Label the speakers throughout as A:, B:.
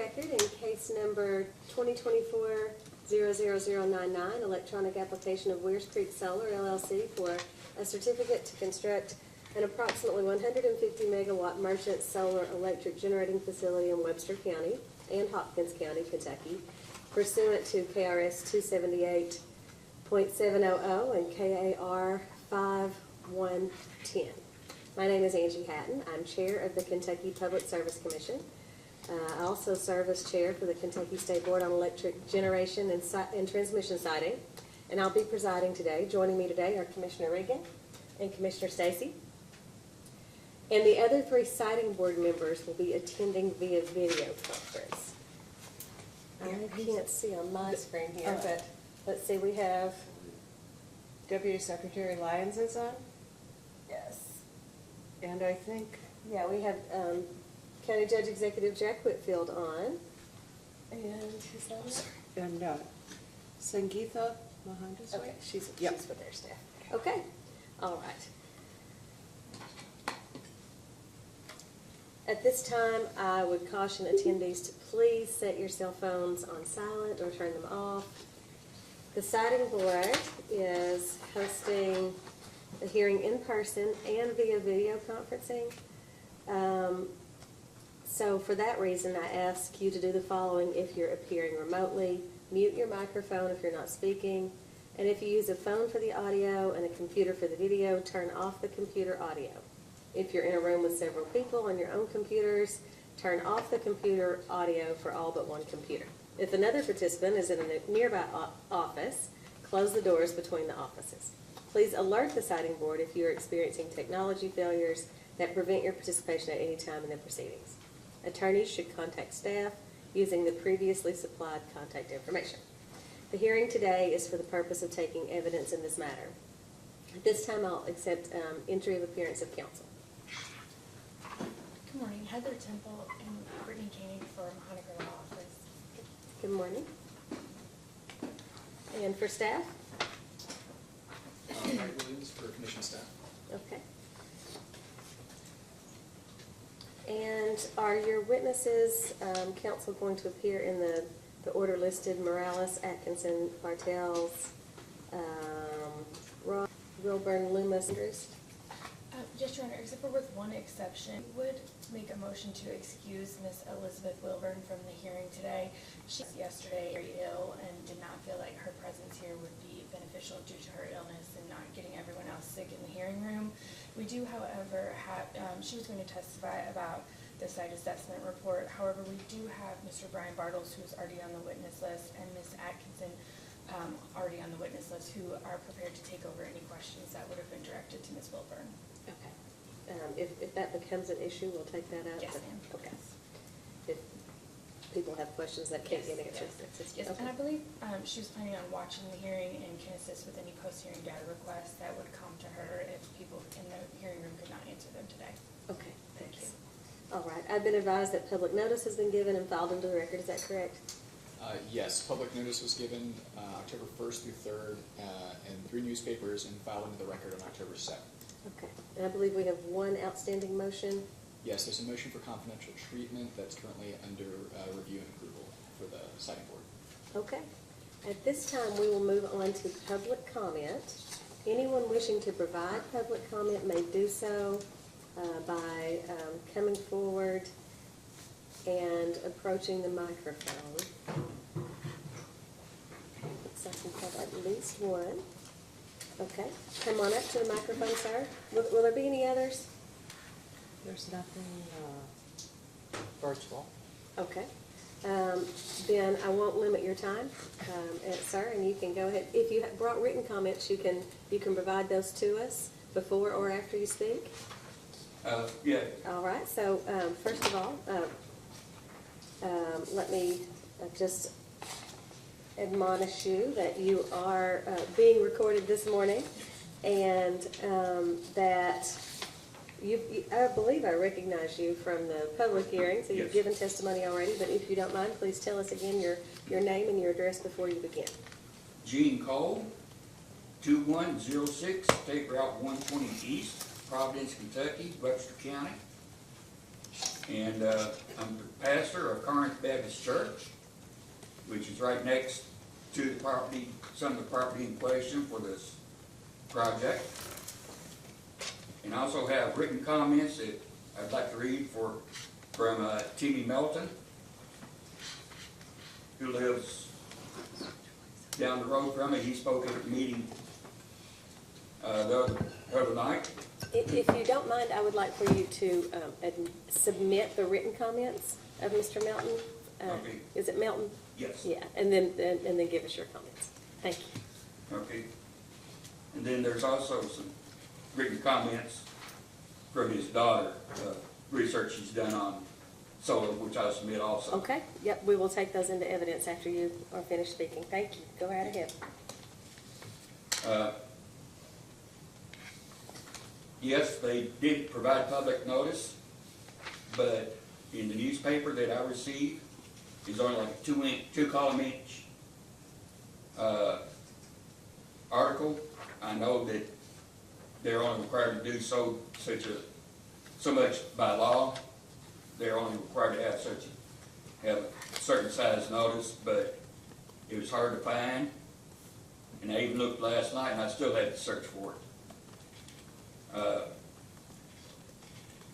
A: record in case number 2024-00099, electronic application of Weirs Solar LLC for a certificate to construct an approximately 150 megawatt merchant solar electric generating facility in Webster County and Hopkins County, Kentucky, pursuant to KRS 278.700 and KAR 5110. My name is Angie Hatton. I'm chair of the Kentucky Public Service Commission. I also serve as chair for the Kentucky State Board on Electric Generation and Transmission Siting, and I'll be presiding today. Joining me today are Commissioner Regan and Commissioner Stacy. And the other three siting board members will be attending via video conference. I can't see on my screen here, but let's see, we have
B: Deputy Secretary Lyons is on,
A: yes.
B: and I think,
A: Yeah, we have County Judge Executive Jack Whitfield on. And who's that?
B: and Sangeetha Mohandas.
A: Okay, she's
B: Yep.
A: with their staff. Okay, all right. At this time, I would caution attendees to please set your cell phones on silent or turn them off. The siting board is hosting the hearing in person and via video conferencing. So for that reason, I ask you to do the following if you're appearing remotely. Mute your microphone if you're not speaking. And if you use a phone for the audio and a computer for the video, turn off the computer audio. If you're in a room with several people on your own computers, turn off the computer audio for all but one computer. If another participant is in a nearby office, close the doors between the offices. Please alert the siting board if you are experiencing technology failures that prevent your participation at any time in the proceedings. Attorneys should contact staff using the previously supplied contact information. The hearing today is for the purpose of taking evidence in this matter. At this time, I'll accept entry of appearance of counsel.
C: Good morning, Heather Temple and Britney Koenig for Mahoniger Law Office.
A: Good morning. And for staff?
D: Brian Lumis for commission staff.
A: Okay. And are your witnesses, counsel, going to appear in the order listed: Morales, Atkinson, Bartles, Ross, Wilburn, Lumis, Andrews?
C: Just Your Honor, except for with one exception, would make a motion to excuse Miss Elizabeth Wilburn from the hearing today. She was yesterday very ill and did not feel like her presence here would be beneficial due to her illness and not getting everyone else sick in the hearing room. We do, however, have, she was going to testify about the site assessment report. However, we do have Mr. Brian Bartles, who's already on the witness list, and Miss Atkinson, already on the witness list, who are prepared to take over any questions that would have been directed to Miss Wilburn.
A: Okay. If that becomes an issue, we'll take that out?
C: Yes, ma'am.
A: Okay. If people have questions that can't get answered.
C: Yes,
A: Okay.
C: and I believe she was planning on watching the hearing and can assist with any post-hearing data requests that would come to her if people in the hearing room could not answer them today.
A: Okay, thank you. All right, I've been advised that public notice has been given and filed into the record. Is that correct?
D: Yes, public notice was given October 1st through 3rd in 3 newspapers and filed into the record on October 2nd.
A: Okay, and I believe we have one outstanding motion.
D: Yes, there's a motion for confidential treatment that's currently under review and approval for the siting board.
A: Okay. At this time, we will move on to public comment. Anyone wishing to provide public comment may do so by coming forward and approaching the microphone. Looks like we have at least one. Okay, come on up to the microphone, sir. Will there be any others?
B: There's nothing virtual.
A: Okay. Then I won't limit your time, sir, and you can go ahead. If you have brought written comments, you can provide those to us before or after you speak.
E: Yeah.
A: All right. So first of all, let me just admonish you that you are being recorded this morning, and that I believe I recognize you from the public hearing, so you've
E: Yes.
A: given testimony already, but if you don't mind, please tell us again your name and your address before you begin.
E: Gene Cole, 2106 State Route 120 East, Providence, Kentucky, Webster County. And I'm the pastor of Corinth Baptist Church, which is right next to the property, some of the property in question for this project. And I also have written comments that I'd like to read from Timmy Melton, who lives down the road from me. He spoke at a meeting the other night.
A: If you don't mind, I would like for you to submit the written comments of Mr. Melton.
E: Okay.
A: Is it Melton?
E: Yes.
A: Yeah, and then give us your comments. Thank you.
E: Okay. And then there's also some written comments from his daughter, research she's done on solar, which I'll submit also.
A: Okay, yep, we will take those into evidence after you are finished speaking. Thank you. Go right ahead.
E: Yes, they did provide public notice, but in the newspaper that I received, is only like a 2-column inch article. I know that they're only required to do so much by law. They're only required to have a certain size notice, but it was hard to find. And I even looked last night, and I still had to search for it.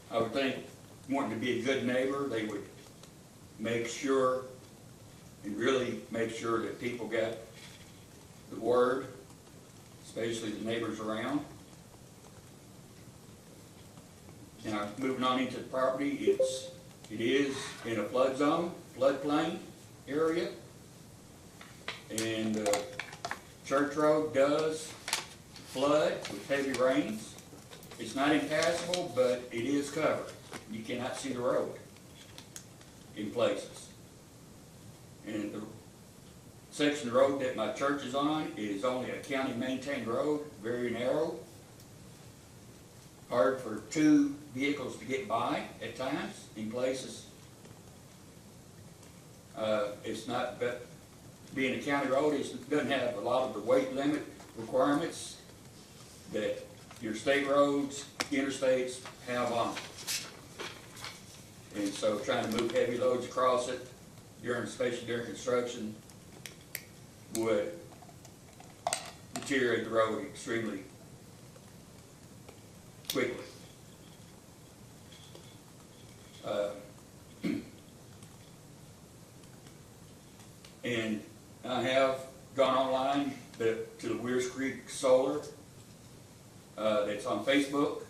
E: I would think, wanting to be a good neighbor, they would make sure, and really make sure that people got the word, especially the neighbors around. Now, moving on into the property, it is in a flood zone, floodplain area, and Church Road does flood with heavy rains. It's not impassable, but it is covered. You cannot see the road in places. And the section of road that my church is on is only a county maintained road, very narrow. Hard for 2 vehicles to get by at times in places. It's not, but being a county road, it doesn't have a lot of the weight limit requirements that your state roads, interstates have on it. And so trying to move heavy loads across it, especially during construction, would deteriorate the road extremely quickly. And I have gone online to the Weirs Creek Solar. That's on Facebook.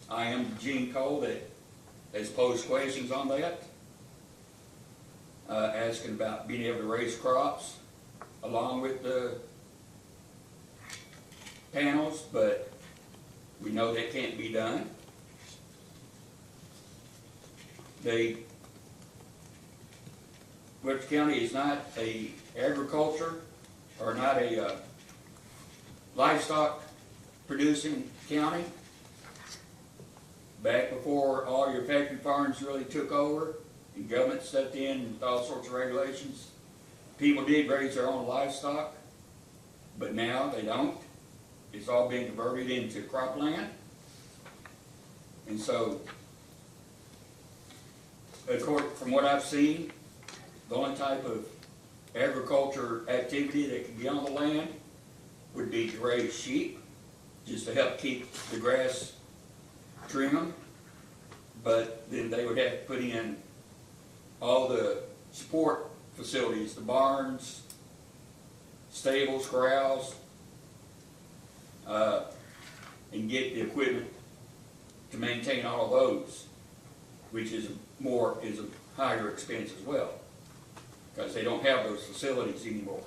E: I am Gene Cole that has posed questions on that, asking about being able to raise crops along with the panels, but we know that can't be done. Webster County is not a agriculture or not a livestock producing county. Back before all your factory farms really took over and government stepped in with all sorts of regulations, people did raise their own livestock, but now they don't. It's all being converted into cropland. And so, from what I've seen, the only type of agriculture activity that can be on the land would be to raise sheep, just to help keep the grass trim, but then they would have to put in all the support facilities, the barns, stables, corrals, and get the equipment to maintain all of those, which is a higher expense as well, because they don't have those facilities anymore.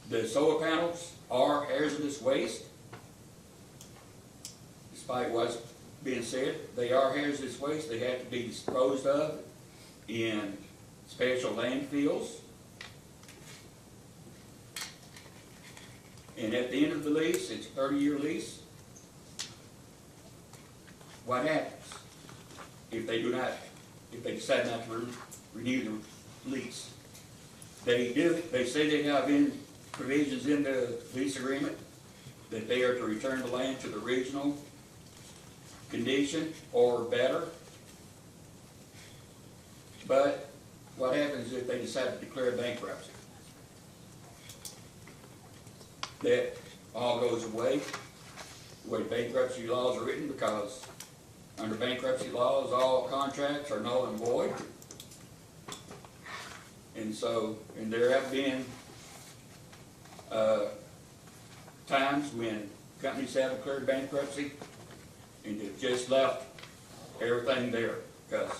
E: The solar panels are hazardous waste. Despite what's being said, they are hazardous waste. They have to be disposed of in special landfills. And at the end of the lease, it's a 30-year lease. What happens if they decide not to renew the lease? They say they have provisions in the lease agreement that they are to return the land to the original condition or better. But what happens if they decide to declare bankruptcy? That all goes away, the way bankruptcy laws are written, because under bankruptcy laws, all contracts are null and void. And so, and there have been times when companies have declared bankruptcy and they've just left everything there, because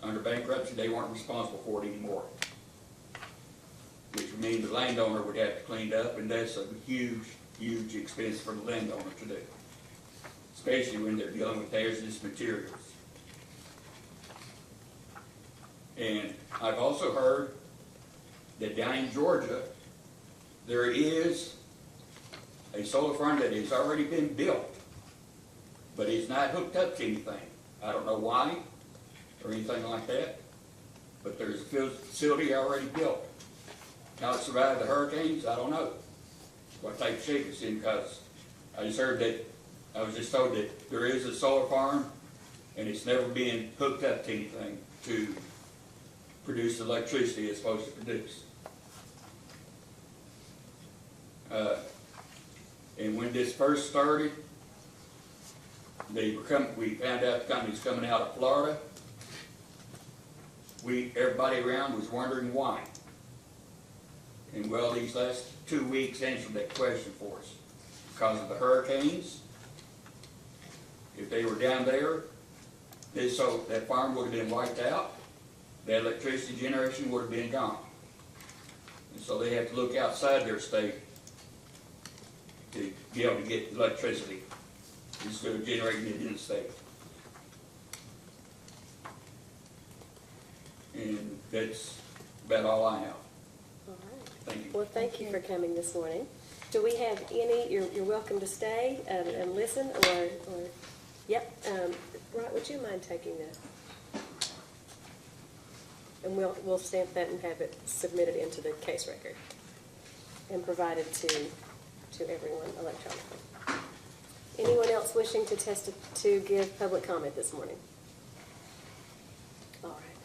E: under bankruptcy, they weren't responsible for it anymore. Which would mean the landowner would have to clean it up, and that's a huge, huge expense for the landowner to do. Especially when they're dealing with hazardous materials. And I've also heard that down in Georgia, there is a solar farm that has already been built, but it's not hooked up to anything. I don't know why or anything like that, but there's a facility already built. How it survived the hurricanes, I don't know what type of shape it's in, because I just heard that, I was just told that there is a solar farm and it's never been hooked up to anything to produce the electricity it's supposed to produce. And when this first started, we found out the company's coming out of Florida. Everybody around was wondering why. And well, these last 2 weeks answered that question for us. Because of the hurricanes, if they were down there, that farm would have been wiped out, that electricity generation would have been gone. And so they have to look outside their state to be able to get electricity instead of generating it in the state. And that's about all I have.
A: All right.
E: Thank you.
A: Well, thank you for coming this morning. Do we have any, you're welcome to stay and listen, or yep. Right, would you mind taking that? And we'll stamp that and have it submitted into the case record and provided to everyone electronically. Anyone else wishing to give public comment this morning? All right.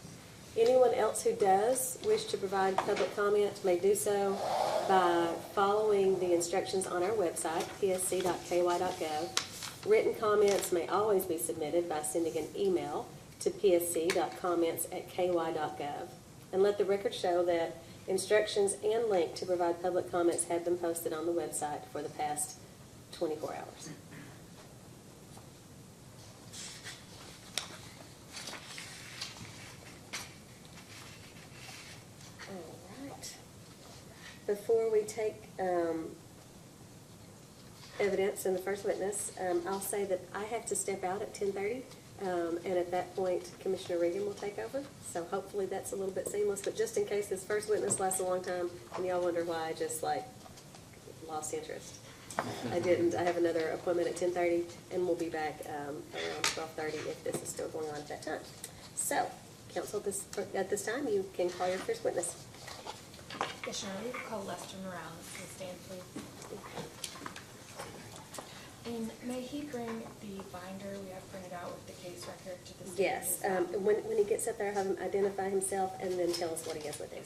A: Anyone else who does wish to provide public comment may do so by following the instructions on our website, psc.ky.gov. Written comments may always be submitted by sending an email to psc.comments@ky.gov. And let the record show that instructions and link to provide public comments have been posted on the website for the past 24 hours. All right. Before we take evidence in the first witness, I'll say that I have to step out at 10:30. And at that point, Commissioner Regan will take over. So hopefully that's a little bit seamless. But just in case this first witness lasts a long time and y'all wonder why I just lost interest. I didn't. I have another appointment at 10:30 and we'll be back around 12:30 if this is still going on at that time. So, counsel, at this time, you can call your first witness.
C: Yes, Your Honor, we will call Lester Morales. Please stand, please. And may he bring the binder we have printed out with the case record to the stand?
A: Yes. When he gets up there, have him identify himself and then tell us what he has with him.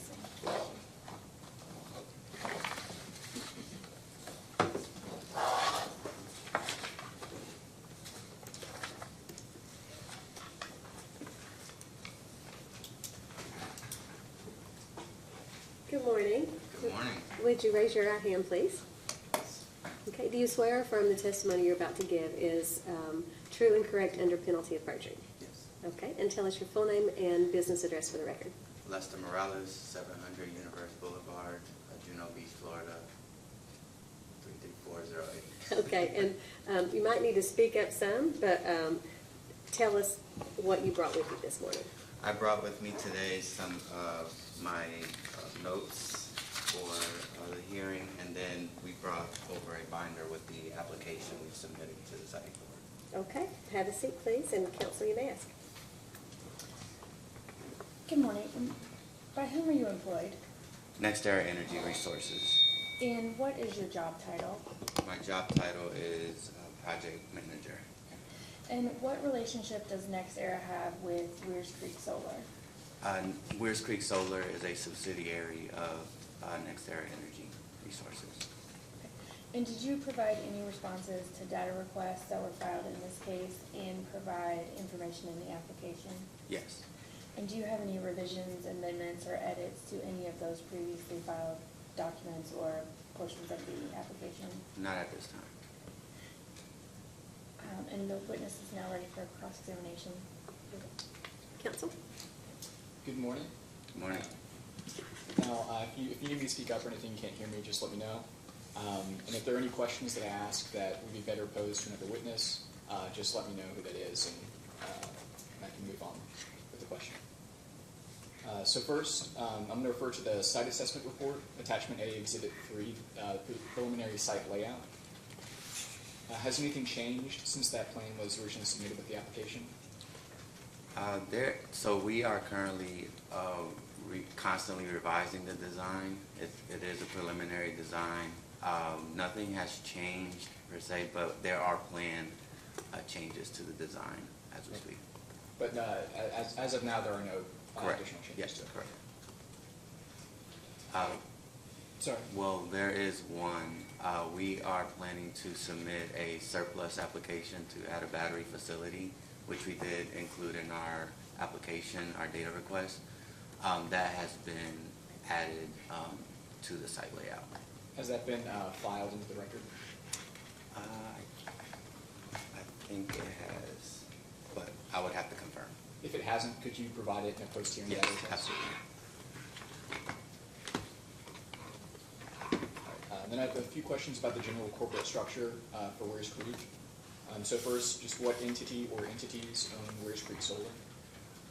A: Good morning.
F: Good morning.
A: Would you raise your right hand, please? Okay, do you swear or affirm the testimony you're about to give is true and correct under penalty of perjury?
F: Yes.
A: Okay, and tell us your full name and business address for the record.
F: Lester Morales, 700 Universe Boulevard, Juno Beach, Florida, 33408.
A: Okay, and you might need to speak up some, but tell us what you brought with you this morning.
F: I brought with me today some of my notes for the hearing, and then we brought over a binder with the application we submitted to the site board.
A: Okay, have a seat, please, and counsel, you may ask.
G: Good morning. By whom are you employed?
F: NextEra Energy Resources.
C: And what is your job title?
F: My job title is project manager.
C: And what relationship does NextEra have with Weirs Creek Solar?
F: Weirs Creek Solar is a subsidiary of NextEra Energy Resources.
C: And did you provide any responses to data requests that were filed in this case and provide information in the application?
F: Yes.
C: And do you have any revisions, amendments, or edits to any of those previously filed documents or portions of the application?
F: Not at this time.
C: And the witness is now ready for cross-examination.
A: Counsel?
D: Good morning.
F: Good morning.
D: Now, if you need me to speak up or anything, you can't hear me, just let me know. And if there are any questions that I ask that would be better posed to another witness, just let me know who that is, and I can move on with the question. So first, I'm going to refer to the site assessment report, attachment A, exhibit 3, preliminary site layout. Has anything changed since that plan was originally submitted with the application?
F: So we are currently constantly revising the design. It is a preliminary design. Nothing has changed per se, but there are planned changes to the design as we speak.
D: But as of now, there are no
F: Correct.
D: additional changes
F: Yes,
D: to it.
F: correct.
D: Sorry.
F: Well, there is one. We are planning to submit a surplus application to add a battery facility, which we did include in our application, our data request. That has been added to the site layout.
D: Has that been filed into the record?
F: I think it has, but I would have to confirm.
D: If it hasn't, could you provide it in a post-hearing
F: Yes,
D: data request?
F: absolutely.
D: Then I have a few questions about the general corporate structure for Weirs Creek. So first, just what entity or entities own Weirs Creek Solar?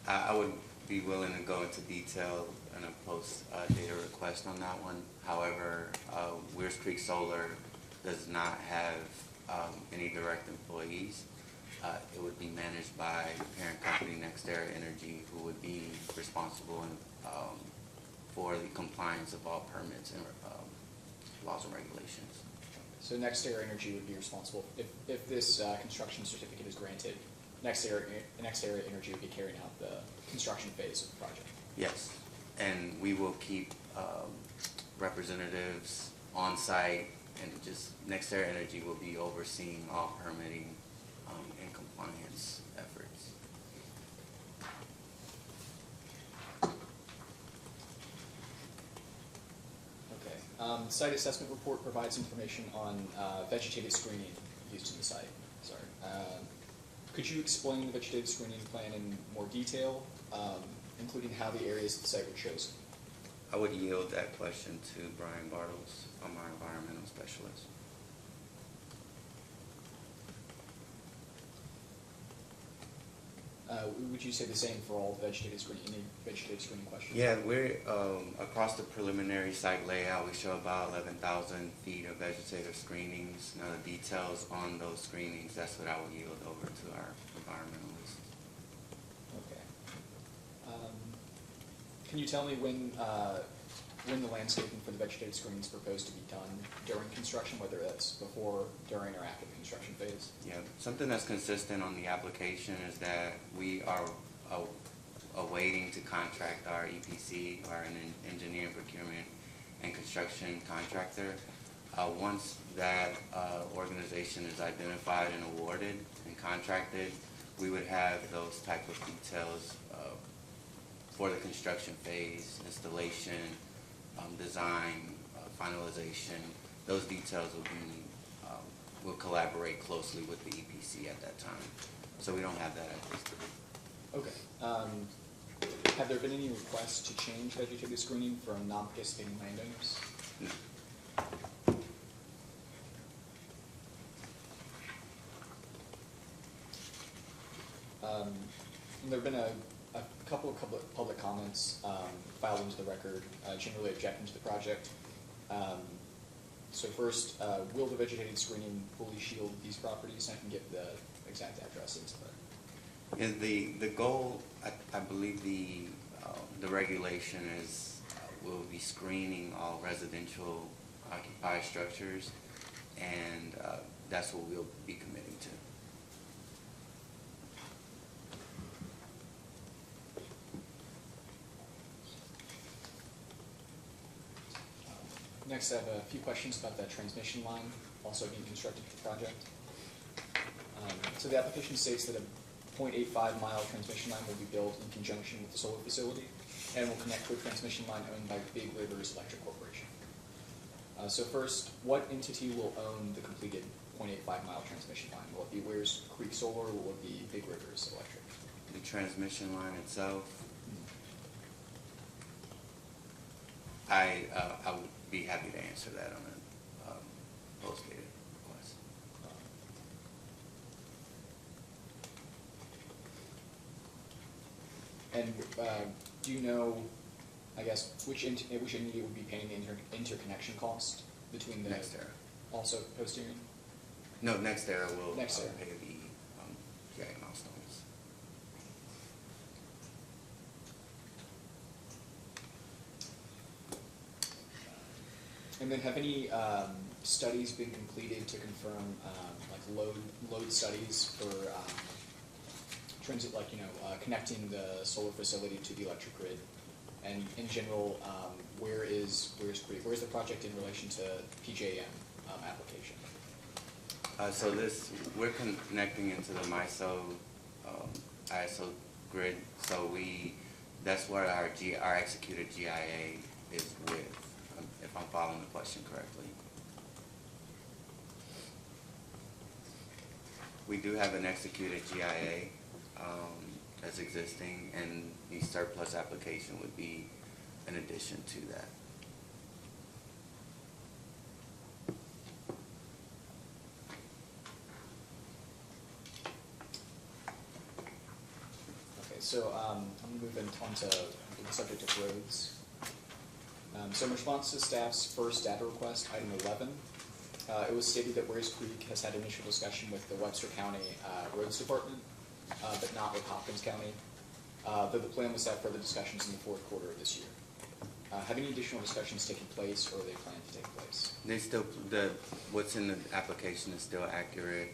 F: I would be willing to go into detail in a post data request on that one. However, Weirs Creek Solar does not have any direct employees. It would be managed by the parent company, NextEra Energy, who would be responsible for the compliance of all permits and laws and regulations.
D: So NextEra Energy would be responsible, if this construction certificate is granted, NextEra Energy would be carrying out the construction phase of the project.
F: Yes, and we will keep representatives on site, and just NextEra Energy will be overseeing all permitting and compliance efforts.
D: Okay. Site assessment report provides information on vegetative screening used in the site. Sorry. Could you explain the vegetative screening plan in more detail, including how the areas of the site were chosen?
F: I would yield that question to Brian Bartles, our environmental specialist.
D: Would you say the same for all vegetative screening, any vegetative screening questions?
F: Yeah, we're across the preliminary site layout. We show about 11,000 feet of vegetative screenings. Now the details on those screenings, that's what I will yield over to our environmentalist.
D: Okay. Can you tell me when the landscaping for the vegetative screening is proposed to be done during construction, whether that's before, during, or after the construction phase?
F: Yeah, something that's consistent on the application is that we are awaiting to contract our EPC, our engineering, procurement, and construction contractor. Once that organization is identified and awarded and contracted, we would have those type of details for the construction phase, installation, design, finalization. Those details will be, we'll collaborate closely with the EPC at that time. So we don't have that at this time.
D: Okay. Have there been any requests to change vegetative screening from non-participating landowners?
F: No.
D: There have been a couple of public comments filed into the record, generally objecting to the project. So first, will the vegetative screening fully shield these properties? I can get the exact addresses, but.
F: And the goal, I believe the regulation is we'll be screening all residential occupied structures, and that's what we'll be committing to.
D: Next, I have a few questions about the transmission line also being constructed for the project. So the application states that a 0.85 mile transmission line will be built in conjunction with the solar facility and will connect to a transmission line owned by Big Rivers Electric Corporation. So first, what entity will own the completed 0.85 mile transmission line? Will it be Weirs Creek Solar or will it be Big Rivers Electric?
F: The transmission line itself, I would be happy to answer that on a post-dated request.
D: And do you know, I guess, which entity would be paying the interconnection cost between the
F: NextEra.
D: also post-hearing?
F: No, NextEra will
D: NextEra.
F: pay the GIA milestones.
D: And then have any studies been completed to confirm like load studies for transit, like connecting the solar facility to the electric grid? And in general, where's the project in relation to PJM application?
F: So we're connecting into the MISO ISO grid. So that's where our executed GIA is with. If I'm following the question correctly. We do have an executed GIA that's existing, and the surplus application would be an addition to that.
D: Okay, so I'm going to move on to the subject of roads. So in response to staff's first data request, item 11, it was stated that Weirs Creek has had initial discussion with the Webster County Roads Department, but not with Hopkins County, though the plan was to have further discussions in the fourth quarter of this year. Have any additional discussions taken place, or are they planned to take place?
F: What's in the application is still accurate.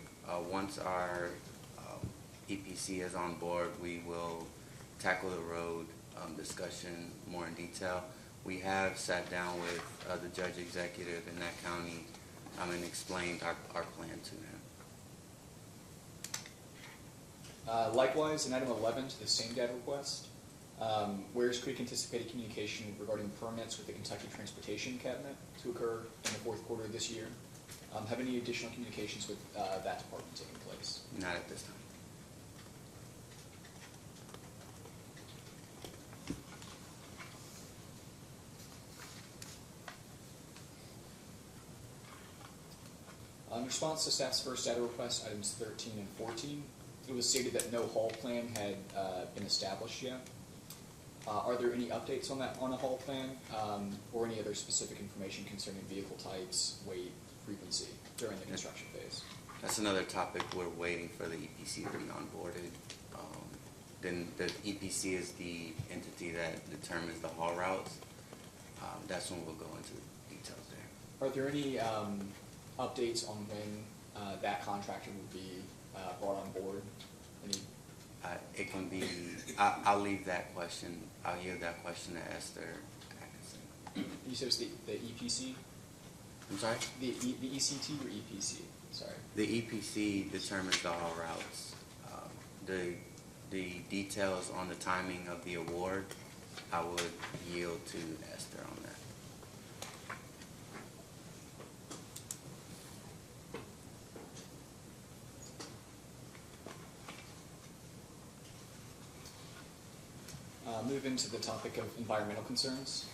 F: Once our EPC is on board, we will tackle the road discussion more in detail. We have sat down with the judge executive in that county and explained our plan to him.
D: Likewise, in item 11 to the same data request, Weirs Creek anticipated communication regarding permits with the Kentucky Transportation Cabinet to occur in the fourth quarter of this year. Have any additional communications with that department taken place?
F: Not at this time.
D: In response to staff's first data request, items 13 and 14, it was stated that no haul plan had been established yet. Are there any updates on a haul plan, or any other specific information concerning vehicle types, weight, frequency during the construction phase?
F: That's another topic. We're waiting for the EPC to be onboarded. Then the EPC is the entity that determines the haul routes. That's when we'll go into details there.
D: Are there any updates on when that contractor will be brought on board?
F: It can be. I'll leave that question. I'll yield that question to Esther Atkinson.
D: You said it was the EPC?
F: I'm sorry?
D: The ECT or EPC? Sorry.
F: The EPC determines the haul routes. The details on the timing of the award, I would yield to Esther on that.
D: Move into the topic of environmental concerns.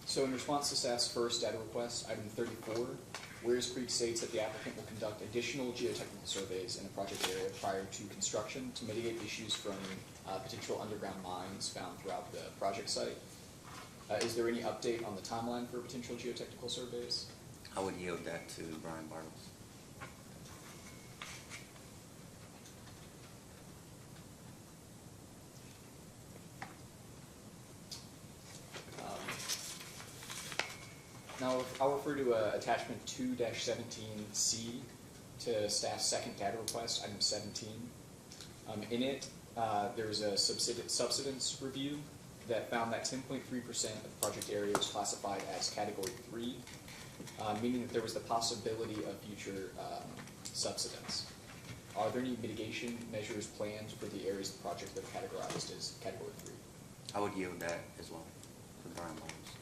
D: So in response to staff's first data request, item 34, Weirs Creek states that the applicant will conduct additional geotechnical surveys in the project area prior to construction to mitigate issues from potential underground mines found throughout the project site. Is there any update on the timeline for potential geotechnical surveys?
F: I would yield that to Brian Bartles.
D: Now, I'll refer to attachment 2-17C to staff's second data request, item 17. In it, there's a subsidence review that found that 10.3% of the project area was classified as category 3, meaning that there was the possibility of future subsidence. Are there any mitigation measures planned for the areas of the project that are categorized as category 3?
F: I would yield that as well to Brian Lumis.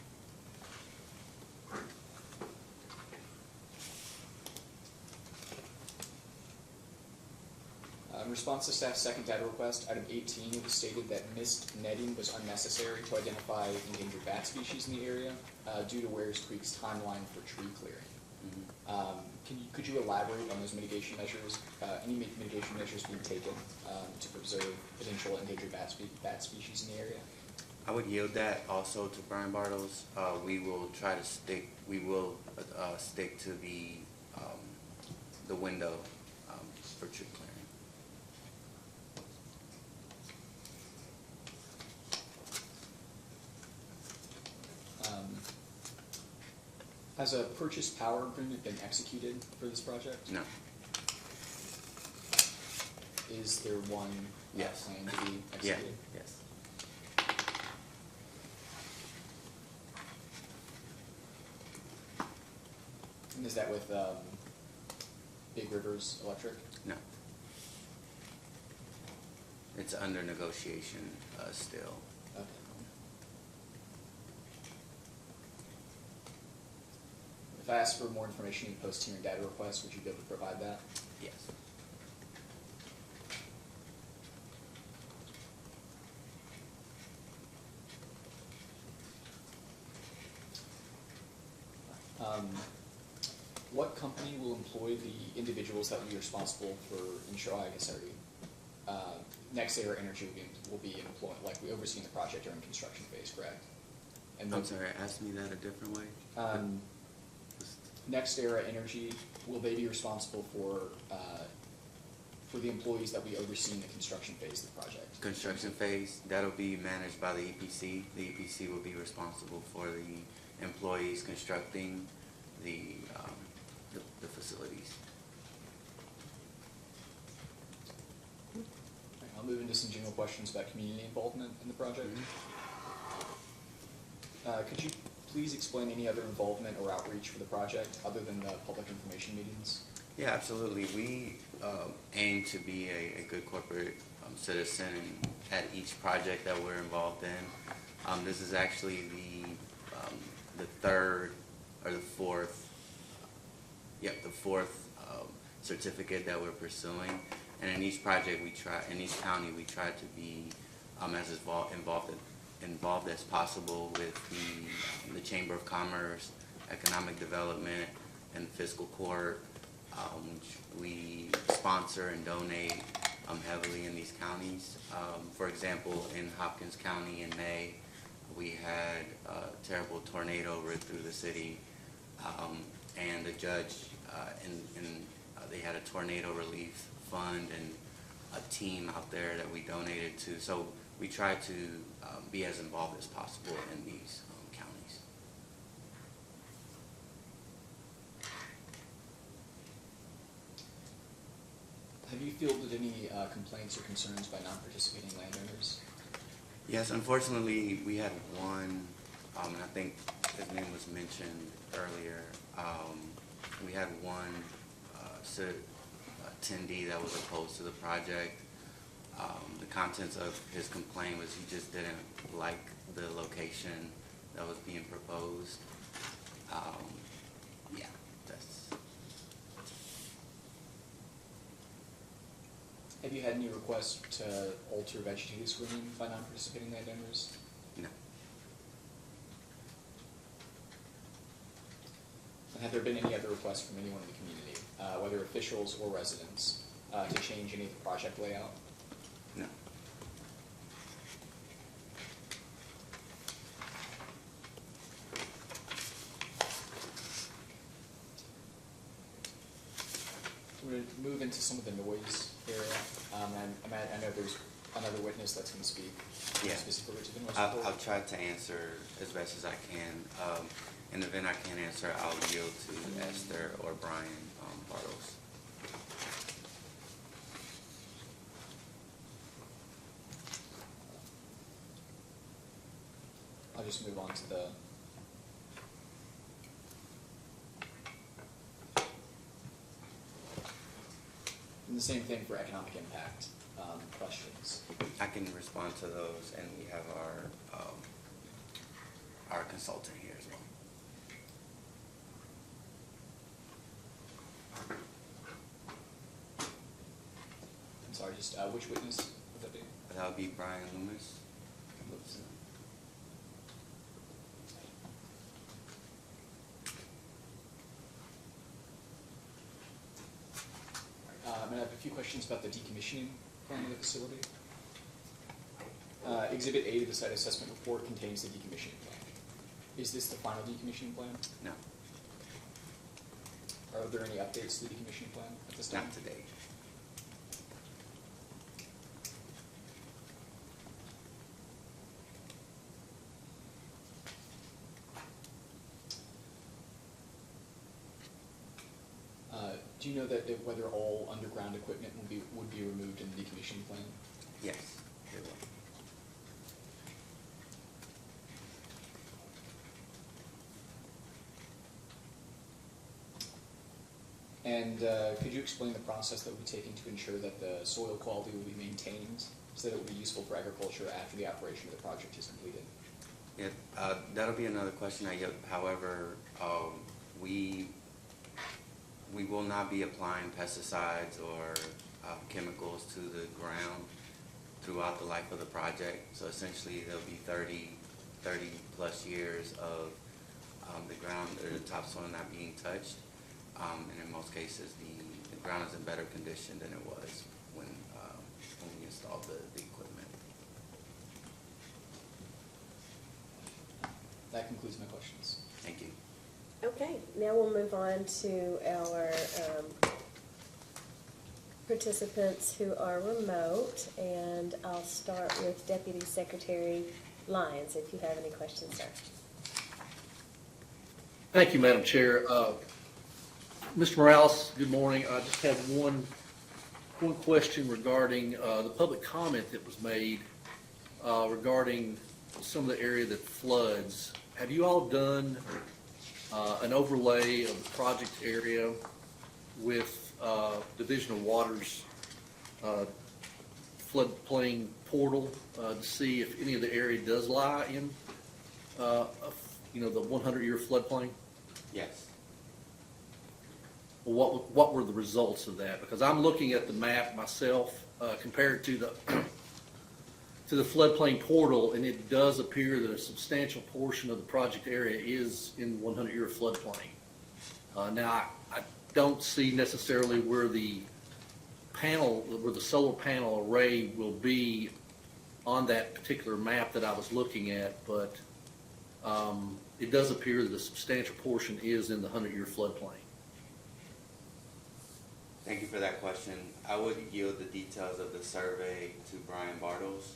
D: In response to staff's second data request, item 18, it was stated that mist netting was unnecessary to identify endangered bat species in the area due to Weirs Creek's timeline for tree clearing. Could you elaborate on those mitigation measures? Any mitigation measures being taken to preserve potential endangered bat species in the area?
F: I would yield that also to Brian Bartles. We will try to stick. We will stick to the window for tree clearing.
D: Has a purchase power agreement been executed for this project?
F: No.
D: Is there one
F: Yes.
D: planned to be
F: Yeah.
D: executed?
F: Yes.
D: And is that with Big Rivers Electric?
F: No. It's under negotiation still.
D: Okay. If I ask for more information in post-hearing data requests, would you be able to provide that?
F: Yes.
D: What company will employ the individuals that will be responsible for NextEra Energy will be employed, like we overseeing the project during construction phase, correct? And
F: I'm sorry, ask me that a different way.
D: NextEra Energy, will they be responsible for the employees that we oversee in the construction phase of the project?
F: Construction phase, that'll be managed by the EPC. The EPC will be responsible for the employees constructing the facilities.
D: I'll move into some general questions about community involvement in the project. Could you please explain any other involvement or outreach for the project other than the public information meetings?
F: Yeah, absolutely. We aim to be a good corporate citizen at each project that we're involved in. This is actually the third or the fourth certificate that we're pursuing. And in each project in each county we try to be as involved as possible with the Chamber of Commerce, Economic Development, and Fiscal Court. We sponsor and donate heavily in these counties. For example, in Hopkins County in May, we had a terrible tornado rip through the city, and the judge they had a tornado relief fund and a team out there that we donated to. So we try to be as involved as possible in these counties.
D: Have you fielded any complaints or concerns by non-participating landowners?
F: Yes, unfortunately, we had one, and I think his name was mentioned earlier. We had one attendee that was opposed to the project. The contents of his complaint was he just didn't like the location that was being proposed. Yeah, that's...
D: Have you had any requests to alter vegetative screening by non-participating landowners?
F: No.
D: And have there been any other requests from anyone in the community, whether officials or residents, to change any of the project layout?
F: No.
D: We're going to move into some of the noise area. I know there's another witness that's going to speak
F: Yeah.
D: specifically to the noise.
F: I'll try to answer as best as I can. In the event I can't answer, I'll yield to Esther or Brian Bartles.
D: I'll just move on to the and the same thing for economic impact questions.
F: I can respond to those, and we have our consultant here as well.
D: I'm sorry, just which witness would that be?
F: That would be Brian Lumis.
D: I have a few questions about the decommissioning plan of the facility. Exhibit A to the site assessment report contains the decommissioning plan. Is this the final decommissioning plan?
F: No,
D: Are there any updates to the decommissioning plan at this time?
F: not today.
D: Do you know that whether all underground equipment would be removed in the decommissioning plan?
F: Yes, they will.
D: And could you explain the process that will be taken to ensure that the soil quality will be maintained so that it will be useful for agriculture after the operation of the project is completed?
F: Yeah, that'll be another question. However, we will not be applying pesticides or chemicals to the ground throughout the life of the project. So essentially, there'll be 30 plus years of the ground or the topsoil not being touched. And in most cases, the ground is in better condition than it was when we installed the equipment.
D: That concludes my questions.
F: Thank you.
A: Okay, now we'll move on to our participants who are remote, and I'll start with Deputy Secretary Lyons, if you have any questions, sir.
G: Thank you, Madam Chair. Mr. Morales, good morning. I just have one question regarding the public comment that was made regarding some of the area that floods. Have you all done an overlay of the project area with Division of Water's floodplain portal to see if any of the area does lie in, the 100-year floodplain?
F: Yes.
G: What were the results of that? Because I'm looking at the map myself compared to the floodplain portal, and it does appear that a substantial portion of the project area is in 100-year floodplain. Now, I don't see necessarily where the solar panel array will be on that particular map that I was looking at, but it does appear that a substantial portion is in the 100-year floodplain.
F: Thank you for that question. I would yield the details of the survey to Brian Bartles.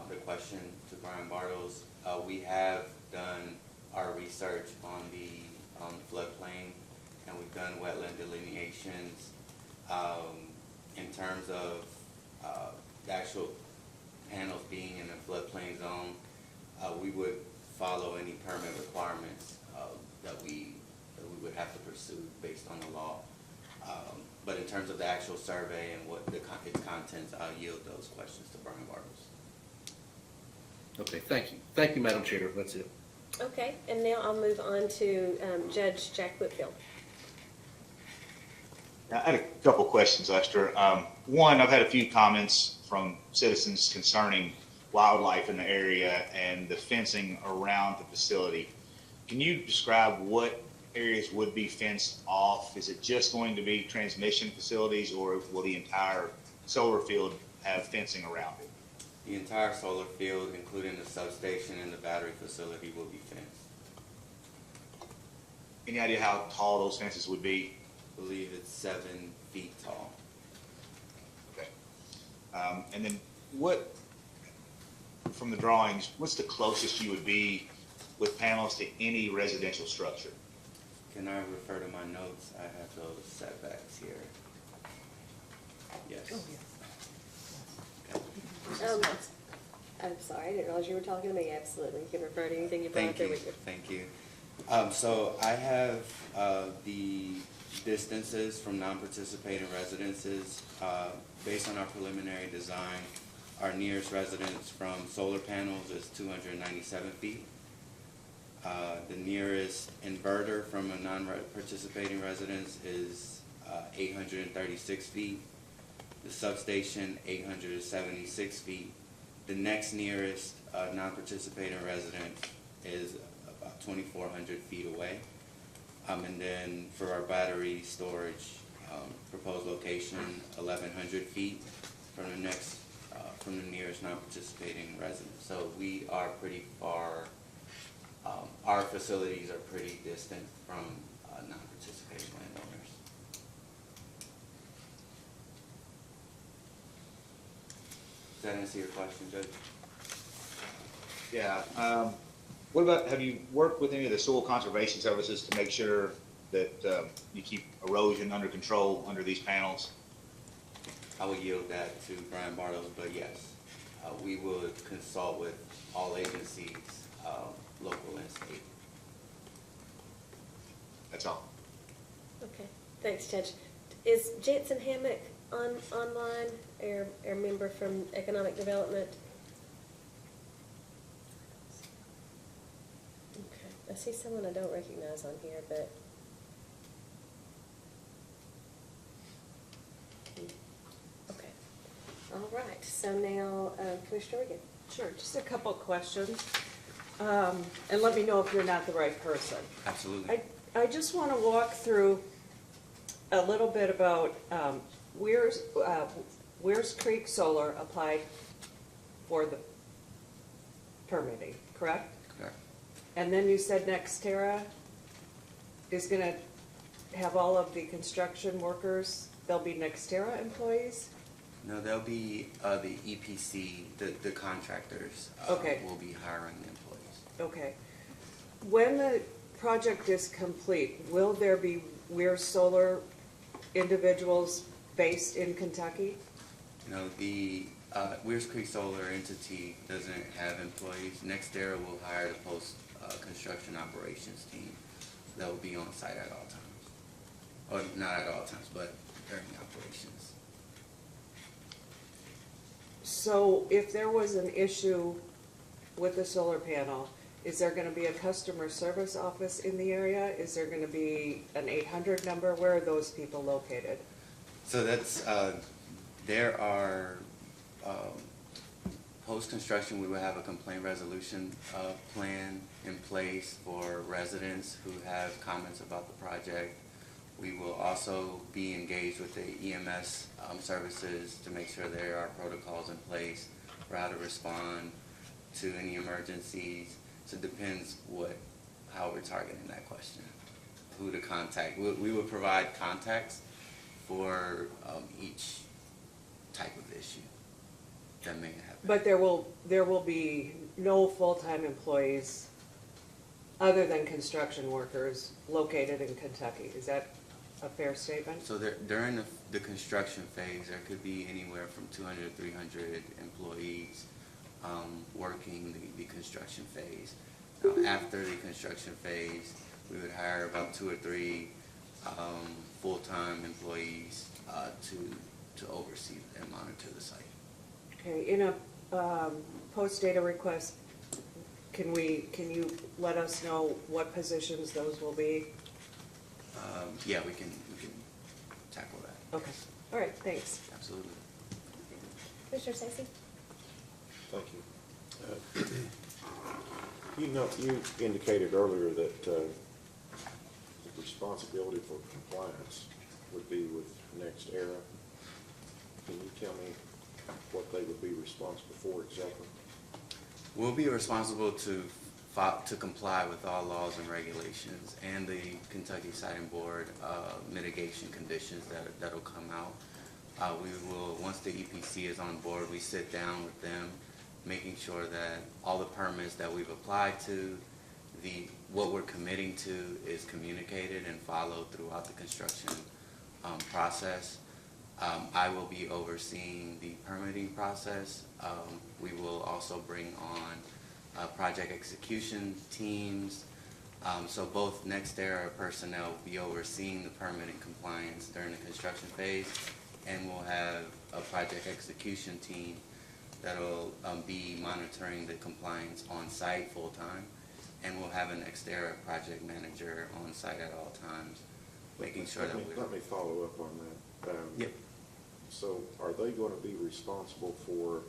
F: The question to Brian Bartles, we have done our research on the floodplain, and we've done wetland delineations. In terms of the actual panels being in a floodplain zone, we would follow any permit requirements that we would have to pursue based on the law. But in terms of the actual survey and what its contents, I'll yield those questions to Brian Bartles.
G: Okay, thank you. Thank you, Madam Chair. That's it.
A: Okay, and now I'll move on to Judge Jack Whitfield.
H: I had a couple questions, Esther. One, I've had a few comments from citizens concerning wildlife in the area and the fencing around the facility. Can you describe what areas would be fenced off? Is it just going to be transmission facilities, or will the entire solar field have fencing around it?
F: The entire solar field, including the substation and the battery facility, will be fenced.
H: Any idea how tall those fences would be?
F: I believe it's 7 feet tall.
H: Okay. And then what, from the drawings, what's the closest you would be with panels to any residential structure.
F: Can I refer to my notes? I have those setbacks here. Yes.
A: I'm sorry, I didn't realize you were talking to me. Absolutely. You can refer to anything you brought
F: Thank
A: there
F: you,
A: with you.
F: thank you. So I have the distances from non-participating residences. Based on our preliminary design, our nearest residence from solar panels is 297 feet. The nearest inverter from a non-participating residence is 836 feet. The substation, 876 feet. The next nearest non-participating resident is about 2,400 feet away. And then for our battery storage, proposed location, 1,100 feet from the next, from the nearest non-participating resident. So we are pretty far, our facilities are pretty distant from non-participating landowners. Does that answer your question, Judge?
H: Yeah. What about, have you worked with any of the soil conservation services to make sure that you keep erosion under control under these panels?
F: I will yield that to Brian Bartles, but yes, we would consult with all agencies, local and state.
H: That's all.
A: Okay, thanks, Judge. Is Jansen Hammock online, our member from Economic Development? Okay, I see someone I don't recognize on here, but. Okay, all right, so now Commissioner Regan.
B: Sure, just a couple questions. And let me know if you're not the right person.
F: Absolutely.
B: I just want to walk through a little bit about Weirs Creek Solar applied for the permitting, correct?
F: Correct.
B: And then you said Nextera is going to have all of the construction workers, they'll be Nextera employees?
F: No, they'll be the EPC, the contractors.
B: Okay.
F: Will be hiring the employees.
B: Okay. When the project is complete, will there be Weirs Solar individuals based in Kentucky?
F: No, the Weirs Creek Solar entity doesn't have employees. Nextera will hire the post-construction operations team that will be on site at all times. Or not at all times, but during operations.
B: So if there was an issue with the solar panel, is there going to be a customer service office in the area? Is there going to be an 800 number? Where are those people located?
F: So that's, there are, post-construction, we will have a complaint resolution plan in place for residents who have comments about the project. We will also be engaged with the EMS services to make sure there are protocols in place for how to respond to any emergencies. So it depends how we're targeting that question, who to contact. We will provide contacts for each type of issue that may happen.
B: But there will be no full-time employees other than construction workers located in Kentucky. Is that a fair statement?
F: So during the construction phase, there could be anywhere from 200 to 300 employees working the construction phase. Now, after the construction phase, we would hire about 2 or 3 full-time employees to oversee and monitor the site.
B: Okay, in a post-data request, can you let us know what positions those will be?
F: Yeah, we can tackle that.
B: Okay, all right, thanks.
F: Absolutely.
A: Commissioner Stacy?
I: Thank you. You indicated earlier that the responsibility for compliance would be with Nextera. Can you tell me what they would be responsible for exactly?
F: We'll be responsible to comply with all laws and regulations and the Kentucky Siting Board mitigation conditions that'll come out. We will, once the EPC is on board, we sit down with them, making sure that all the permits that we've applied to, what we're committing to is communicated and followed throughout the construction process. I will be overseeing the permitting process. We will also bring on project execution teams. So both NextEra personnel will be overseeing the permitting compliance during the construction phase, and we'll have a project execution team that'll be monitoring the compliance on site full time, and we'll have an NextEra project manager on site at all times, making sure that we're.
I: Let me follow up on that.
F: Yep.
I: So are they gonna be responsible for,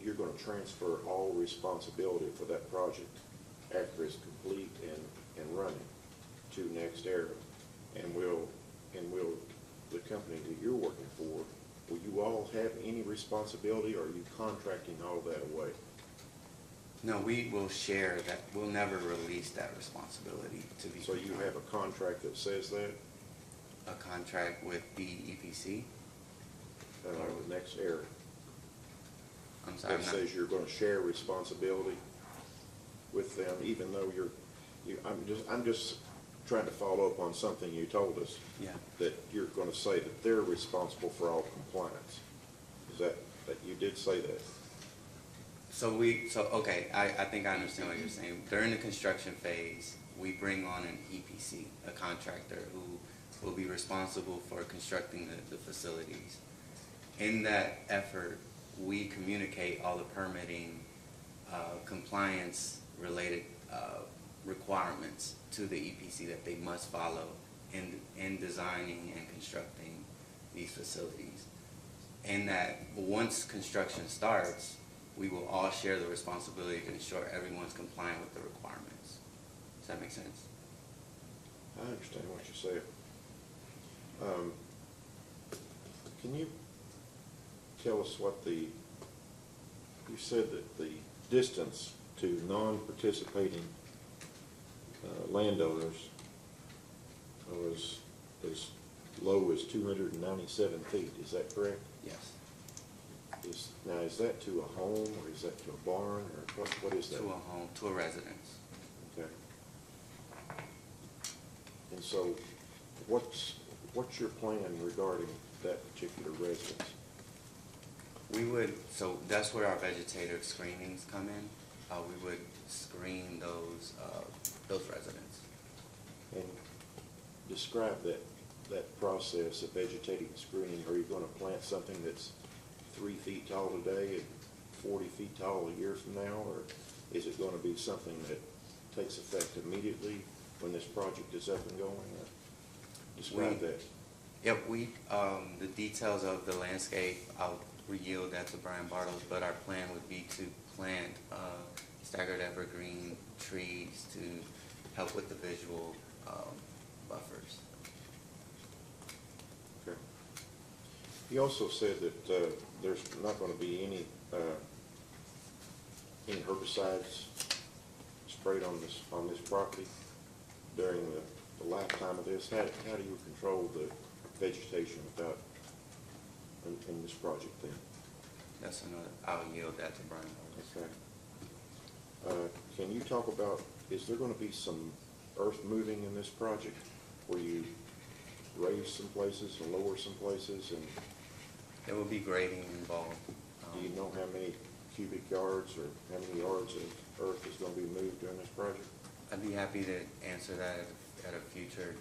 I: you're gonna transfer all responsibility for that project after it's complete and running to NextEra? And will the company that you're working for, will you all have any responsibility, or are you contracting all that away?
F: No, we will share that. We'll never release that responsibility to be.
I: So you have a contract that says that,
F: A contract with the EPC?
I: with NextEra,
F: I'm sorry,
I: that
F: I'm not.
I: says you're gonna share responsibility with them, even though I'm just trying to follow up on something you told us.
F: Yeah.
I: That you're gonna say that they're responsible for all compliance. Is that you did say that?
F: Okay, I think I understand what you're saying. During the construction phase, we bring on an EPC, a contractor who will be responsible for constructing the facilities. In that effort, we communicate all the permitting, compliance-related requirements to the EPC that they must follow in designing and constructing these facilities. And that once construction starts, we will all share the responsibility to ensure everyone's compliant with the requirements. Does that make sense?
I: I understand what you're saying. Can you tell us what you said that the distance to non-participating landowners was as low as 297 feet, is that correct?
F: Yes.
I: Now, is that to a home, or is that to a barn, or what is that?
F: To a home, to a residence.
I: Okay. And so, what's your plan regarding that particular residence?
F: So that's where our vegetative screenings come in. We would screen those residents.
I: And describe that process of vegetative screening. Are you gonna plant something that's 3 feet tall today and 40 feet tall a year from now, or is it gonna be something that takes effect immediately when this project is up and going? Describe that.
F: Yep, the details of the landscape, I'll yield that to Brian Bartles, but our plan would be to plant staggered evergreen trees to help with the visual buffers.
I: Okay. He also said that there's not going to be any herbicides sprayed on this property during the lifetime of this. How do you control the vegetation without in this project then?
F: That's another. I'll yield that to Brian Bartles.
I: Okay. Can you talk about, is there going to be some earth moving in this project where you raise some places and lower some places, and
F: There will be grading involved.
I: do you know how many cubic yards or how many yards of earth is going to be moved during this project?
F: I'd be happy to answer that at a future,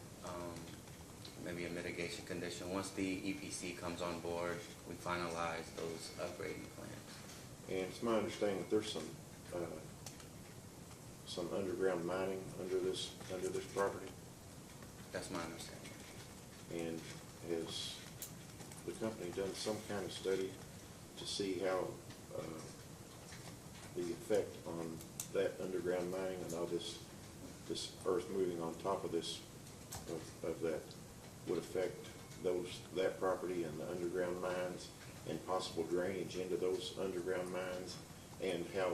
F: maybe a mitigation condition. Once the EPC comes on board, we finalize those upgrading plans.
I: And it's my understanding that there's some underground mining under this property.
F: That's my understanding.
I: And has the company done some kind of study to see how the effect on that underground mining and all this earth moving on top of this of that would affect that property and the underground mines and possible drainage into those underground mines, and how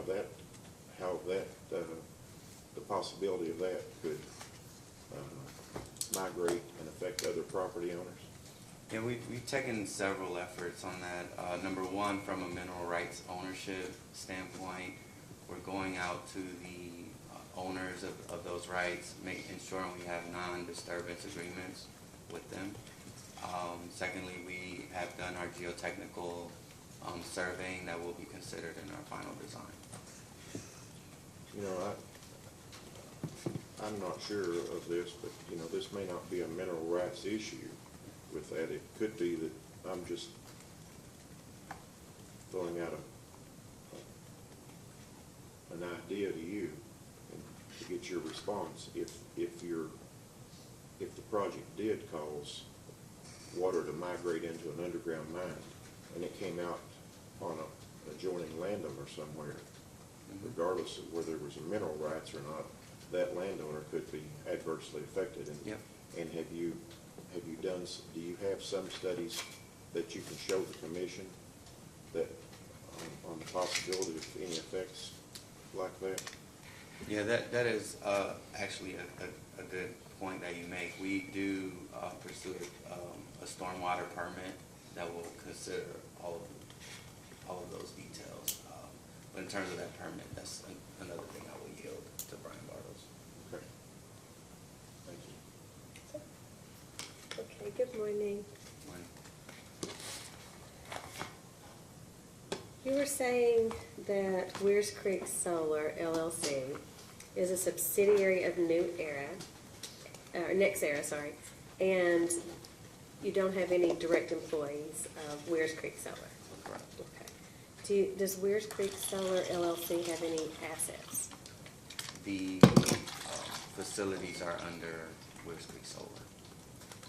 I: the possibility of that could migrate and affect other property owners?
F: Yeah, we've taken several efforts on that. Number one, from a mineral rights ownership standpoint, we're going out to the owners of those rights, ensuring we have non-disturbance agreements with them. Secondly, we have done our geotechnical surveying that will be considered in our final design.
I: You know, I'm not sure of this, but, you know, this may not be a mineral rights issue with that. It could be that I'm just throwing out an idea to you and to get your response. If the project did cause water to migrate into an underground mine and it came out on a adjoining landowner somewhere, regardless of whether there was a mineral rights or not, that landowner could be adversely affected. And,
F: Yep.
I: and do you have some studies that you can show the commission that on the possibility of any effects like that?
F: Yeah, that is actually a good point that you make. We do pursue a stormwater permit that will consider all of those details. But in terms of that permit, that's another thing I will yield to Brian Bartles.
I: Okay. Thank you.
A: Okay, good morning. You were saying that Weirs Creek Solar LLC is a subsidiary of Nexera, sorry, and you don't have any direct employees of Weirs Creek Solar.
F: Correct.
A: Okay. Does Weirs Creek Solar LLC have any assets?
F: The facilities are under Weirs Creek Solar.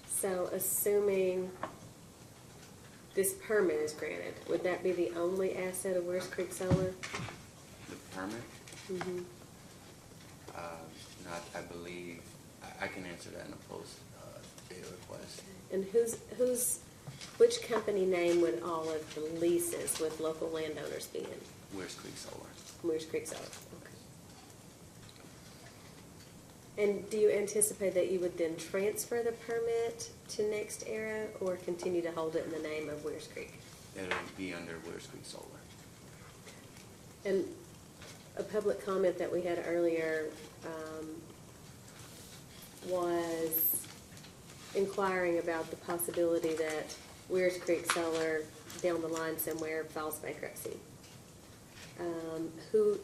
A: So assuming this permit is granted, would that be the only asset of Weirs Creek Solar?
F: The permit?
A: Mm-hmm.
F: Not, I believe, I can answer that in a post data request.
A: And which company name would all of the leases with local landowners be in?
F: Weirs Creek Solar.
A: Weirs Creek Solar, okay. And do you anticipate that you would then transfer the permit to Nexera or continue to hold it in the name of Weirs Creek?
F: It'll be under Weirs Creek Solar.
A: And a public comment that we had earlier was inquiring about the possibility that Weirs Creek Solar down the line somewhere files bankruptcy. Who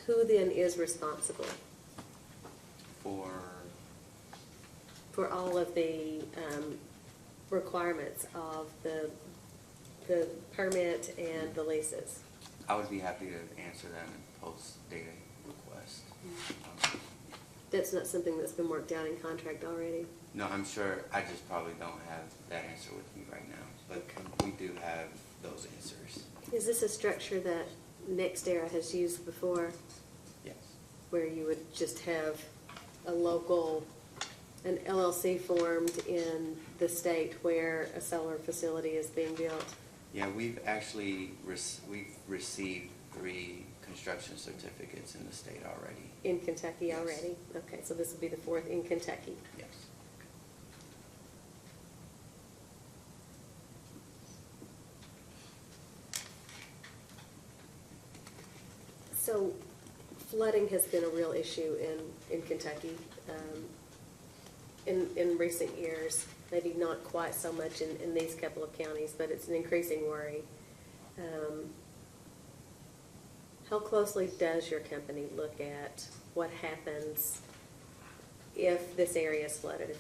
A: then is responsible for all of the requirements of the permit and the leases?
F: I would be happy to answer that in a post data request.
A: That's not something that's been worked out in contract already?
F: No, I'm sure, I just probably don't have that answer with me right now, but we do have those answers.
A: Is this a structure that Nexera has used before,
F: Yes.
A: where you would just have an LLC formed in the state where a solar facility is being built?
F: Yeah, we've actually, we've received 3 construction certificates in the state already.
A: In Kentucky
F: Yes.
A: already? Okay, so this will be the 4th in Kentucky.
F: Yes.
A: So flooding has been a real issue in Kentucky in recent years. Maybe not quite so much in these couple of counties, but it's an increasing worry. How closely does your company look at what happens if this area is flooded?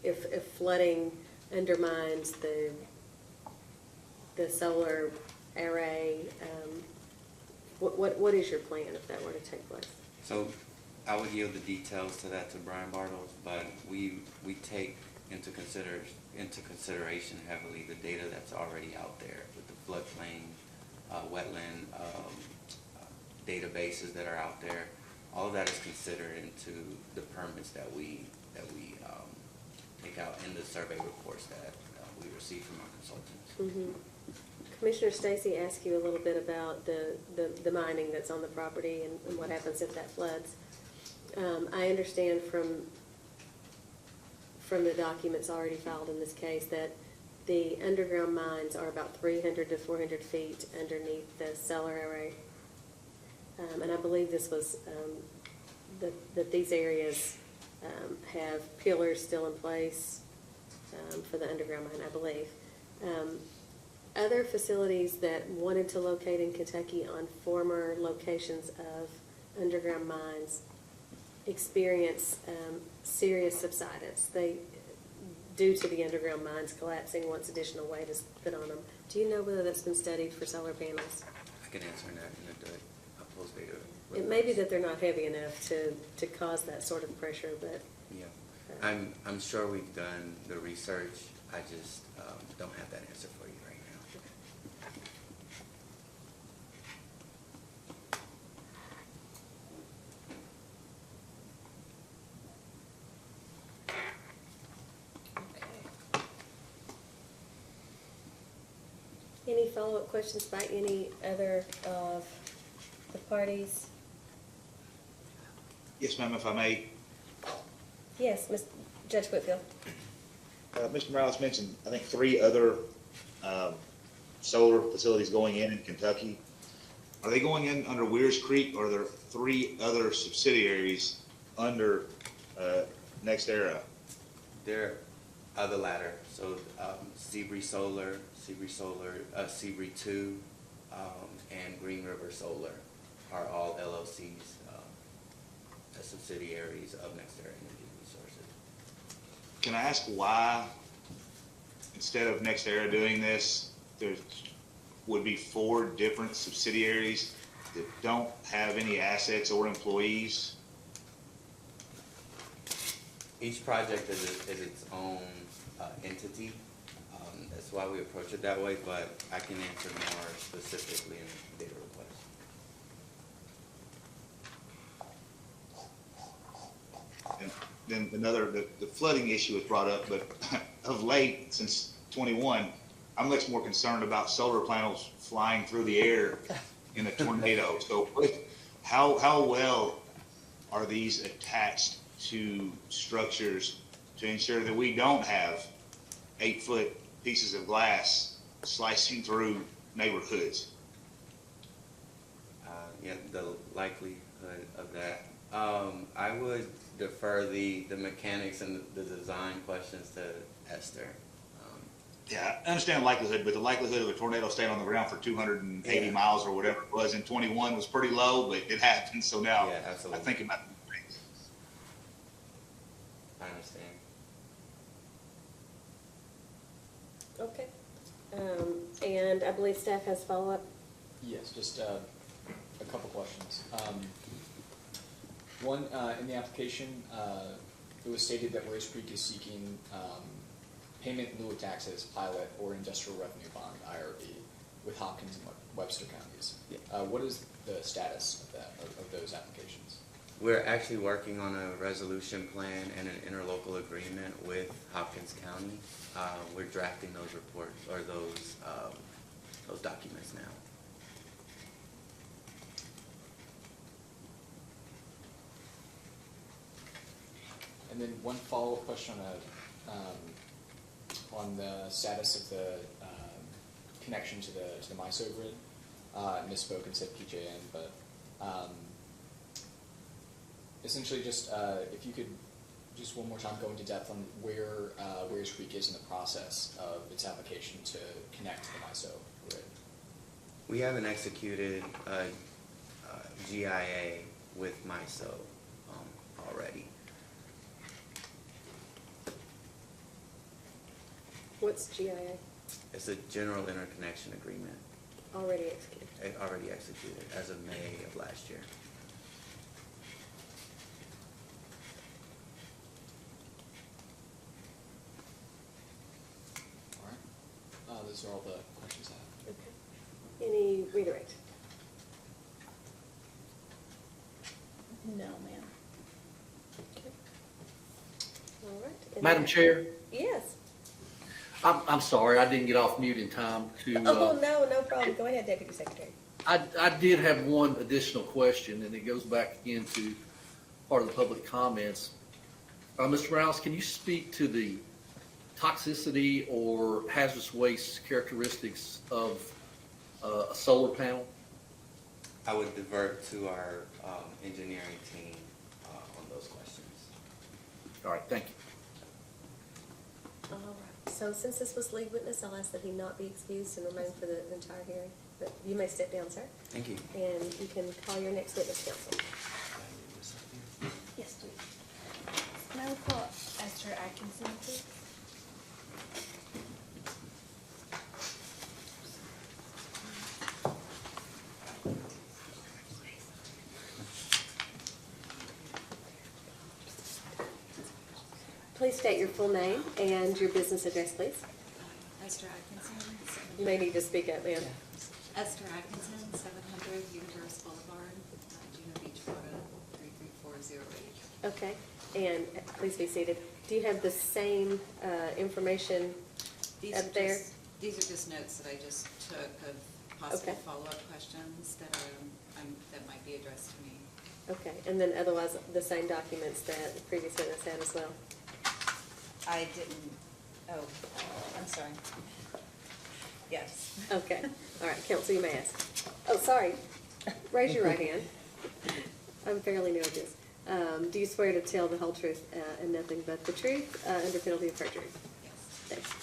A: If flooding undermines the solar array, what is your plan if that were to take place?
F: So I would yield the details to that to Brian Bartles, but we take into consideration heavily the data that's already out there with the floodplain, wetland databases that are out there. All of that is considered into the permits that we take out in the survey reports that we receive from our consultants.
A: Mm-hmm. Commissioner Stacy asked you a little bit about the mining that's on the property and what happens if that floods. I understand from the documents already filed in this case that the underground mines are about 300 to 400 feet underneath the solar array. And I believe this was, that these areas have pillars still in place for the underground mine, I believe. Other facilities that wanted to locate in Kentucky on former locations of underground mines experience serious subsidence. Due to the underground mines collapsing once additional weight is put on them. Do you know whether that's been studied for solar panels?
F: I can answer that in a post data.
A: It may be that they're not heavy enough to cause that sort of pressure, but.
F: Yeah, I'm sure we've done the research. I just don't have that answer for you right now.
A: Any follow-up questions by any other of the parties?
H: Yes, ma'am, if I may.
A: Yes, Judge Whitfield.
H: Mr. Morales mentioned, I think, 3 other solar facilities going in Kentucky. Are they going in under Weirs Creek, or are there 3 other subsidiaries under NextEra?
F: There are the latter. So Seabury Solar, Seabury 2, and Green River Solar are all LLCs, as subsidiaries of NextEra Energy Resources.
H: Can I ask why, instead of NextEra doing this, there would be 4 different subsidiaries that don't have any assets or employees?
F: Each project is its own entity. That's why we approach it that way, but I can answer more specifically in the data request.
H: And then the flooding issue was brought up, but of late, since 21, I'm much more concerned about solar panels flying through the air in a tornado. So how well are these attached to structures to ensure that we don't have 8-foot pieces of glass slicing through neighborhoods?
F: Yeah, the likelihood of that. I would defer the mechanics and the design questions to Esther.
H: Yeah, I understand likelihood, but the likelihood of a tornado staying on the ground for 280
F: Yeah.
H: miles or whatever it was in 21 was pretty low, but it happened. So now
F: Yeah, absolutely.
H: I think about things.
F: I understand.
A: Okay. And I believe staff has follow-up.
D: Yes, just a couple questions. One, in the application, it was stated that Weirs Creek is seeking payment in lieu of taxes, pilot, or industrial revenue bond, IRB, with Hopkins and Webster counties.
F: Yeah.
D: What is the status of that, of those applications?
F: We're actually working on a resolution plan and an interlocal agreement with Hopkins County. We're drafting those reports or those documents now.
D: And then one follow-up question on the status of the connection to the MISO grid. Misspoke and said PJM, but essentially just if you could just one more time go into depth on where Weirs Creek is in the process of its application to connect to the MISO grid.
F: We haven't executed GIA with MISO already.
A: What's GIA?
F: It's a general interconnection agreement.
A: Already executed.
F: Already executed as of May of last year.
D: All right. Those are all the questions I have.
A: Okay. Any redirect?
C: No, ma'am.
A: Okay. All right. And
G: Madam
A: that-
G: Chair,
A: Yes.
G: I'm sorry, I didn't get off mute in time to.
A: Oh, no problem. Go ahead, Deputy Secretary.
G: I did have one additional question, and it goes back again to part of the public comments. Mr. Morales, can you speak to the toxicity or hazardous waste characteristics of a solar panel?
F: I would divert to our engineering team on those questions.
G: All right, thank you.
A: All right. So since this was lead witness, I'll ask that he not be excused and remain for the entire hearing. But you may step down, sir,
F: Thank you.
A: and you can call your next witness, counsel. Yes, please.
C: Can I call Esther Atkinson, please?
A: Please state your full name and your business address, please.
J: Esther Atkinson.
A: You may need to speak up, ma'am.
J: Esther Atkinson, 700 Universe Boulevard, Juno Beach, Florida, 33408.
A: Okay, and please be seated. Do you have the same information
J: These
A: up
J: are
A: there?
J: These are just notes that I just took of possible
A: Okay.
J: follow-up questions that that might be addressed to me.
A: Okay, and then otherwise, the same documents that the previous witness had as well?
J: I didn't, oh, I'm sorry. Yes.
A: Okay, all right, counsel, you may ask. Oh, sorry, raise your right hand. I'm fairly new at this. Do you swear to tell the whole truth and nothing but the truth under penalty of perjury?
J: Yes.
A: Thanks.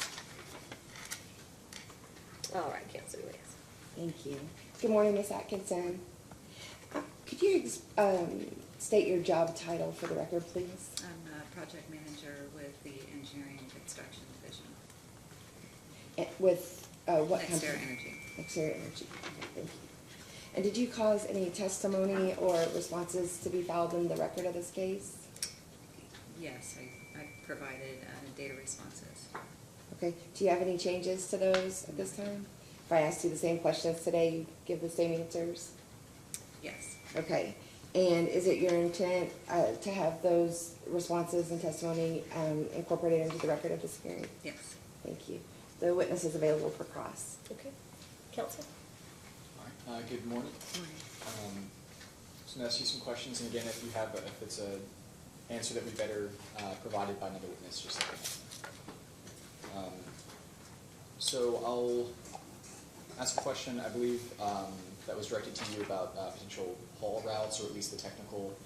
A: All right, counsel, you may ask.
K: Thank you. Good morning, Ms. Atkinson. Could you state your job title for the record, please?
J: I'm a project manager with the Engineering and Construction Division.
K: With what company?
J: Exterior Energy.
K: Exterior Energy. Okay, thank you. And did you cause any testimony or responses to be filed in the record of this case?
J: Yes, I provided data responses.
K: Okay. Do you have any changes to those at this time? If I asked you the same questions today, you give the same answers?
J: Yes.
K: Okay. And is it your intent to have those responses and testimony incorporated into the record of this hearing?
J: Yes.
K: Thank you. The witness is available for cross.
A: Okay, counsel?
D: All right, good morning.
J: Morning.
D: So I'm gonna ask you some questions, and again, if you have, if it's a answer that would be better provided by another witness, just let me know. So I'll ask a question, I believe, that was directed to you about potential haul routes, or at least the technical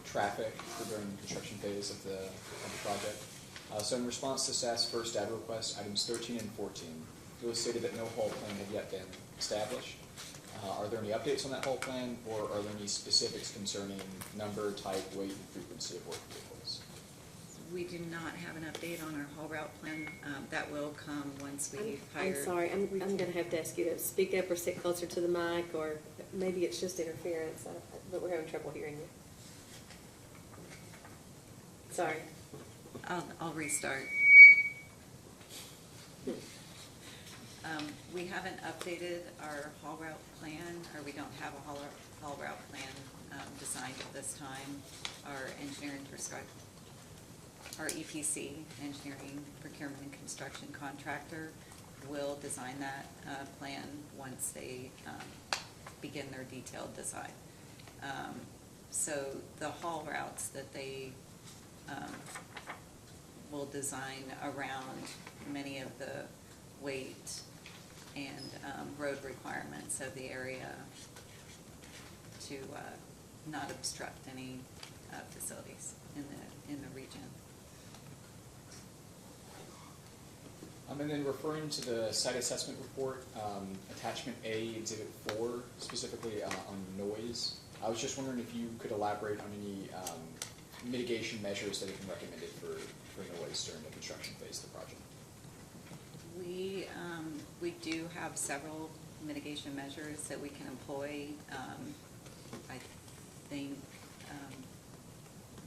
D: traffic during the construction phase of the project. So in response to staff's first data request, items 13 and 14, it was stated that no haul plan had yet been established. Are there any updates on that haul plan, or are there any specifics concerning number, type, weight, and frequency of work vehicles?
J: We do not have an update on our haul route plan. That will come once we hire.
A: I'm sorry, I'm gonna have to ask you to speak up or sit closer to the mic, or maybe it's just interference, but we're having trouble hearing you. Sorry.
J: I'll restart. We haven't updated our haul route plan, or we don't have a haul route plan designed at this time. Our our EPC, engineering, procurement, and construction contractor, will design that plan once they begin their detailed design. So the haul routes that they will design around many of the weight and road requirements of the area to not obstruct any facilities in the region.
D: And then referring to the site assessment report, attachment A, exhibit 4, specifically on noise, I was just wondering if you could elaborate on any mitigation measures that have been recommended for noise during the construction phase of the project.
J: We do have several mitigation measures that we can employ. I think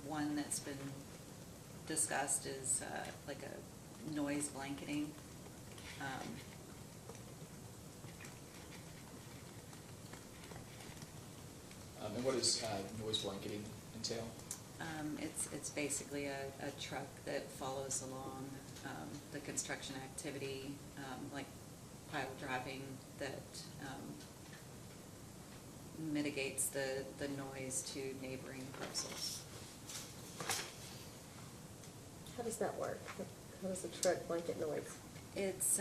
J: one that's been discussed is like a noise blanketing.
D: And what does noise blanketing entail?
J: It's basically a truck that follows along the construction activity, like pile driving, that mitigates the noise to neighboring parcels.
A: How does that work? How does the truck blanket noise?
J: It's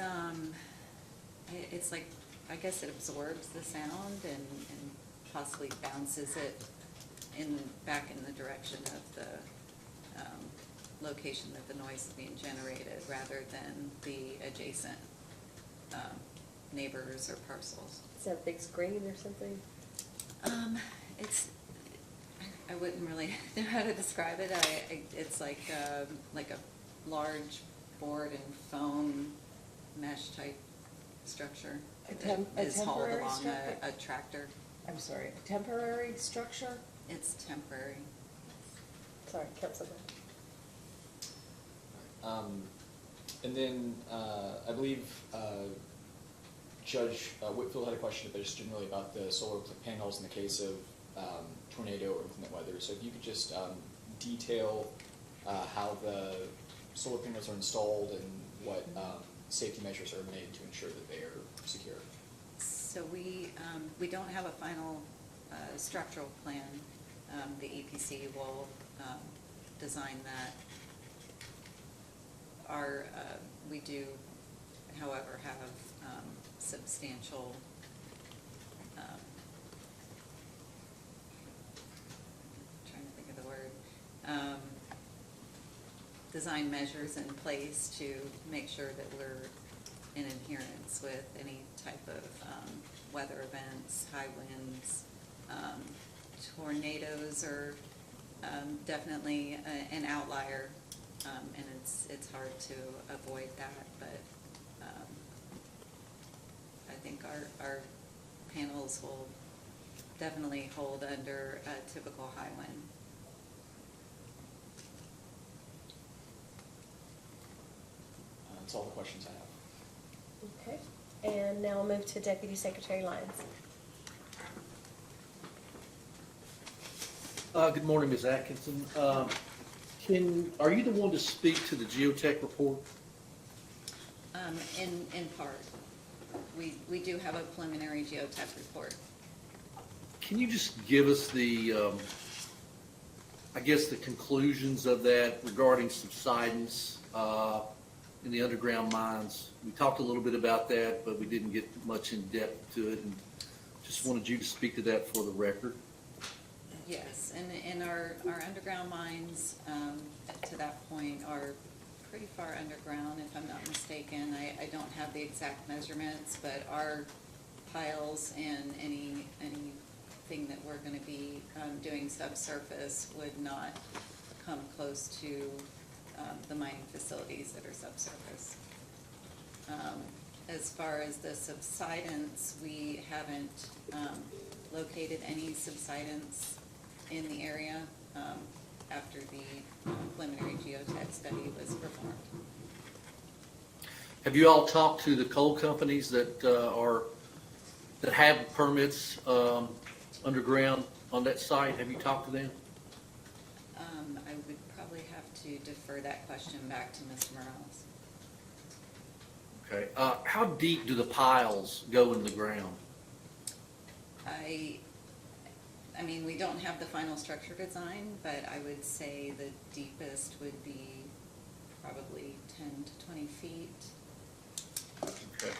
J: like I guess it absorbs the sound and possibly bounces it back in the direction of the location that the noise is being generated, rather than the adjacent neighbors or parcels.
A: Is that a big screen or something?
J: I wouldn't really know how to describe it. It's like a large board and foam mesh type structure
B: A
J: that is hauled
B: temporary
J: along
B: structure?
J: a tractor.
B: I'm sorry, a temporary structure?
J: It's temporary.
A: Sorry, Councilman.
D: And then, I believe, Judge Whitfield had a question, but just generally about the solar panels in the case of tornado or inclement weather. So if you could just detail how the solar panels are installed and what safety measures are made to ensure that they are secure.
J: So we don't have a final structural plan. The EPC will design that. We do, however, have substantial trying to think of the word, design measures in place to make sure that we're in adherence with any type of weather events, high winds. Tornadoes are definitely an outlier, and it's hard to avoid that, but I think our panels will definitely hold under a typical high wind.
D: That's all the questions I have.
A: Okay, and now we'll move to Deputy Secretary Lyons.
G: Good morning, Ms. Atkinson. Are you the one to speak to the geotech report?
J: In part. We do have a preliminary geotech report.
G: Can you just give us the, I guess, the conclusions of that regarding subsidence in the underground mines? We talked a little bit about that, but we didn't get much in depth to it, and just wanted you to speak to that for the record.
J: Yes, and our underground mines, to that point, are pretty far underground, if I'm not mistaken. I don't have the exact measurements, but our piles and anything that we're gonna be doing subsurface would not come close to the mining facilities that are subsurface. As far as the subsidence, we haven't located any subsidence in the area after the preliminary geotech study was performed.
G: Have you all talked to the coal companies that have permits underground on that site? Have you talked to them?
J: I would probably have to defer that question back to Mr. Morales.
G: Okay. How deep do the piles go in the ground?
J: I mean, we don't have the final structure design, but I would say the deepest would be probably 10 to 20 feet.
G: Okay.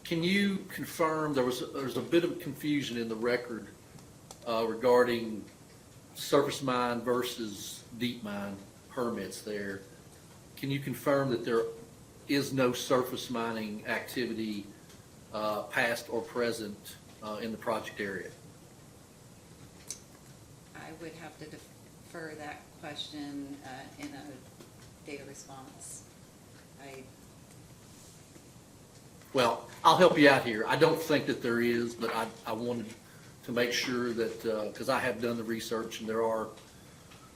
G: Can you confirm, there's a bit of confusion in the record regarding surface mine versus deep mine permits there. Can you confirm that there is no surface mining activity past or present in the project area?
J: I would have to defer that question in a data response.
G: Well, I'll help you out here. I don't think that there is, but I wanted to make sure that, because I have done the research, and there are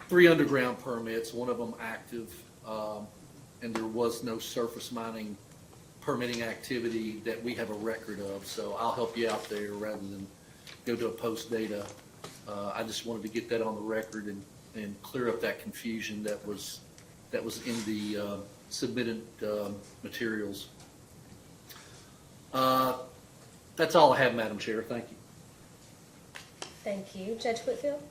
G: 3 underground permits, one of them active, and there was no surface mining permitting activity that we have a record of. So I'll help you out there rather than go to a post data. I just wanted to get that on the record and clear up that confusion that was in the submitted materials. That's all I have, Madam Chair. Thank you.
A: Thank you. Judge Whitfield?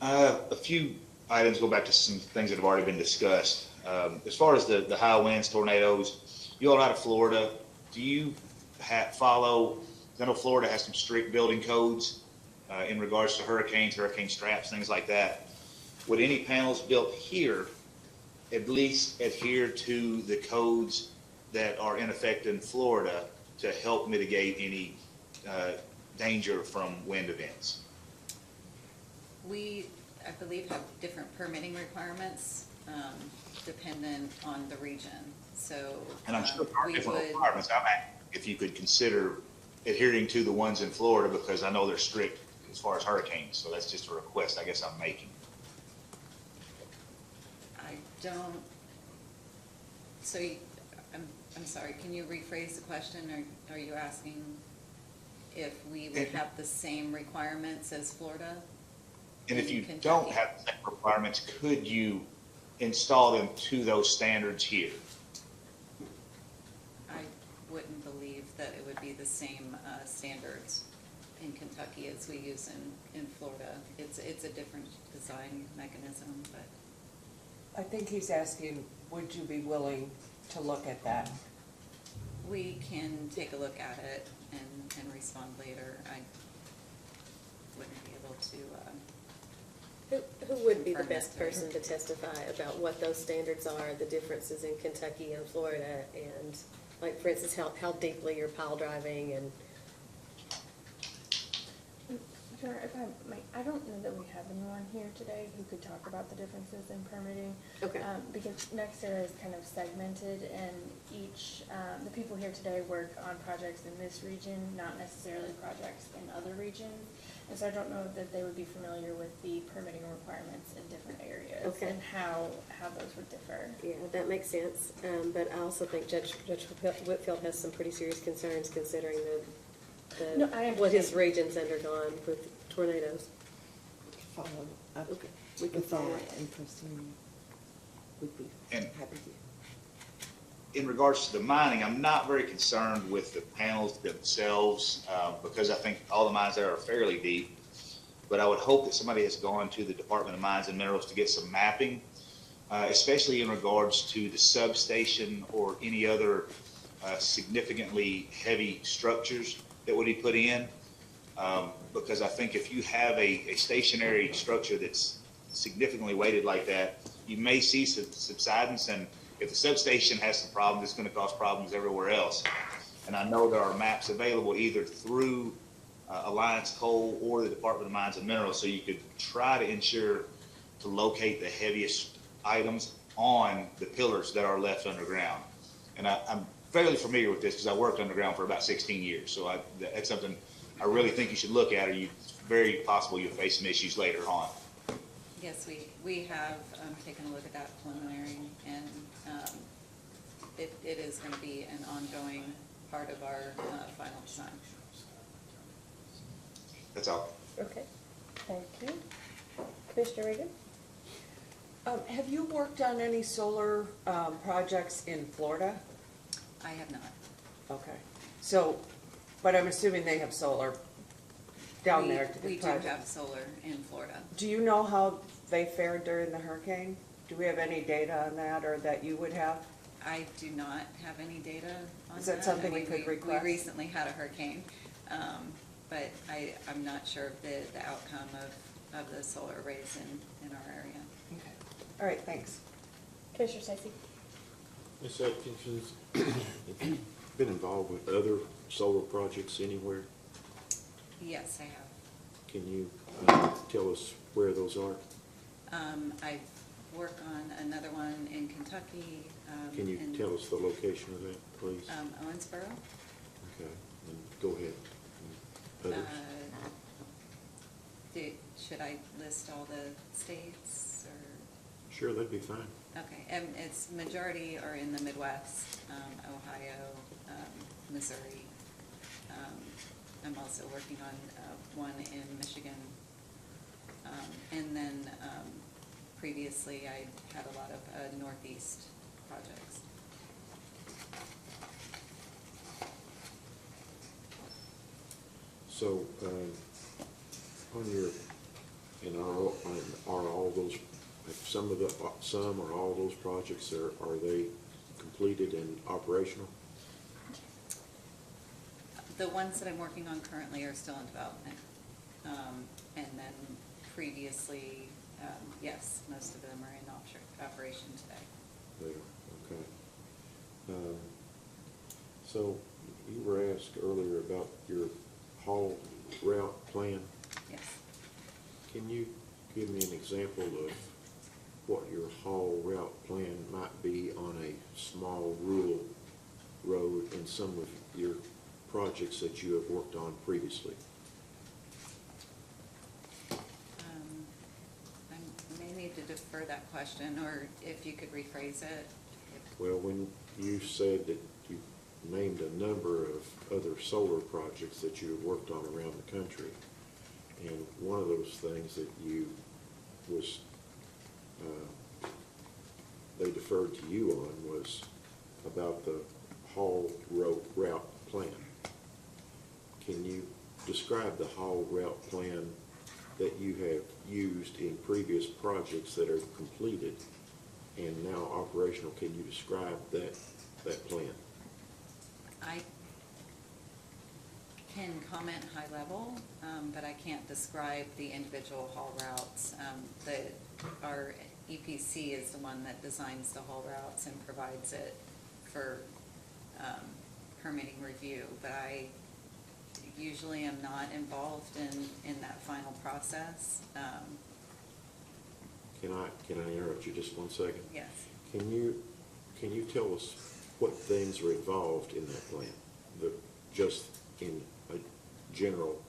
H: A few items go back to some things that have already been discussed. As far as the high winds, tornadoes, you all out of Florida, do you follow, I know Florida has some strict building codes in regards to hurricanes, hurricane straps, things like that. Would any panels built here at least adhere to the codes that are in effect in Florida to help mitigate any danger from wind events?
J: We, I believe, have different permitting requirements, dependent on the region, so.
H: And I'm sure there are
J: we
H: different
J: would-
H: requirements. I'm asking if you could consider adhering to the ones in Florida, because I know they're strict as far as hurricanes, so that's just a request I guess I'm making.
J: I don't, so, I'm sorry, can you rephrase the question? Are you asking if we would have the same requirements as Florida?
H: And if
J: in
H: you
J: Kentucky?
H: don't have the same requirements, could you install them to those standards here?
J: I wouldn't believe that it would be the same standards in Kentucky as we use in Florida. It's a different design mechanism, but
B: I think he's asking, would you be willing to look at that?
J: we can take a look at it and respond later. I wouldn't be able to,
A: Who would be the
J: Confirm
A: best
J: that.
A: person to testify about what those standards are, the differences in Kentucky and Florida, and like, for instance, how deeply you're pile driving and,
C: Sure, if I might, I don't know that we have anyone here today who could talk about the differences in permitting.
A: okay.
C: Because NextEra is kind of segmented, and each, the people here today work on projects in this region, not necessarily projects in other regions. And so I don't know that they would be familiar with the permitting requirements in different areas.
A: Okay.
C: And how those would differ.
A: Yeah, that makes sense. But I also think Judge Whitfield has some pretty serious concerns considering
C: No, I
A: what his
C: understand.
A: region's undergone with tornadoes.
K: Follow up
A: Okay, we can
K: with
A: follow
K: that
A: up.
K: and proceed. Would be
H: And-
K: happy to.
H: In regards to the mining, I'm not very concerned with the panels themselves, because I think all the mines there are fairly deep. But I would hope that somebody has gone to the Department of Mines and Minerals to get some mapping, especially in regards to the substation or any other significantly heavy structures that would be put in. Because I think if you have a stationary structure that's significantly weighted like that, you may see some subsidence, and if the substation has some problems, it's going to cause problems everywhere else. And I know there are maps available either through Alliance Coal or the Department of Mines and Minerals, so you could try to ensure to locate the heaviest items on the pillars that are left underground. And I'm fairly familiar with this because I worked underground for about 16 years, so that's something I really think you should look at, or it's very possible you'll face some issues later on.
J: yes, we have taken a look at that preliminary, and it is going to be an ongoing part of our final design.
H: That's all.
A: Okay, thank you. Commissioner Reagan?
B: Have you worked on any solar projects in Florida?
J: I have not.
B: Okay, so, but I'm assuming they have solar down there to
J: We
B: the
J: do
B: project.
J: have solar in Florida.
B: Do you know how they fared during the hurricane? Do we have any data on that, or that you would have?
J: I do not have any data on that.
B: Is that something
J: I
B: we
J: mean,
B: could request?
J: We recently had a hurricane, but I'm not sure of the outcome of the solar arrays in our area.
B: Okay. All right, thanks.
C: Commissioner Stacy?
I: Ms. Atkinson, have you been involved with other solar projects anywhere?
J: Yes, I have.
I: Can you tell us where those are?
J: I work on another one in Kentucky.
I: Can you
J: in,
I: tell us the location of that, please?
J: Owensboro.
I: Okay, and go ahead. Others?
J: Should I list all the states, or?
I: Sure, that'd be fine.
J: Okay, it's majority are in the Midwest, Ohio, Missouri. I'm also working on one in Michigan. And then previously I had a lot of Northeast projects.
I: So, on your, are all those some or all those projects, are they completed and operational?
J: The ones that I'm working on currently are still in development. And then previously, yes, most of them are in operation today.
I: There, okay. So you were asked earlier about your haul route plan.
J: Yes.
I: Can you give me an example of what your haul route plan might be on a small rural road in some of your projects that you have worked on previously?
J: I may need to defer that question, or if you could rephrase it.
I: Well, when you said that you named a number of other solar projects that you have worked on around the country, and one of those things that you was, they deferred to you on was about the haul route plan. Can you describe the haul route plan that you have used in previous projects that are completed and now operational? Can you describe that plan?
J: I can comment high level, but I can't describe the individual haul routes. Our EPC is the one that designs the haul routes and provides it for permitting review, but I usually am not involved in that final process.
I: Can I interrupt you just 1 second?
J: Yes.
I: Can you tell us what things are involved in that plan? Just in a general,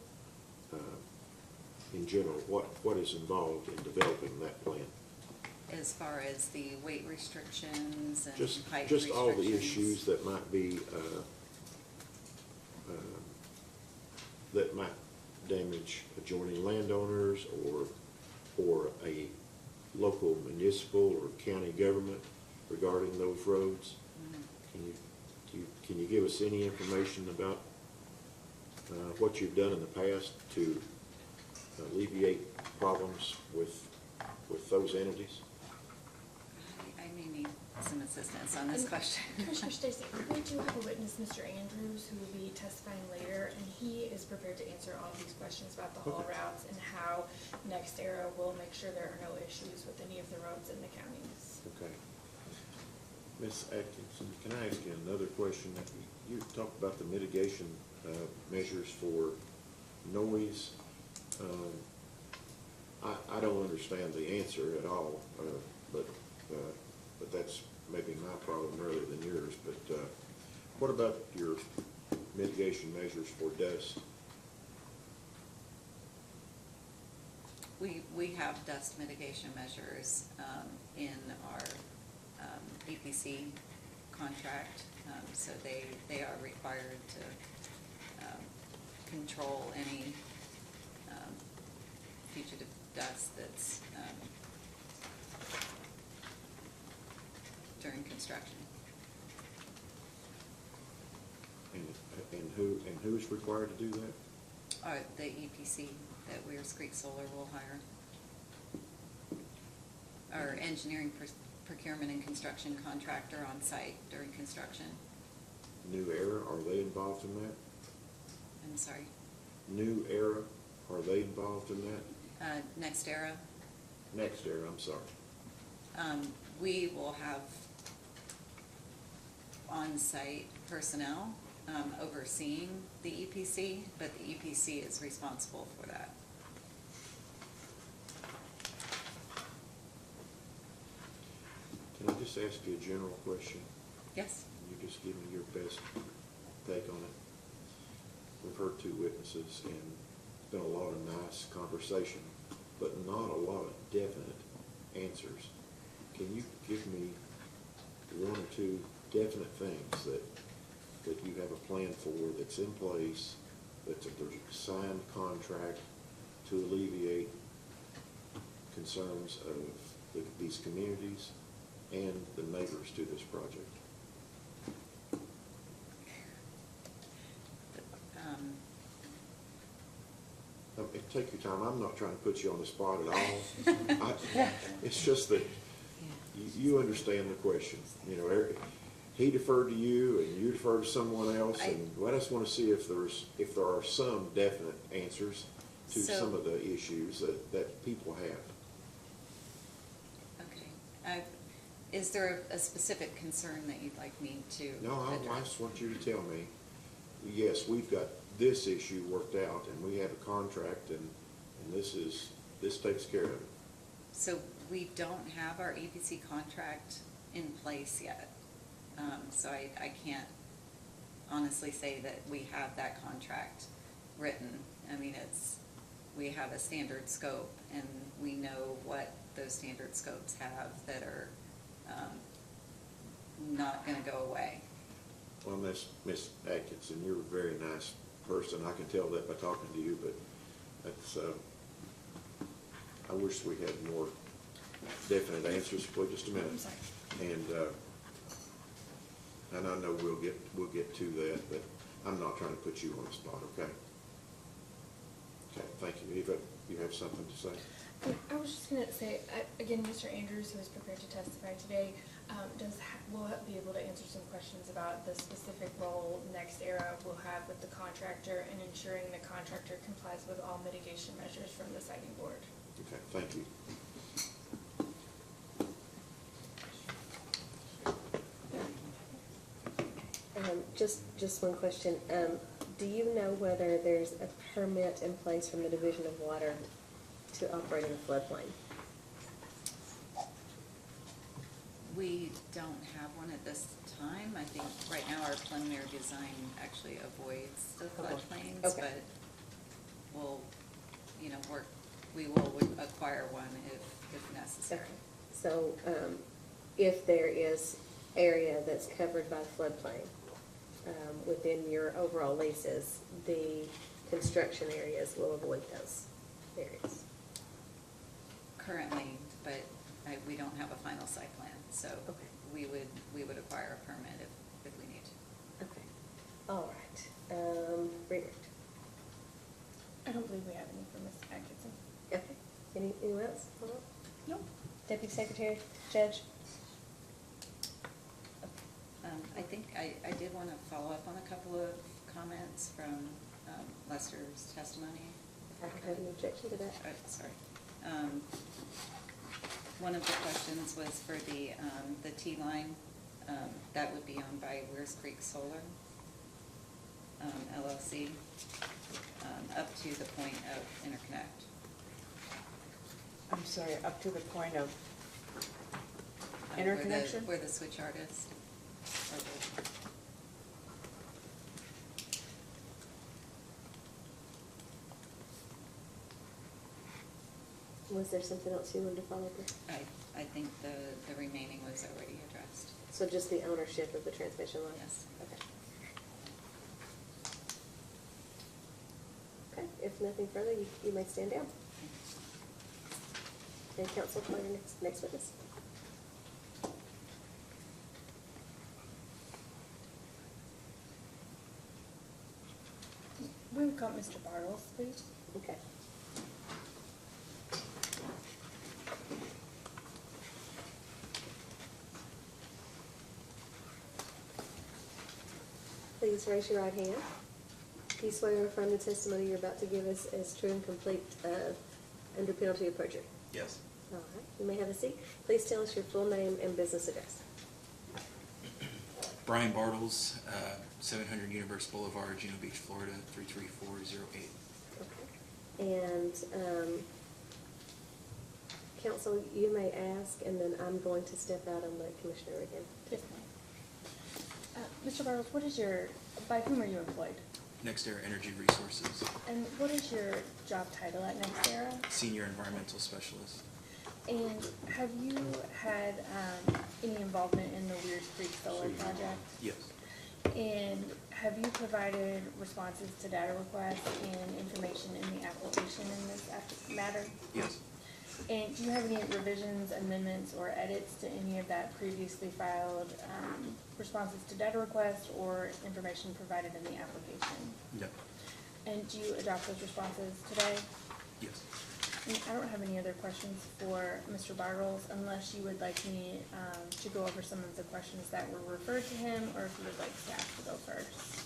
I: what is involved in developing that plan?
J: As far as the weight restrictions and height
I: Just
J: restrictions?
I: all the issues that might be, that might damage adjoining landowners or a local municipal or county government regarding those roads.
J: Mhm.
I: Can you give us any information about what you've done in the past to alleviate problems with those entities?
J: I may need some assistance on this
C: And
J: question.
C: Commissioner Stacy, we do have a witness, Mr. Andrews, who will be testifying later, and he is prepared to answer all these questions about the haul
I: Okay.
C: routes and how NextEra will make sure there are no issues with any of the roads in the counties.
I: Okay. Ms. Atkinson, can I ask you another question? You talked about the mitigation measures for noise. I don't understand the answer at all, but that's maybe my problem rather than yours. But what about your mitigation measures for dust?
J: We have dust mitigation measures in our EPC contract, so they are required to control any fugitive dust that's during construction.
I: And who's required to do that?
J: The EPC that Weirs Creek Solar will hire. Our engineering procurement and construction contractor on site during construction.
I: New Era, are they involved in that?
J: I'm sorry.
I: New Era, are they involved in that?
J: NextEra,
I: Next Era, I'm sorry.
J: we will have on-site personnel overseeing the EPC, but the EPC is responsible for that.
I: Can I just ask you a general question?
J: Yes?
I: You just give me your best take on it. We've heard two witnesses, and it's been a lot of nice conversation, but not a lot of definite answers. Can you give me one or two definite things that you have a plan for that's in place, there's a signed contract to alleviate concerns of these communities and the neighbors to this project? take your time. I'm not trying to put you on the spot at all. It's just that you understand the question. You know, he deferred to you and you deferred to someone else, and I just want to see if there are some definite answers to some of the issues that people have.
J: Okay. Is there a specific concern that you'd like me to
I: No, I
J: address?
I: just want you to tell me, yes, we've got this issue worked out, and we have a contract, and this takes care of it.
J: So we don't have our EPC contract in place yet. So I can't honestly say that we have that contract written. I mean, we have a standard scope, and we know what those standard scopes have that are not gonna go away.
I: Well, Miss Atkinson, you're a very nice person. I can tell that by talking to you, but that's, I wish we had more definite answers. Wait just a minute.
C: I'm sorry.
I: And I know we'll get to that, but I'm not trying to put you on the spot, okay? Okay, thank you. Eva, you have something to say?
C: I was just gonna say, again, Mr. Andrews, who is prepared to testify today, will be able to answer some questions about the specific role NextEra will have with the contractor in ensuring the contractor complies with all mitigation measures from the siting board.
I: Okay, thank you.
A: Just one question. Do you know whether there's a permit in place from the Division of Water to operate in a floodplain?
J: We don't have one at this time. I think right now our preliminary design actually avoids the floodplains,
A: Okay.
J: but we will acquire one if necessary.
A: Okay. So, if there is area that's covered by floodplain, within your overall leases, the construction areas will avoid those areas.
J: Currently, but we don't have a final site plan, so
A: Okay.
J: we would acquire a permit if we need to.
A: Okay. All right. Brittany.
C: I don't believe we have any for Ms. Atkinson.
A: Okay. Anyone else?
C: Nope.
A: Deputy Secretary, Judge?
J: I think I did want to follow up on a couple of comments from Lester's testimony.
A: I don't have any objection to that.
J: Sorry. One of the questions was for the T-line, that would be owned by Weirs Creek Solar, LLC, up to the point of interconnect.
B: I'm sorry, up to the point of
J: Where
B: interconnection?
J: Where the switch yard is. Or
A: Was there something else you wanted to follow up with?
J: I think the remaining was already addressed.
A: So just the ownership of the transmission line?
J: Yes.
A: Okay. Okay, if nothing further, you may stand down. And counsel, call your next witness.
C: We've got Mr. Bartles, please.
A: Okay. Please raise your right hand. Do you swear or affirm the testimony you're about to give us is true and complete under penalty of perjury?
F: Yes.
A: All right, you may have a seat. Please tell us your full name and business address.
L: Brian Bartles, 700 Universe Boulevard, Juno Beach, Florida, 33408.
A: Okay. And counsel, you may ask, and then I'm going to step out and let Commissioner Regan.
C: Yes, ma'am. Mr. Bartles, by whom are you employed?
L: NextEra Energy Resources,
C: And what is your job title at NextEra?
L: Senior Environmental Specialist.
C: And have you had any involvement in the Weirs Creek Solar project?
L: Yes.
C: And have you provided responses to data requests and information in the application in this matter?
L: Yes.
C: And do you have any revisions, amendments, or edits to any of that previously filed responses to data requests or information provided in the application?
L: No.
C: And do you adopt those responses today?
L: Yes.
C: And I don't have any other questions for Mr. Bartles unless you would like me to go over some of the questions that were referred to him, or if you would like staff to go first.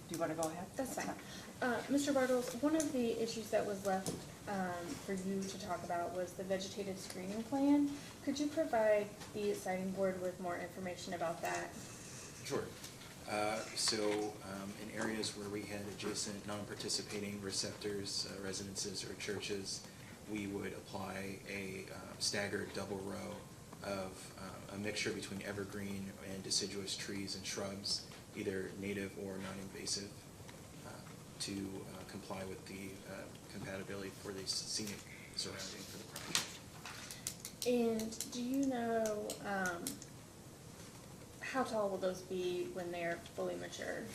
M: Do you want to go ahead?
C: That's fine. Mr. Bartles, one of the issues that was left for you to talk about was the vegetative screening plan. Could you provide the siting board with more information about that?
L: Sure. In areas where we had adjacent non-participating receptors, residences, or churches, we would apply a staggered double row of a mixture between evergreen and deciduous trees and shrubs, either native or non-invasive, to comply with the compatibility for the scenic surrounding for the project.
C: And do you know how tall will those be when they're fully matured?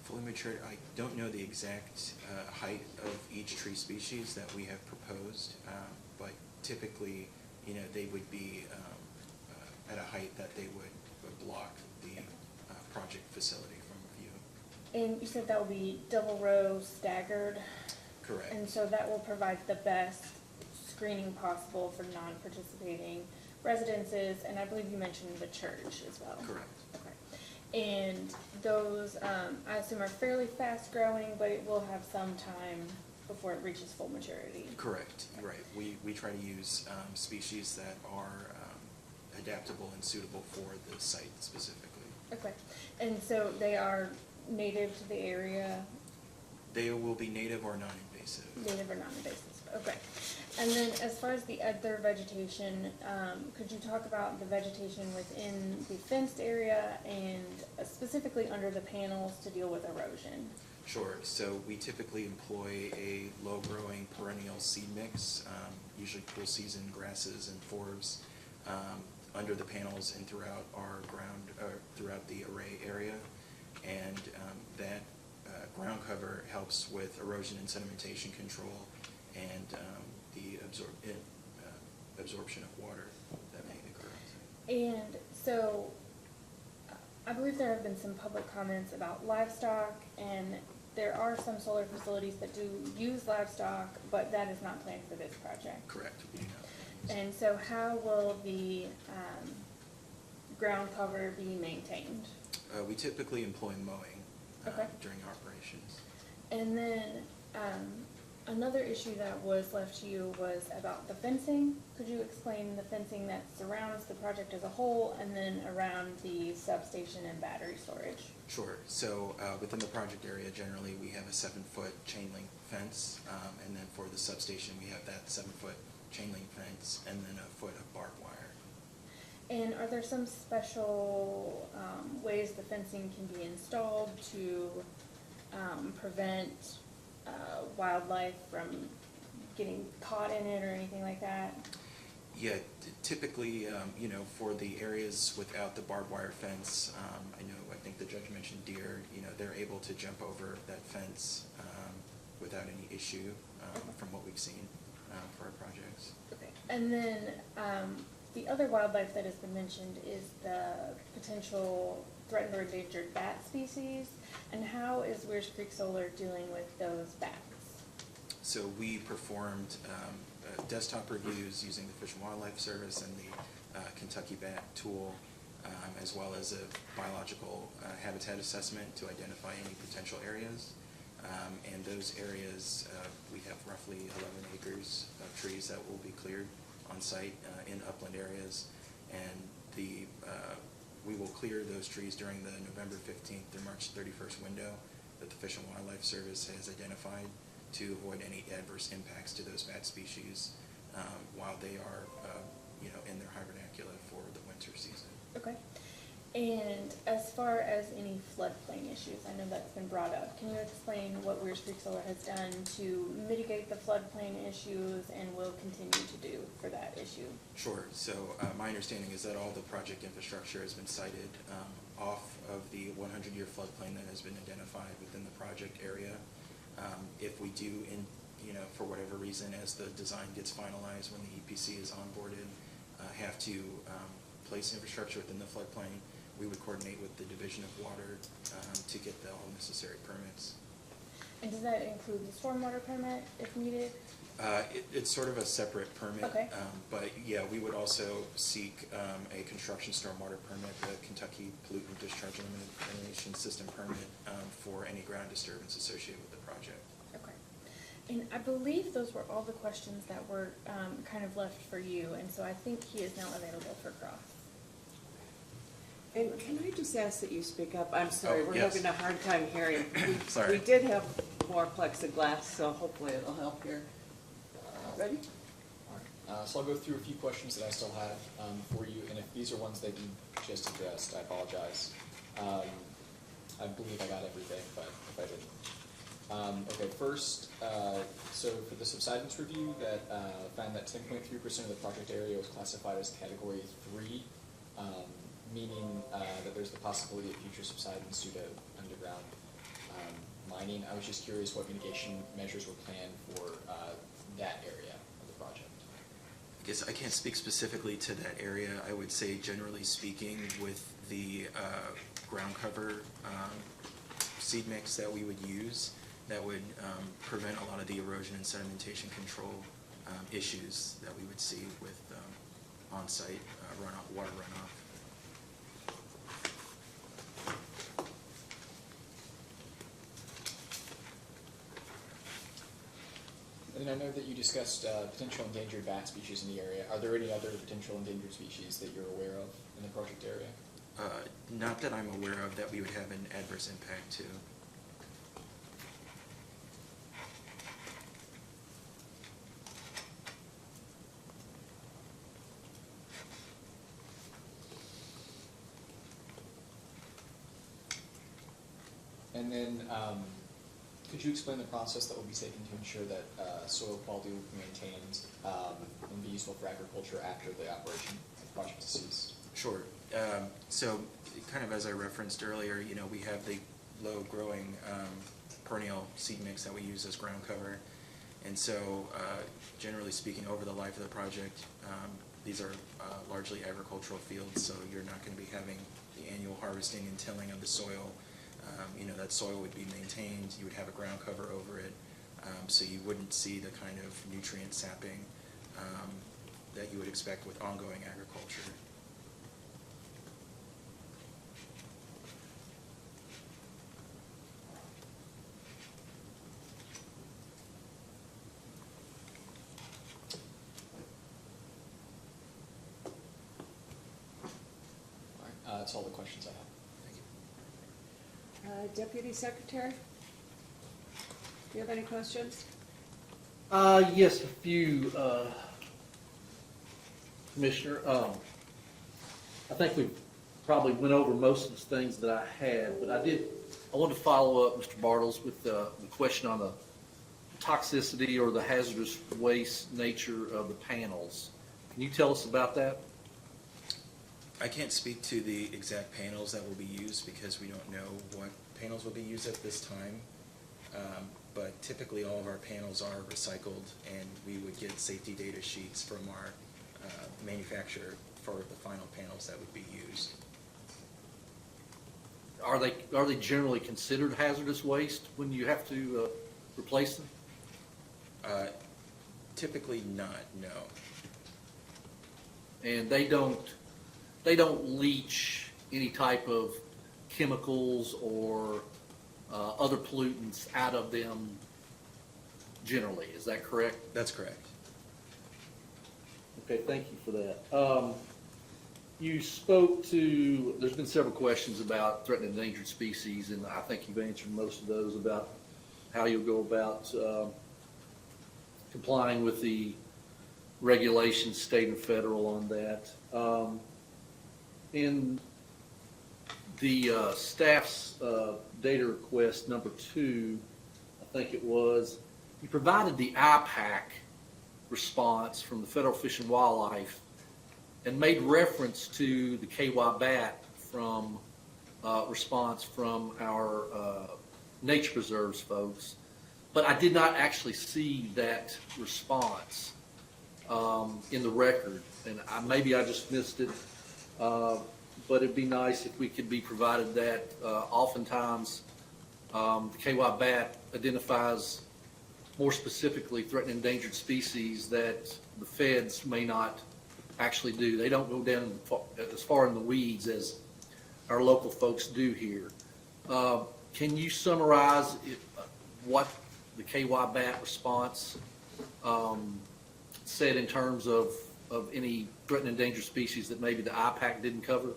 L: Fully matured, I don't know the exact height of each tree species that we have proposed, but typically, they would be at a height that they would block the project facility from view.
C: And you said that will be double row staggered?
L: Correct.
C: And so that will provide the best screening possible for non-participating residences, and I believe you mentioned the church as well.
L: Correct.
C: Okay. And those, I assume, are fairly fast growing, but it will have some time before it reaches full maturity.
L: Correct, right. We try to use species that are adaptable and suitable for the site specifically.
C: Okay. And so they are native to the area?
L: They will be native or non-invasive.
C: Native or non-invasive, okay. And then as far as the other vegetation, could you talk about the vegetation within the fenced area and specifically under the panels to deal with erosion?
L: Sure. So we typically employ a low-growing perennial seed mix, usually cool season grasses and forbs, under the panels and throughout our ground, throughout the array area. And that ground cover helps with erosion and sedimentation control and the absorption of water that may occur.
C: And so I believe there have been some public comments about livestock, and there are some solar facilities that do use livestock, but that is not planned for this project.
L: Correct. We do not.
C: And so how will the ground cover be maintained?
L: We typically employ mowing
C: Okay.
L: during operations.
C: And then another issue that was left to you was about the fencing. Could you explain the fencing that surrounds the project as a whole and then around the substation and battery storage?
L: Sure. So within the project area, generally, we have a 7-foot chain link fence, and then for the substation, we have that 7-foot chain link fence and then a foot of barbed wire.
C: And are there some special ways the fencing can be installed to prevent wildlife from getting caught in it or anything like that?
L: Yeah, typically, for the areas without the barbed wire fence, I think the judge mentioned deer, they're able to jump over that fence without any issue from what we've seen for our projects.
C: Okay. And then the other wildlife that has been mentioned is the potential threatened or endangered bat species. And how is Weirs Creek Solar dealing with those bats?
L: So we performed desktop reviews using the Fish and Wildlife Service and the Kentucky Bat tool, as well as a biological habitat assessment to identify any potential areas. And those areas, we have roughly 11 acres of trees that will be cleared on site in upland areas. And we will clear those trees during the November 15th through March 31st window that the Fish and Wildlife Service has identified to avoid any adverse impacts to those bat species while they are, in their hibernacula for the winter season.
C: Okay. And as far as any floodplain issues, I know that's been brought up. Can you explain what Weirs Creek Solar has done to mitigate the floodplain issues and will continue to do for that issue?
L: Sure. So my understanding is that all the project infrastructure has been sited off of the 100-year floodplain that has been identified within the project area. If we do, for whatever reason, as the design gets finalized, when the EPC is onboarded, have to place infrastructure within the floodplain, we would coordinate with the Division of Water to get all necessary permits.
C: And does that include the stormwater permit if needed?
L: It's sort of a separate permit.
C: Okay.
L: But yeah, we would also seek a construction stormwater permit, the Kentucky Pollutant Discharge Elimination System permit, for any ground disturbance associated with the project.
C: Okay. And I believe those were all the questions that were kind of left for you, and so I think he is now available for cross.
B: And can I just ask that you speak up? I'm sorry,
L: Oh,
B: we're
L: yes.
B: having a hard time hearing.
L: Sorry.
B: We did have more plexiglass, so hopefully it'll help here. Ready?
D: All right. So I'll go through a few questions that I still have for you, and if these are ones that you just addressed, I apologize. I believe I got everything, but if I didn't. Okay, first, so for the subsidence review that found that 10.3% of the project area was classified as Category 3, meaning that there's the possibility of future subsidence due to underground mining. I was just curious what mitigation measures were planned for that area of the project.
L: I guess I can't speak specifically to that area. I would say, generally speaking, with the ground cover seed mix that we would use, that would prevent a lot of the erosion and sedimentation control issues that we would see with on-site runoff, water runoff.
D: And I know that you discussed potential endangered bat species in the area. Are there any other potential endangered species that you're aware of in the project area?
L: Not that I'm aware of that we would have an adverse impact to.
D: And then, could you explain the process that will be taken to ensure that soil quality will be maintained and be useful for agriculture after the operation of the project is ceased?
L: Sure. So, kind of as I referenced earlier, you know, we have the low-growing perennial seed mix that we use as ground cover, and so generally speaking, over the life of the project, these are largely agricultural fields, so you're not going to be having the annual harvesting and tilling of the soil. You know, that soil would be maintained, you would have a ground cover over it, so you wouldn't see the kind of nutrient sapping that you would expect with ongoing agriculture.
D: All right, that's all the questions I have.
B: Deputy Secretary? Do you have any questions?
G: Yes, a few, Commissioner. I think we probably went over most of the things that I had, but I wanted to follow up, Mr. Bartles, with the question on the toxicity or the hazardous waste nature of the panels. Can you tell us about that?
L: I can't speak to the exact panels that will be used because we don't know what panels will be used at this time. But typically all of our panels are recycled, and we would get safety data sheets from our manufacturer for the final panels that would be used.
G: Are they generally considered hazardous waste when you have to replace them?
L: Typically not, no.
G: And they don't leach any type of chemicals or other pollutants out of them generally, is that correct?
L: That's correct.
G: Okay, thank you for that. You spoke to, there's been several questions about threatened and endangered species, and I think you've answered most of those about how you'll go about complying with the regulations, state and federal, on that. In the staff's data request number 2, I think it was, you provided the IPAC response from the Federal Fish and Wildlife and made reference to the KY bat from response from our nature preserves folks, but I did not actually see that response in the record, and maybe I just missed it. but it'd be nice if we could be provided that. Oftentimes, the KY bat identifies more specifically threatened and endangered species that the feds may not actually do. They don't go down as far in the weeds as our local folks do here. Can you summarize what the KY bat response said in terms of any threatened and endangered species that maybe the IPAC didn't cover?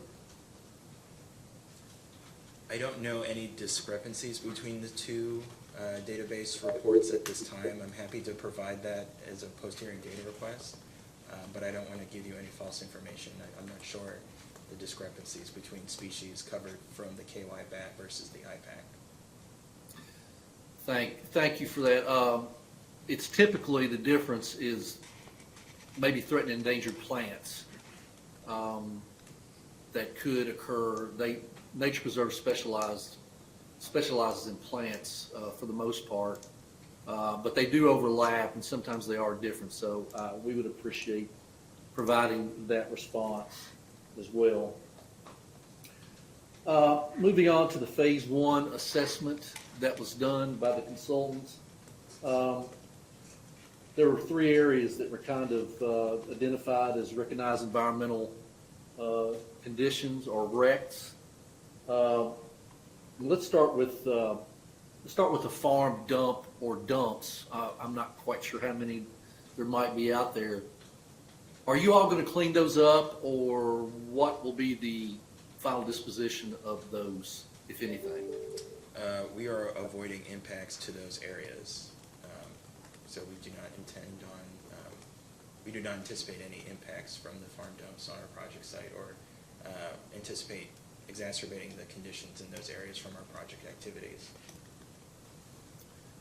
L: I don't know any discrepancies between the two database reports at this time. I'm happy to provide that as a post-hearing data request, but I don't want to give you any false information. I'm not sure the discrepancies between species covered from the KY bat versus the IPAC.
G: Thank you for that. It's typically the difference is maybe threatened and endangered plants that could occur. Nature Preserve specializes in plants for the most part, but they do overlap and sometimes they are different. So we would appreciate providing that response as well. Moving on to the Phase 1 assessment that was done by the consultants. There were 3 areas that were kind of identified as recognized environmental conditions or RECs. Let's start with the farm dump or dumps. I'm not quite sure how many there might be out there. Are you all going to clean those up, or what will be the final disposition of those, if anything?
L: We are avoiding impacts to those areas, so we do not intend on, we do not anticipate any impacts from the farm dumps on our project site, or anticipate exacerbating the conditions in those areas from our project activities.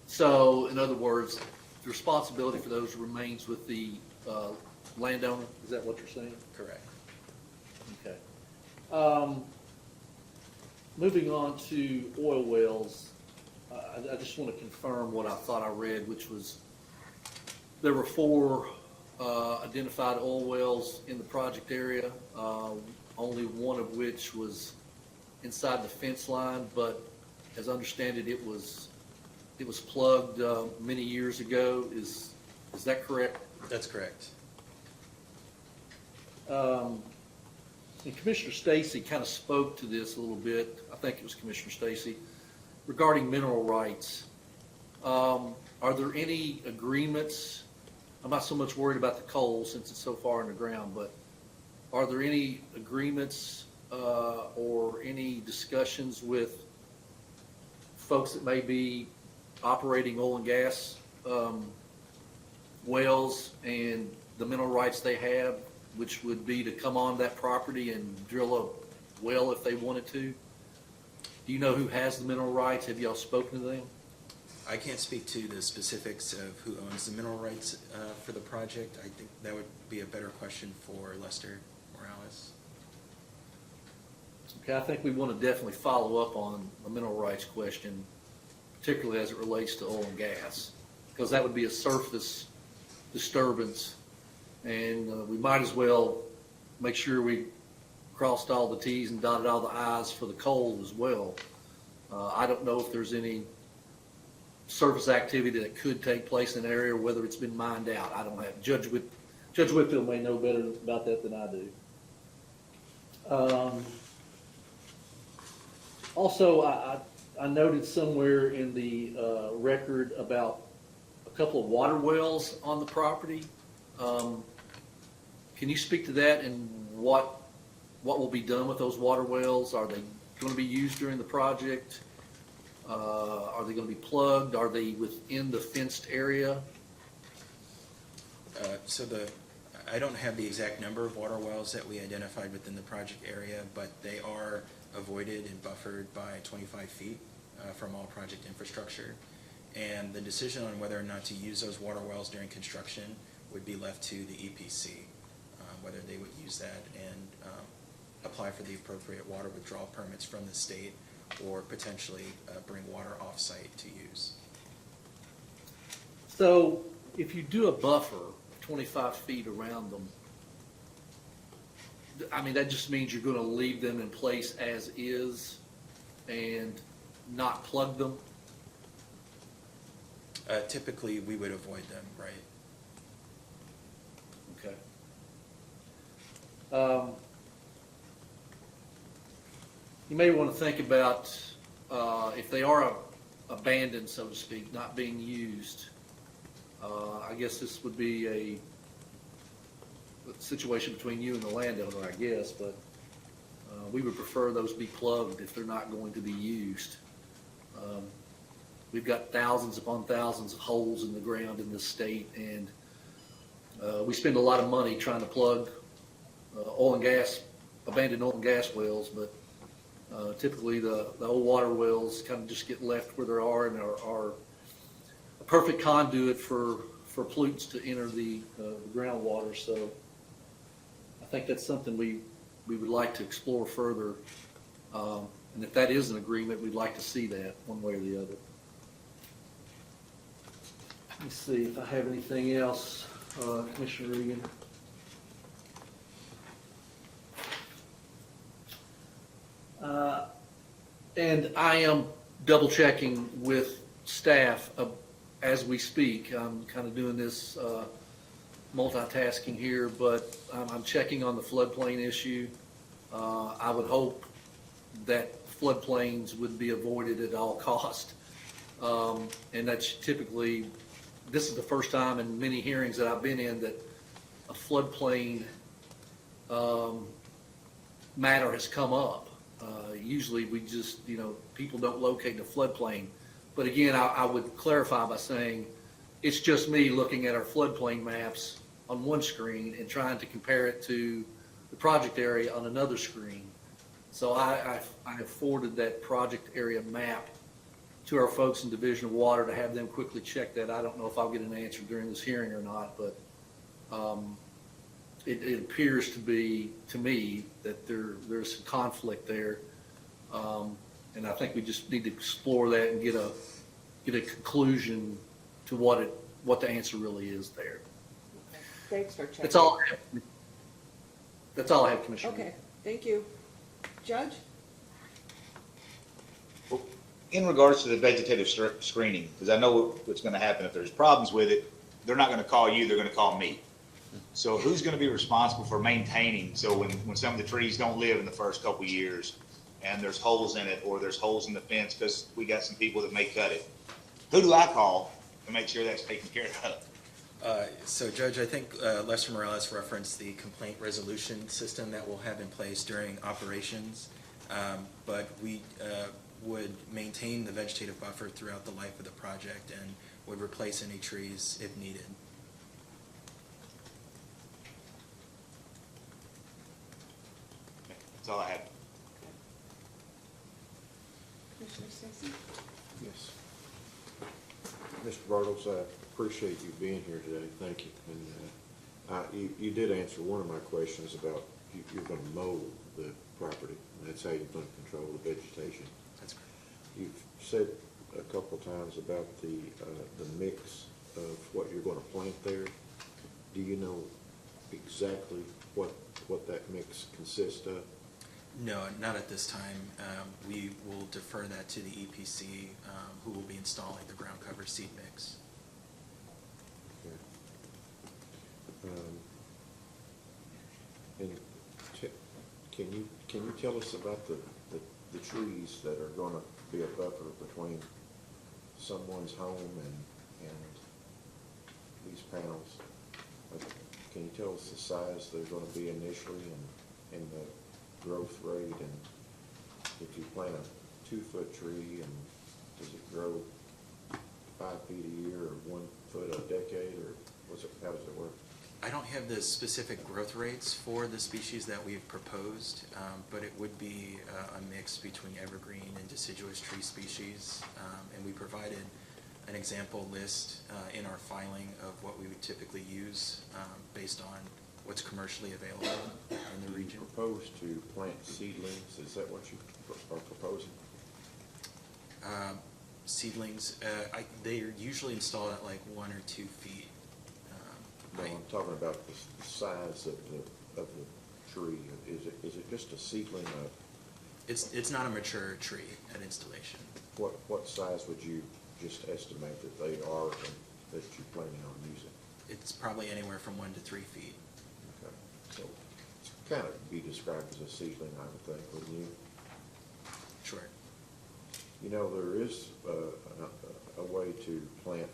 G: So, in other words, the responsibility for those remains with the landowner? Is that what you're saying?
L: Correct.
G: Okay. Moving on to oil wells, I just want to confirm what I thought I read, which was there were 4 identified oil wells in the project area, only one of which was inside the fence line, but as I understand it, it was plugged many years ago. Is that correct?
L: That's correct.
G: And Commissioner Stacy kind of spoke to this a little bit. I think it was Commissioner Stacy regarding mineral rights. Are there any agreements? I'm not so much worried about the coal since it's so far in the ground, but are there any agreements or any discussions with folks that may be operating oil and gas wells and the mineral rights they have, which would be to come on that property and drill a well if they wanted to? Do you know who has the mineral rights? Have y'all spoken to them?
L: I can't speak to the specifics of who owns the mineral rights for the project. I think that would be a better question for Lester Morales.
G: Okay, I think we want to definitely follow up on the mineral rights question, particularly as it relates to oil and gas, because that would be a surface disturbance, and we might as well make sure we crossed all the T's and dotted all the I's for the coal as well. I don't know if there's any surface activity that could take place in an area, whether it's been mined out. I don't have. Judge Whitfield may know better about that than I do. Also, I noted somewhere in the record about a couple of water wells on the property. Can you speak to that and what will be done with those water wells? Are they going to be used during the project? Are they going to be plugged? Are they within the fenced area?
L: I don't have the exact number of water wells that we identified within the project area, but they are avoided and buffered by 25 feet from all project infrastructure. And the decision on whether or not to use those water wells during construction would be left to the EPC, whether they would use that and apply for the appropriate water withdrawal permits from the state, or potentially bring water off-site to use.
G: So if you do a buffer 25 feet around them, I mean, that just means you're gonna leave them in place as is and not plug them?
L: Typically, we would avoid them, right?
G: Okay. You may want to think about, if they are abandoned, so to speak, not being used, I guess this would be a situation between you and the landowner, I guess, but we would prefer those be plugged if they're not going to be used. We've got thousands upon thousands of holes in the ground in this state, and we spend a lot of money trying to plug abandoned oil and gas wells, but typically the old water wells kind of just get left where they are and are a perfect conduit for pollutants to enter the groundwater. So I think that's something we would like to explore further. And if that is an agreement, we'd like to see that one way or the other. Let me see if I have anything else, Commissioner Regan. And I am double checking with staff as we speak. I'm kind of doing this multitasking here, but I'm checking on the floodplain issue. I would hope that floodplains would be avoided at all cost. And that's typically, this is the first time in many hearings that I've been in that a floodplain matter has come up. Usually we just, people don't locate in a floodplain. But again, I would clarify by saying it's just me looking at our floodplain maps on one screen and trying to compare it to the project area on another screen. So I have forwarded that project area map to our folks in Division of Water to have them quickly check that. I don't know if I'll get an answer during this hearing or not, but it appears to be, to me, that there's some conflict there. And I think we just need to explore that and get a conclusion to what the answer really is there.
B: Thanks for checking.
G: That's all I have. That's all I have, Commissioner.
B: Okay, thank you. Judge?
H: In regards to the vegetative screening, because I know what's going to happen if there's problems with it, they're not going to call you, they're going to call me. So who's going to be responsible for maintaining, so when some of the trees don't live in the first couple of years and there's holes in it or there's holes in the fence because we got some people that may cut it, who do I call to make sure that's taken care of?
L: So Judge, I think Lester Morales referenced the complaint resolution system that we'll have in place during operations, but we would maintain the vegetative buffer throughout the life of the project and would replace any trees if needed.
H: That's all I have.
B: Commissioner Stacy?
I: Yes. Mr. Bartles, I appreciate you being here today. Thank you. And you did answer one of my questions about you're going to mow the property. That's how you're going to control the vegetation.
L: That's correct.
I: You've said a couple times about the mix of what you're going to plant there. Do you know exactly what that mix consists of?
L: No, not at this time. We will defer that to the EPC, who will be installing the ground cover seed mix.
I: Okay. And can you tell us about the trees that are going to be a buffer between someone's home and these panels? Can you tell us the size they're going to be initially and the growth rate, and if you plant a 2-foot tree, and does it grow 5 feet a year or 1 foot a decade, or how does it work?
L: I don't have the specific growth rates for the species that we've proposed, but it would be a mix between evergreen and deciduous tree species, and we provided an example list in our filing of what we would typically use based on what's commercially available in the region.
I: You propose to plant seedlings, is that what you are proposing?
L: Seedlings, they're usually installed at like 1 or 2 feet.
I: No, I'm talking about the size of the tree? Is it just a seedling of,
L: It's not a mature tree at installation.
I: what size would you just estimate that they are and that you're planning on using?
L: It's probably anywhere from 1 to 3 feet.
I: Okay, so it's kind of be described as a seedling, I would think, wouldn't you?
L: Sure.
I: You know, there is a way to plant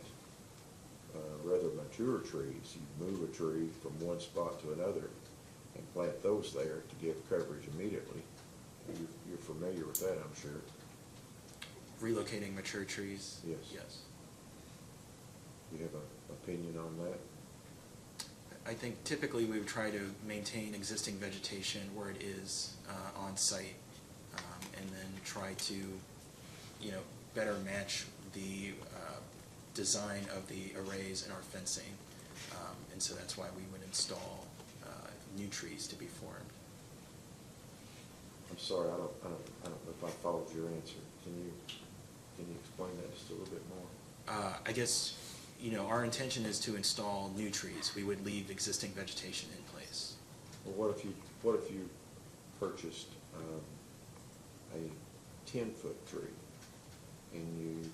I: rather mature trees. You move a tree from one spot to another and plant those there to give coverage immediately. You're familiar with that, I'm sure.
L: Relocating mature trees?
I: Yes.
L: Yes.
I: You have an opinion on that?
L: I think typically we would try to maintain existing vegetation where it is on site, and then try to, better match the design of the arrays in our fencing. And so that's why we would install new trees to be formed.
I: I'm sorry, I don't know if I followed your answer. Can you explain that just a little bit more?
L: I guess, our intention is to install new trees. We would leave existing vegetation in place.
I: Well, what if you purchased a 10-foot tree and you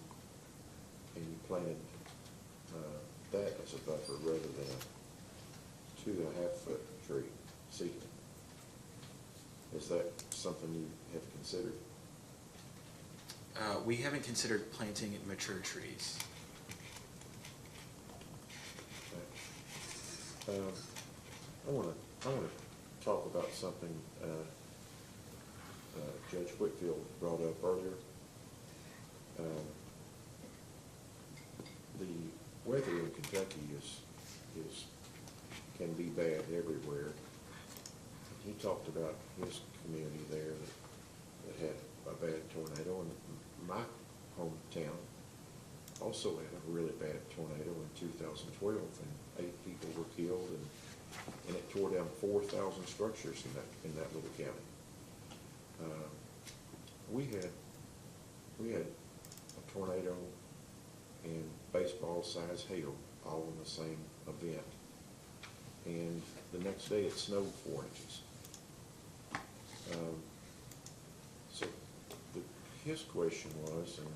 I: planted that as a buffer rather than a 2.5-foot tree seedling? Is that something you have considered?
L: We haven't considered planting mature trees.
I: Okay. I want to talk about something Judge Whitfield brought up earlier. The weather in Kentucky can be bad everywhere. He talked about his community there that had a bad tornado, and my hometown also had a really bad tornado in 2012, and 8 people were killed, and it tore down 4,000 structures in that little county. We had a tornado and baseball-sized hail all in the same event, and the next day it snowed 4 inches. So his question was, and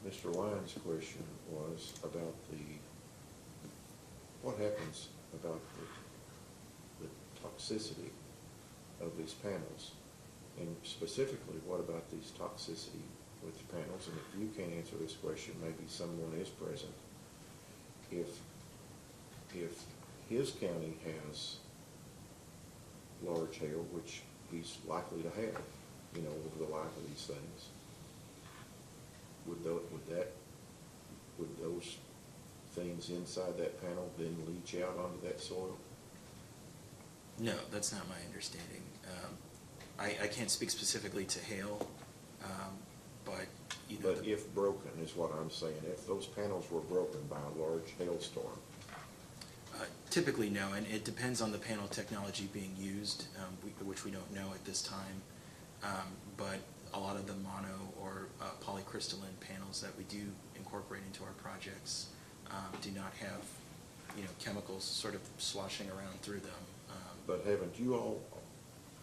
I: Mr. Lyons' question was about what happens about the toxicity of these panels, and specifically what about these toxicity with panels. And if you can't answer this question, maybe someone is present. If his county has large hail, which he's likely to have, over the life of these things, would those things inside that panel then leach out onto that soil?
L: No, that's not my understanding. I can't speak specifically to hail, but
I: But if broken is what I'm saying, if those panels were broken by a large hailstorm.
L: Typically no, and it depends on the panel technology being used, which we don't know at this time. But a lot of the mono or polycrystalline panels that we do incorporate into our projects do not have, chemicals sort of sloshing around through them.
I: But haven't you all,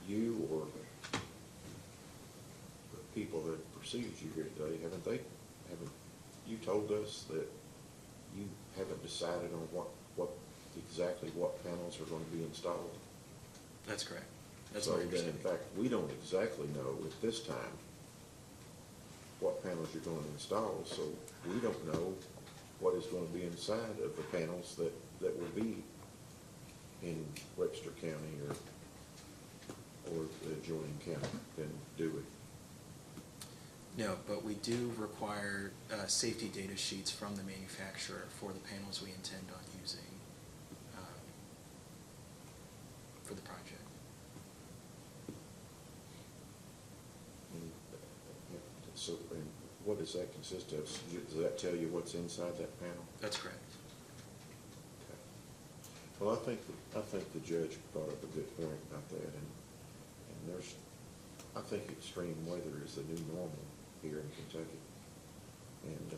I: you or the people that preceded you here today, haven't you told us that you haven't decided on exactly what panels are going to be installed?
L: That's correct. That's
I: so
L: my
I: then,
L: understanding.
I: in fact, we don't exactly know at this time what panels you're going to install, so we don't know what is going to be inside of the panels that will be in Webster County or the adjoining county, then do we?
L: No, but we do require safety data sheets from the manufacturer for the panels we intend on using for the project.
I: So, and what does that consist of? Does that tell you what's inside that panel?
L: That's correct.
I: Okay. Well, I think the judge brought up a good point about that, and I think extreme weather is the new normal here in Kentucky, and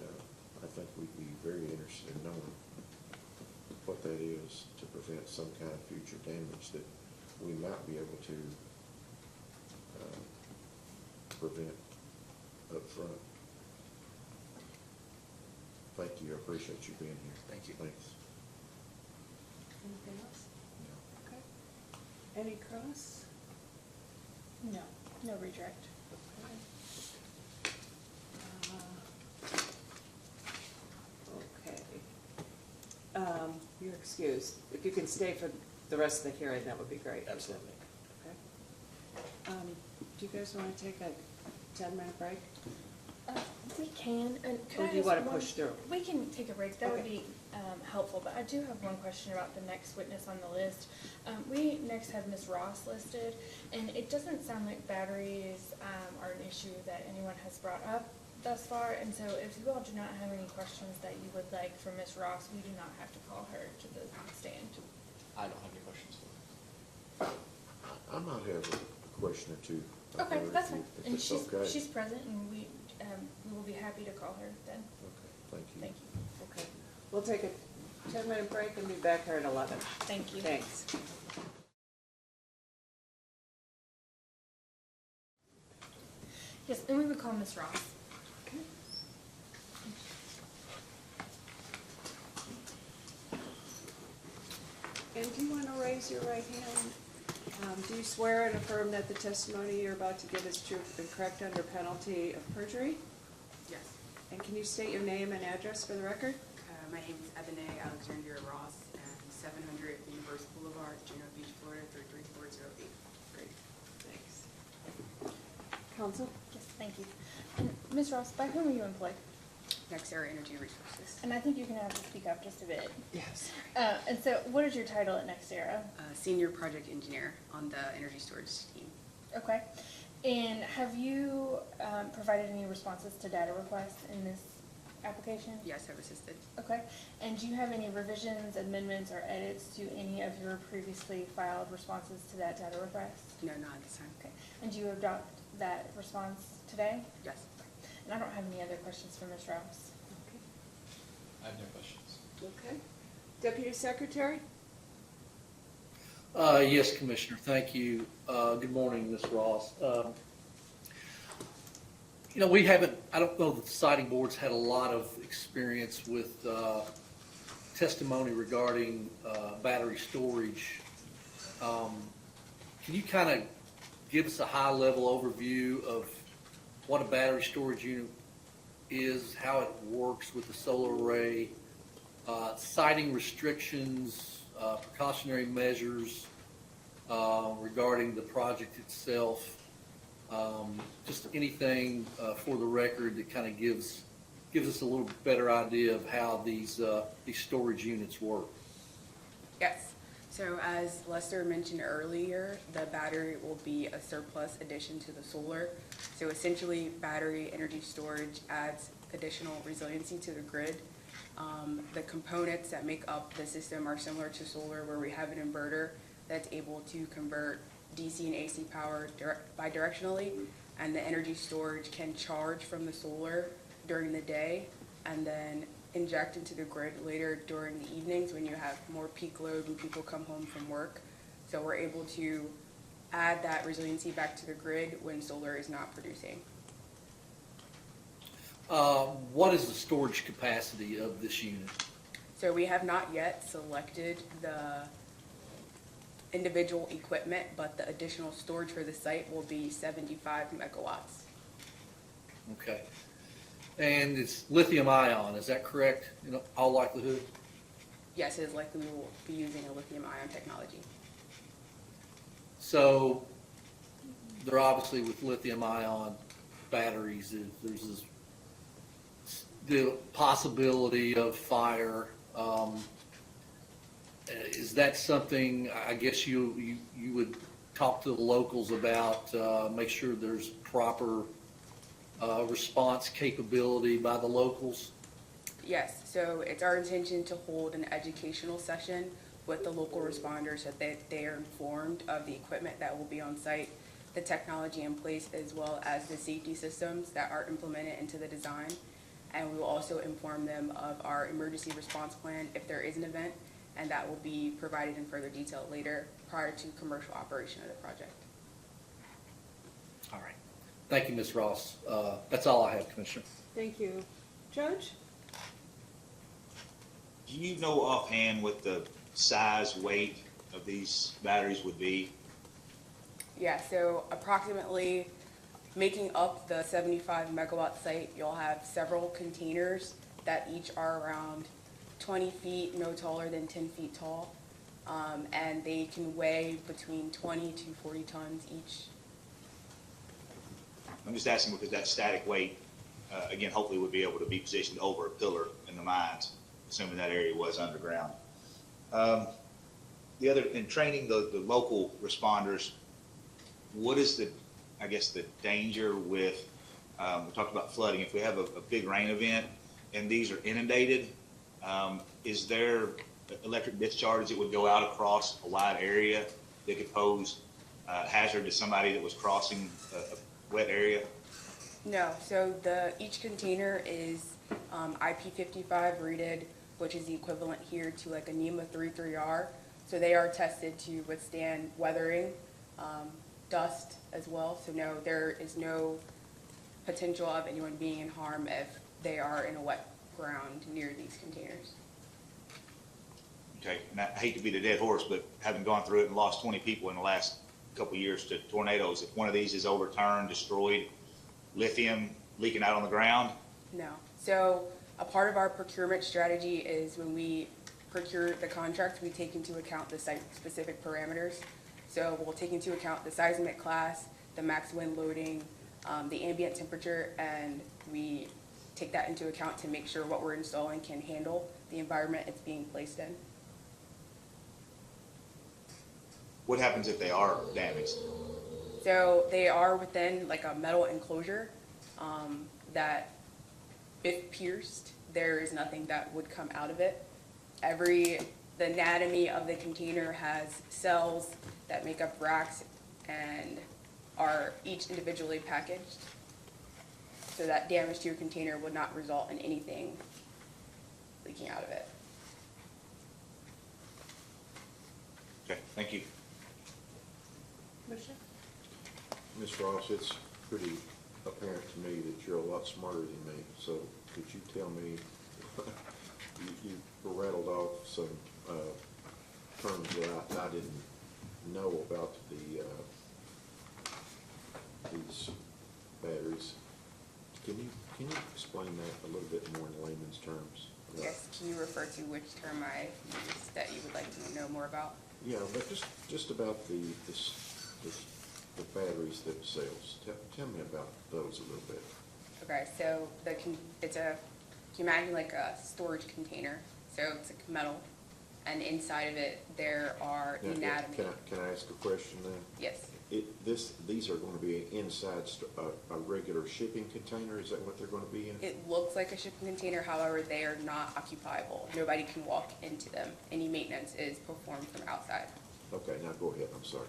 I: I think we'd be very interested in knowing what that is to prevent some kind of future damage that we might be able to prevent up front. Thank you, I appreciate you being here.
L: Thank you.
I: Thanks.
B: Anything else?
I: Yeah.
B: Okay. Any cross?
C: No, no redirect.
B: Okay. You're excused. If you can stay for the rest of the hearing, that would be great.
G: Absolutely.
B: Okay. Do you guys want to take a 10-minute break?
C: We can, and could
B: Or
C: I
B: do you
C: ask
B: wanna
C: one-
B: push through?
C: We can take a break, that would
B: Okay.
C: be helpful, but I do have one question about the next witness on the list. We next have Ms. Ross listed, and it doesn't sound like batteries are an issue that anyone has brought up thus far, and so if you all do not have any questions that you would like from Ms. Ross, we do not have to call her to the stand.
D: I don't have any questions for her.
I: I might have a question or two.
C: Okay,
I: If
C: that's
I: you-
C: fine,
I: if
C: and
I: it's okay.
C: she's present, and we will be happy to call her then.
I: Okay, thank you.
C: Thank you.
B: Okay. We'll take a 10-minute break and be back here at 11.
C: Thank you.
B: Thanks.
C: Yes, and we would call Ms. Ross.
B: And do you want to raise your right hand? Do you swear and affirm that the testimony you're about to give is true and correct under penalty of perjury?
N: Yes.
B: And can you state your name and address for the record?
N: My name is Ebony Alexandria Ross, and 700 Universal Boulevard, Juno Beach, Florida, 33408.
B: Great, thanks. Counsel?
C: Yes, thank you. And Ms. Ross, by whom are you employed?
N: NextEra Energy Resources.
C: And I think you're going to have to speak up just a bit.
B: Yes.
C: And so what is your title at NextEra?
N: Senior Project Engineer on the Energy Storage team.
C: Okay. And have you provided any responses to data requests in this application?
N: Yes, I've assisted.
C: Okay. And do you have any revisions, amendments, or edits to any of your previously filed responses to that data request?
N: No, not at this time.
C: Okay. And do you adopt that response today?
N: Yes.
C: And I don't have any other questions for Ms. Rouse.
D: I have no questions.
B: Okay. Deputy Secretary?
G: Yes, Commissioner, thank you. Good morning, Ms. Ross. We haven't, I don't know that the siting board's had a lot of experience with testimony regarding battery storage. Can you kind of give us a high-level overview of what a battery storage unit is, how it works with the solar array, siting restrictions, precautionary measures regarding the project itself, just anything for the record that kind of gives us a little better idea of how these storage units work.
N: Yes. So as Lester mentioned earlier, the battery will be a surplus addition to the solar. So essentially, battery energy storage adds additional resiliency to the grid. The components that make up the system are similar to solar, where we have an inverter that's able to convert DC and AC power bidirectionally, and the energy storage can charge from the solar during the day and then inject into the grid later during the evenings when you have more peak load when people come home from work. So we're able to add that resiliency back to the grid when solar is not producing.
G: What is the storage capacity of this unit?
N: So we have not yet selected the individual equipment, but the additional storage for the site will be 75 megawatts.
G: Okay. And it's lithium ion, is that correct, in all likelihood?
N: Yes, it is likely we will be using a lithium ion technology.
G: So, they're obviously with lithium ion batteries, there's the possibility of fire. Is that something, I guess you would talk to the locals about, make sure there's proper response capability by the locals?
N: Yes, so it's our intention to hold an educational session with the local responders so that they are informed of the equipment that will be on site, the technology in place, as well as the safety systems that are implemented into the design. And we will also inform them of our emergency response plan if there is an event, and that will be provided in further detail later prior to commercial operation of the project.
G: All right. Thank you, Ms. Ross. That's all I have, Commissioner.
B: Thank you. Judge?
H: Do you know offhand what the size, weight of these batteries would be?
N: Yeah, so approximately making up the 75 megawatt site, you'll have several containers that each are around 20 feet, no taller than 10 feet tall. And they can weigh between 20 to 40 tons each.
H: I'm just asking because that static weight, again, hopefully would be able to be positioned over a pillar in the mines, assuming that area was underground. The other, in training the local responders, what is the, I guess, the danger with, we talked about flooding, if we have a big rain event and these are inundated, is there electric discharge that would go out across a wide area that could pose hazard to somebody that was crossing a wet area?
N: No, so each container is IP55 rated, which is the equivalent here to like a NEMA 33R. So they are tested to withstand weathering, dust as well. So no, there is no potential of anyone being in harm if they are in a wet ground near these containers.
H: Okay, and I hate to be the dead horse, but having gone through it and lost 20 people in the last couple of years to tornadoes, if one of these is overturned, destroyed, lithium leaking out on the ground?
N: No. So a part of our procurement strategy is when we procure the contract, we take into account the site-specific parameters. So we'll take into account the seismic class, the max wind loading, the ambient temperature, and we take that into account to make sure what we're installing can handle the environment it's being placed in.
H: What happens if they are damaged?
N: So they are within like a metal enclosure that if pierced, there is nothing that would come out of it. The anatomy of the container has cells that make up racks and are each individually packaged. So that damage to your container would not result in anything leaking out of it.
H: Okay, thank you.
B: Commissioner?
I: Ms. Ross, it's pretty apparent to me that you're a lot smarter than me, so could you tell me, you rattled off some terms that I didn't know about these batteries. Can you explain that a little bit more in layman's terms?
N: Yes, can you refer to which term I used that you would like to know more about?
I: Yeah, but just about the batteries themselves. Tell me about those a little bit.
N: Okay, so you imagine like a storage container. So it's like metal, and inside of it there are
I: Now,
N: anatomy.
I: Can I ask a question then?
N: Yes.
I: These are going to be inside a regular shipping container? Is that what they're going to be in?
N: It looks like a shipping container, however, they are not occupiable. Nobody can walk into them. Any maintenance is performed from outside.
I: Okay, now go ahead, I'm sorry.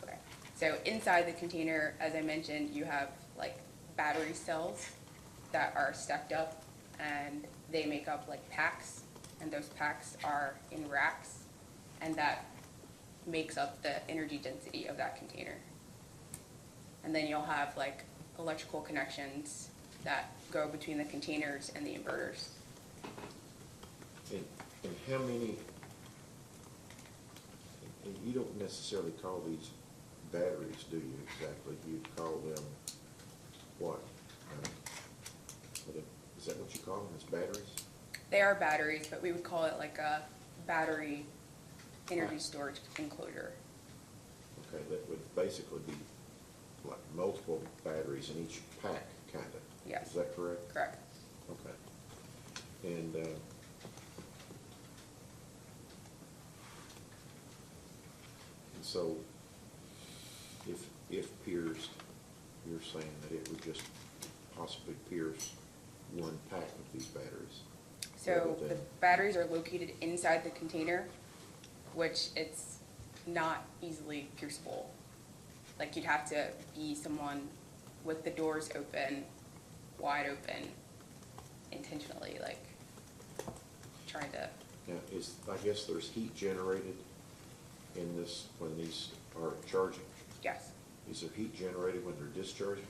N: Okay. So inside the container, as I mentioned, you have like battery cells that are stacked up, and they make up like packs, and those packs are in racks, and that makes up the energy density of that container. And then you'll have like electrical connections that go between the containers and the inverters.
I: And how many, and you don't necessarily call these batteries, do you exactly? You call them what? Is that what you call them, as batteries?
N: They are batteries, but we would call it like a battery energy storage enclosure.
I: Okay, that would basically be like multiple batteries in each pack, kind of.
N: Yes.
I: Is that correct?
N: Correct.
I: Okay. And so, if pierced, you're saying that it would just possibly pierce one pack of these batteries?
N: So the batteries are located inside the container, which it's not easily pierceable. Like you'd have to be someone with the doors open, wide open, intentionally, like trying to
I: Now, I guess there's heat generated in this, when these are charging?
N: Yes.
I: Is there heat generated when they're discharging?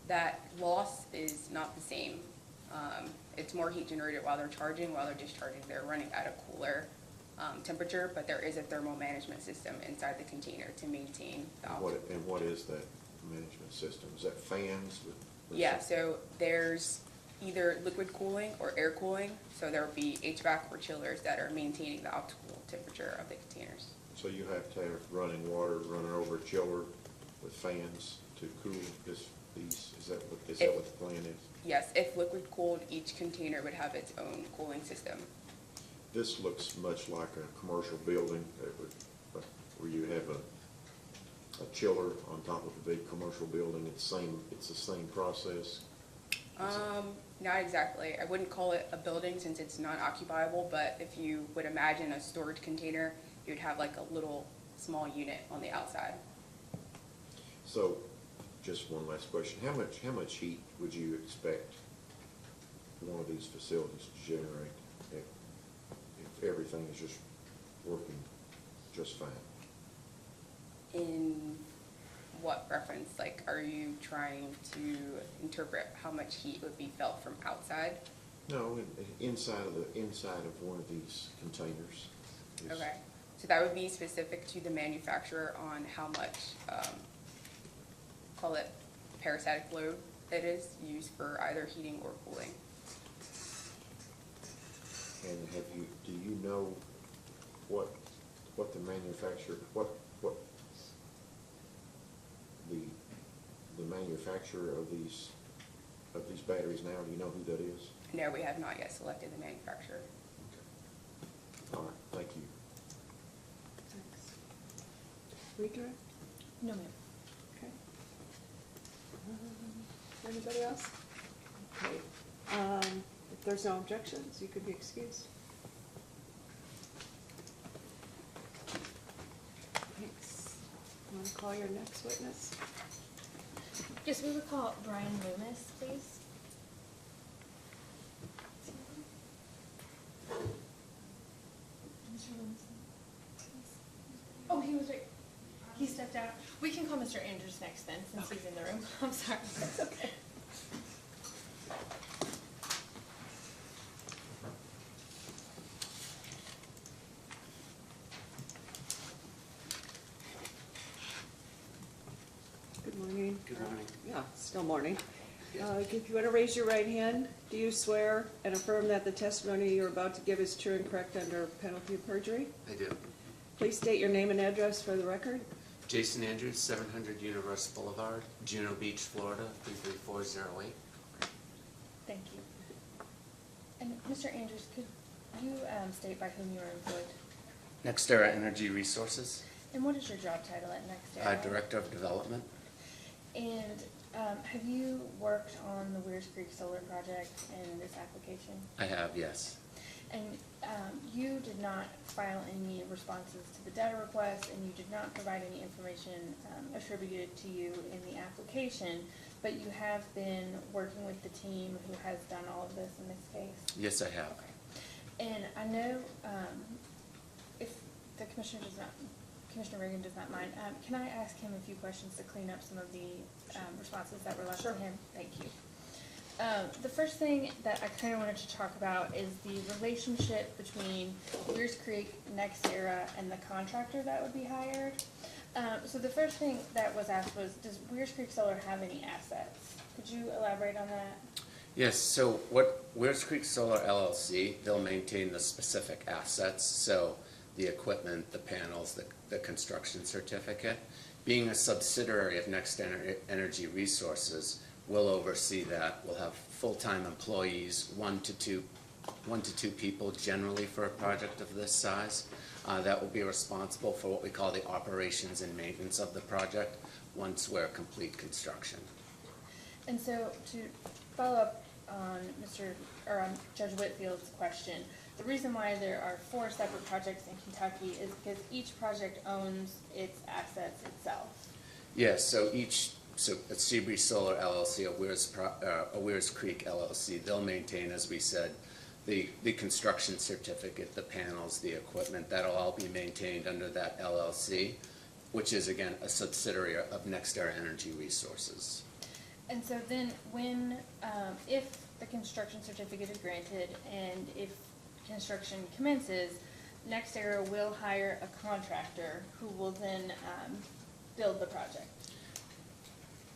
N: That loss is not the same. It's more heat generated while they're charging. While they're discharging, they're running at a cooler temperature, but there is a thermal management system inside the container to maintain the optimal.
I: And what is that management system? Is that fans with?
N: Yeah, so there's either liquid cooling or air cooling. So there will be HVAC or chillers that are maintaining the optimal temperature of the containers.
I: So you have to have running water running over a chiller with fans to cool these, is that what the plan is?
N: Yes, if liquid cooled, each container would have its own cooling system.
I: This looks much like a commercial building that would, where you have a chiller on top of a big commercial building. It's the same process.
N: Not exactly. I wouldn't call it a building since it's non-occupiable, but if you would imagine a storage container, you'd have like a little small unit on the outside.
I: So, just one last question. How much heat would you expect one of these facilities to generate if everything is just working just fine?
N: In what reference? Like, are you trying to interpret how much heat would be felt from outside?
I: No, inside of one of these containers.
N: Okay, so that would be specific to the manufacturer on how much, call it parasitic load it is used for either heating or cooling.
I: And do you know what the manufacturer, the manufacturer of these batteries now, do you know who that is?
N: No, we have not yet selected the manufacturer.
I: All right, thank you.
M: Redirect?
C: No, ma'am.
M: Okay. Anybody else? Okay. If there's no objections, you could be excused. Thanks. You want to call your next witness?
C: Yes, we would call Brian Lumis, please. Mr. Lumis. Oh, he was right. He stepped out. We can call Mr. Andrews next then, since he's in the room. I'm sorry.
M: That's okay. Good morning.
B: Good morning.
M: Yeah, still morning. If you want to raise your right hand, do you swear and affirm that the testimony you're about to give is true and correct under penalty of perjury?
O: I do.
M: Please state your name and address for the record.
O: Jason Andrews, 700 Universe Boulevard, Juno Beach, Florida, 33408.
C: Thank you. And Mr. Andrews, could you state by whom you are employed?
O: NextEra Energy Resources,
C: And what is your job title at NextEra?
O: Director of Development.
C: And have you worked on the Weirs Creek Solar Project in this application?
O: I have, yes.
C: And you did not file any responses to the data request, and you did not provide any information attributed to you in the application, but you have been working with the team who has done all of this in this case?
O: Yes, I have.
C: Okay. And I know if the Commissioner Reagan does not mind, can I ask him a few questions to clean up some of the responses that were left to him? Thank you. The first thing that I kind of wanted to talk about is the relationship between Weirs Creek, NextEra, and the contractor that would be hired. So the first thing that was asked was, does Weirs Creek Solar have any assets? Could you elaborate on that?
O: Yes, so what Weirs Creek Solar LLC, they'll maintain the specific assets, so the equipment, the panels, the construction certificate. Being a subsidiary of Next Energy Resources, we'll oversee that. We'll have full-time employees, one to two people generally for a project of this size. That will be responsible for what we call the operations and maintenance of the project once we're complete construction.
C: And so to follow up on Judge Whitfield's question, the reason why there are 4 separate projects in Kentucky is because each project owns its assets itself.
O: Yes, so a Seabury Solar LLC, a Weirs Creek LLC, they'll maintain, as we said, the construction certificate, the panels, the equipment, that'll all be maintained under that LLC, which is again a subsidiary of NextEra Energy Resources.
C: And so then when, if the construction certificate is granted and if construction commences, NextEra will hire a contractor who will then build the project.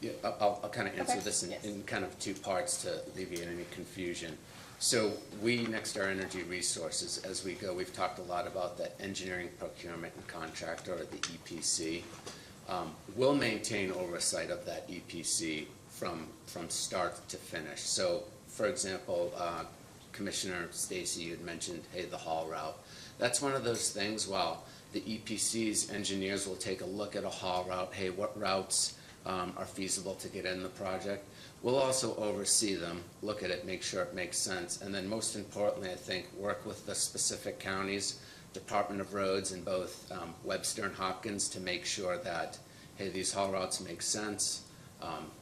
O: Yeah, I'll kind of answer
C: Okay,
O: this
C: yes.
O: in kind of two parts to alleviate any confusion. So we, NextEra Energy Resources, as we go, we've talked a lot about the engineering, procurement, and contractor, or the EPC. We'll maintain oversight of that EPC from start to finish. So, for example, Commissioner Stacy, you had mentioned, hey, the haul route. That's one of those things, while the EPC's engineers will take a look at a haul route, hey, what routes are feasible to get in the project. We'll also oversee them, look at it, make sure it makes sense, and then most importantly, I think, work with the specific counties, Department of Roads in both Webster and Hopkins to make sure that, hey, these haul routes make sense,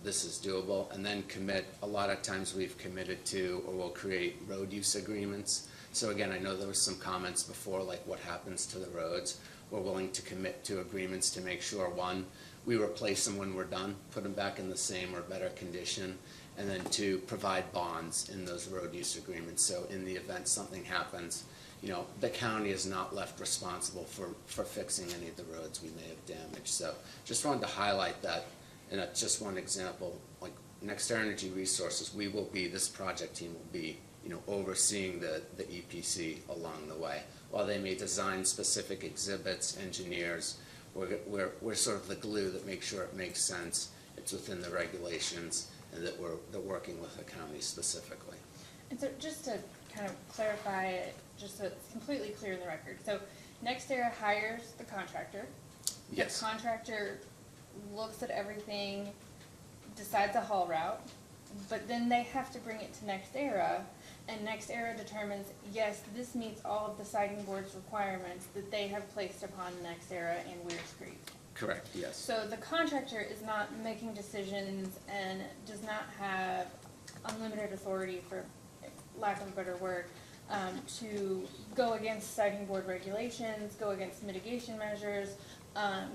O: this is doable, and then commit. A lot of times we've committed to, or we'll create road use agreements. So again, I know there was some comments before, like what happens to the roads. We're willing to commit to agreements to make sure, one, we replace them when we're done, put them back in the same or better condition, and then two, provide bonds in those road use agreements. So in the event something happens, you know, the county is not left responsible for fixing any of the roads we may have damaged. So just wanted to highlight that, and that's just one example. Like NextEra Energy Resources, we will be, this project team will be, you know, overseeing the EPC along the way. While they may design specific exhibits, engineers, we're sort of the glue that makes sure it makes sense, it's within the regulations, and that they're working with the county specifically.
C: And so just to kind of clarify it, just so it's completely clear in the record. So NextEra hires the contractor.
O: Yes.
C: The contractor looks at everything, decides a haul route, but then they have to bring it to NextEra, and NextEra determines, yes, this meets all of the siting board's requirements that they have placed upon NextEra and Weirs Creek.
O: Correct, yes.
C: So the contractor is not making decisions and does not have unlimited authority, for lack of a better word, to go against siting board regulations, go against mitigation measures,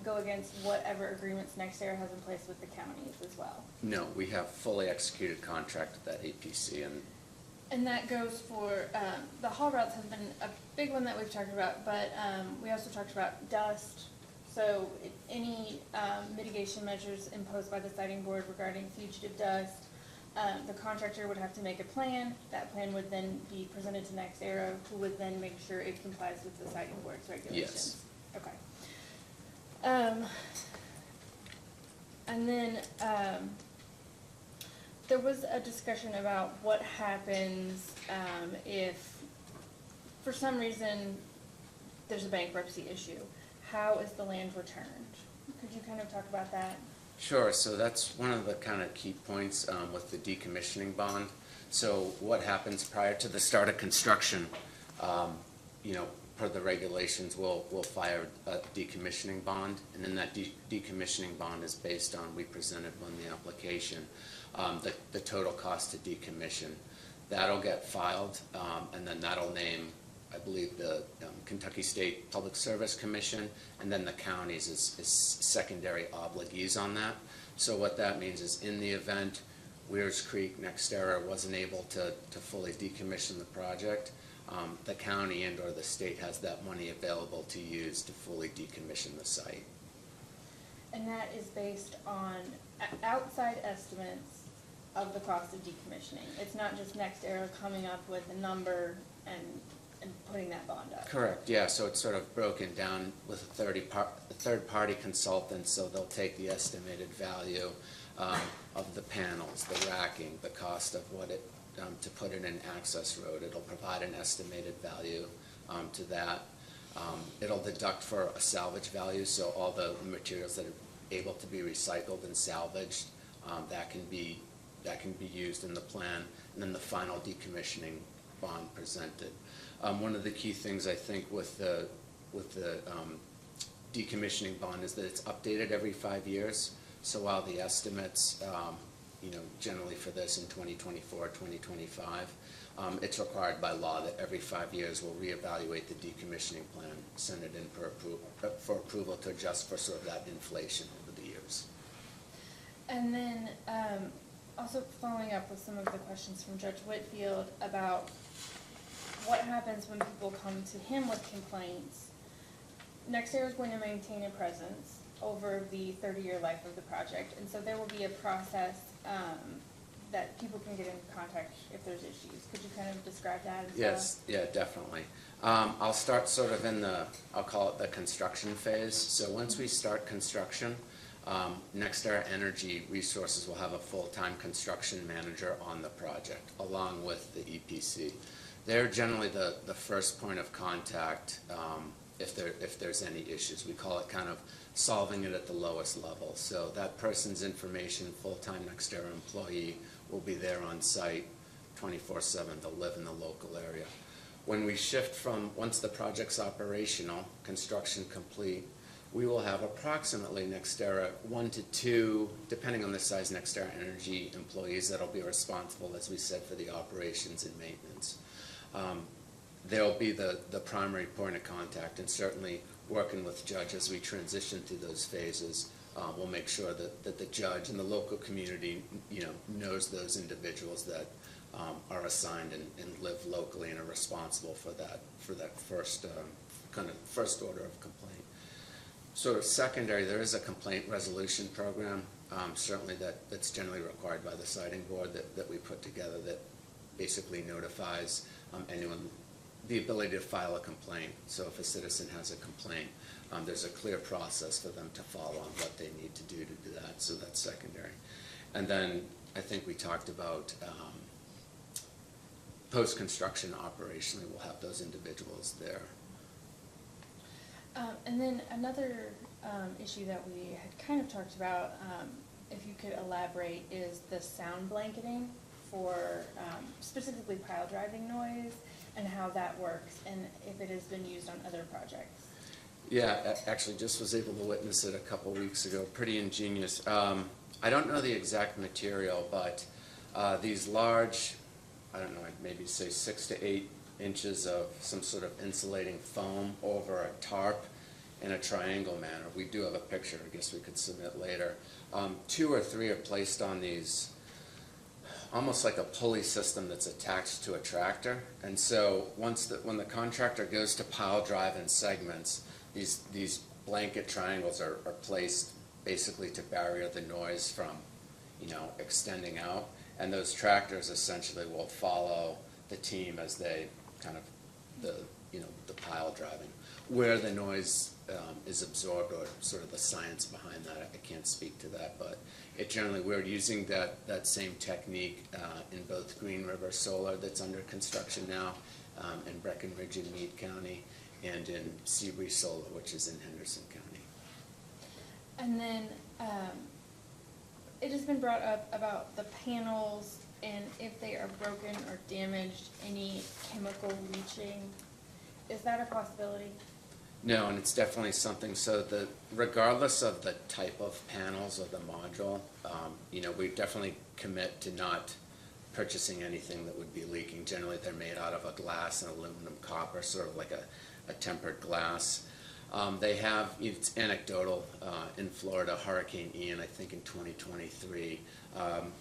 C: go against whatever agreements NextEra has in place with the counties as well.
O: No, we have fully executed contract with that APC,
C: And that goes for, the haul routes has been a big one that we've talked about, but we also talked about dust. So any mitigation measures imposed by the siting board regarding fugitive dust, the contractor would have to make a plan. That plan would then be presented to NextEra, who would then make sure it complies with the siting board's regulations.
O: Yes.
C: Okay. And then there was a discussion about what happens if, for some reason, there's a bankruptcy issue. How is the land returned? Could you kind of talk about that?
O: Sure, so that's one of the kind of key points with the decommissioning bond. So what happens prior to the start of construction, you know, per the regulations, we'll file a decommissioning bond, and then that decommissioning bond is based on, we presented on the application, the total cost to decommission. That'll get filed, and then that'll name, I believe, the Kentucky State Public Service Commission, and then the counties is secondary obligees on that. So what that means is, in the event Weirs Creek, NextEra wasn't able to fully decommission the project, the county and or the state has that money available to use to fully decommission the site.
C: And that is based on outside estimates of the cost of decommissioning. It's not just NextEra coming up with a number and putting that bond up.
O: Correct, yeah, so it's sort of broken down with a third-party consultant, so they'll take the estimated value of the panels, the racking, the cost of what it, to put in an access road. It'll provide an estimated value to that. It'll deduct for a salvage value, so all the materials that are able to be recycled and salvaged, that can be used in the plan, and then the final decommissioning bond presented. One of the key things I think with the decommissioning bond is that it's updated every 5 years. So while the estimates generally for this in 2024, 2025. It's required by law that every 5 years we'll reevaluate the decommissioning plan, send it in for approval to adjust for sort of that inflation over the years.
C: And then, also following up with some of the questions from Judge Whitfield about what happens when people come to him with complaints. NextEra is going to maintain a presence over the 30-year life of the project, and so there will be a process that people can get in contact if there's issues. Could you kind of describe that as
O: Yes, yeah, definitely. I'll start sort of in I'll call it the construction phase. So once we start construction, NextEra Energy Resources will have a full-time construction manager on the project, along with the EPC. They're generally the first point of contact if there's any issues. We call it kind of solving it at the lowest level. So that person's information, full-time NextEra employee, will be there on site 24/7. They'll live in the local area. When we shift from, once the project's operational, construction complete, we will have approximately NextEra 1 to 2, depending on the size, NextEra Energy employees that'll be responsible, as we said, for the operations and maintenance. They'll be the primary point of contact, and certainly working with Judge as we transition through those phases, we'll make sure that the judge and the local community, knows those individuals that are assigned and live locally and are responsible for that first kind of first order of complaint. Sort of secondary, there is a complaint resolution program, certainly that's generally required by the siting board that we put together that basically notifies anyone the ability to file a complaint. So if a citizen has a complaint, there's a clear process for them to follow on what they need to do that. So that's secondary. And then I think we talked about post-construction operationally, we'll have those individuals there.
C: And then another issue that we had kind of talked about, if you could elaborate, is the sound blanketing for specifically pile driving noise and how that works and if it has been used on other projects.
O: Yeah, actually just was able to witness it a couple weeks ago. Pretty ingenious. I don't know the exact material, but these large, I don't know, I'd maybe say 6 to 8 inches of some sort of insulating foam over a tarp in a triangle manner. We do have a picture, I guess we could submit later. 2 or 3 are placed on these, almost like a pulley system that's attached to a tractor. And so when the contractor goes to pile drive in segments, these blanket triangles are placed basically to barrier the noise from, extending out. And those tractors essentially will follow the team as they kind of the pile driving. Where the noise is absorbed, or sort of the science behind that, I can't speak to that, but we're using that same technique in both Green River Solar that's under construction now in Breckenridge in Meade County, and in Seabury Solar, which is in Henderson County.
C: And then it has been brought up about the panels and if they are broken or damaged, any chemical leaching. Is that a possibility?
O: No, and it's definitely something, so regardless of the type of panels or the module, we definitely commit to not purchasing anything that would be leaking. Generally, they're made out of a glass and aluminum copper, sort of like a tempered glass. They have, it's anecdotal, in Florida, Hurricane Ian, I think in 2023,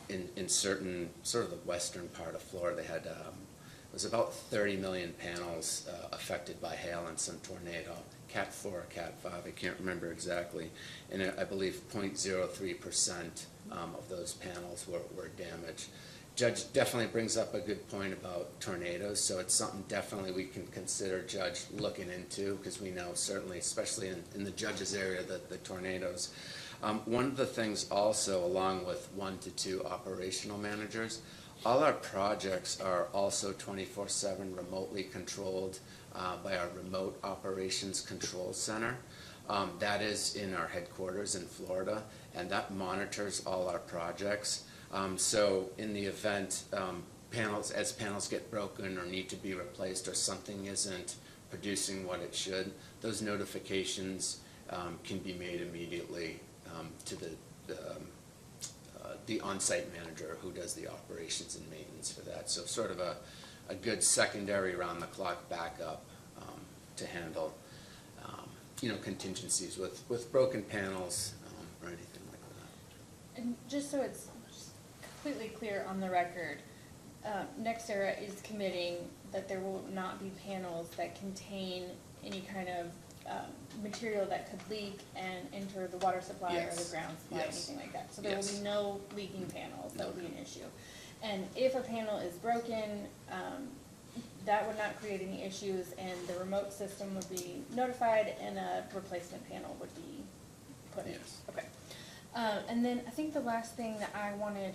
O: in certain, sort of the western part of Florida, they had, it was about 30 million panels affected by hail and some tornado, Cat 4 or Cat 5, I can't remember exactly, and I believe 0.03% of those panels were damaged. Judge definitely brings up a good point about tornadoes, so it's something definitely we can consider Judge looking into, because we know certainly, especially in the Judge's area, the tornadoes. One of the things also, along with 1 to 2 operational managers, all our projects are also 24/7 remotely controlled by our Remote Operations Control Center. That is in our headquarters in Florida, and that monitors all our projects. So in the event panels get broken or need to be replaced, or something isn't producing what it should, those notifications can be made immediately to the the on-site manager who does the operations and maintenance for that. So sort of a good secondary round-the-clock backup to handle, contingencies with broken panels or anything like that.
C: And just so it's completely clear on the record, NextEra is committing that there will not be panels that contain any kind of material that could leak and enter the water supply or the ground supply, anything like that. So there will be no leaking panels. That will be an issue. And if a panel is broken, that would not create any issues, and the remote system would be notified, and a replacement panel would be put in.
O: Yes.
C: Okay. And then I think the last thing that I wanted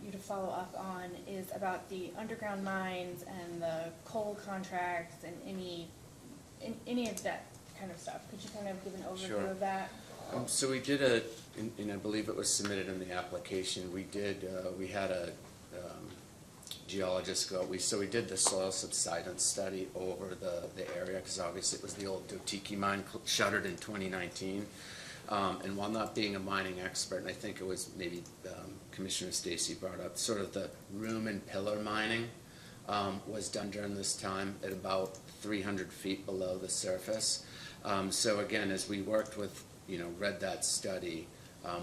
C: you to follow up on is about the underground mines and the coal contracts and any of that kind of stuff. Could you kind of give an overview
O: Sure.
C: of that?
O: So we did and I believe it was submitted in the application, we had a geologist go, we did the soil subsidence study over the area, because obviously it was the old Dotiki mine shuttered in 2019. And while not being a mining expert, and I think it was maybe Commissioner Stacy brought up, sort of the room and pillar mining was done during this time at about 300 feet below the surface. So again, as we worked with, read that study,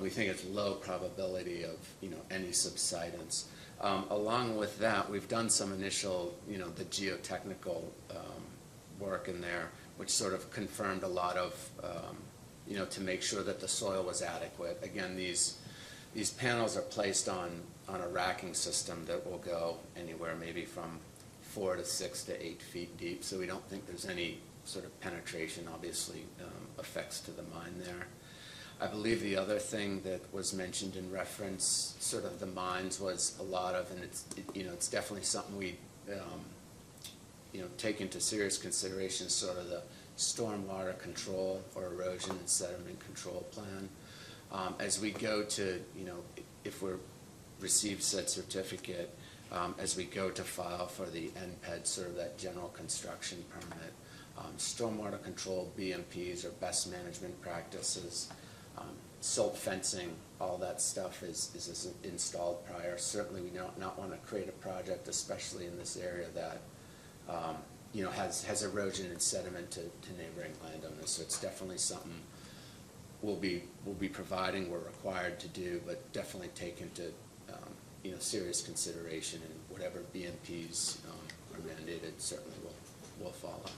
O: we think it's low probability of, any subsidence. Along with that, we've done some initial, the geotechnical work in there, which sort of confirmed a lot of, to make sure that the soil was adequate. Again, these panels are placed on a racking system that will go anywhere maybe from 4 to 6 to 8 feet deep, so we don't think there's any sort of penetration, obviously, effects to the mine there. I believe the other thing that was mentioned in reference, sort of the mines, was a lot of, and it's definitely something we, take into serious consideration, sort of the stormwater control or erosion and sediment control plan. As we go to, if we're received said certificate, as we go to file for the NPED, sort of that general construction permit, stormwater control, BMPs, or best management practices, silt fencing, all that stuff is installed prior. Certainly we don't not want to create a project, especially in this area that has erosion and sediment to neighboring landowners. So it's definitely something we'll be providing, we're required to do, but definitely take into serious consideration, and whatever BMPs are mandated certainly will follow.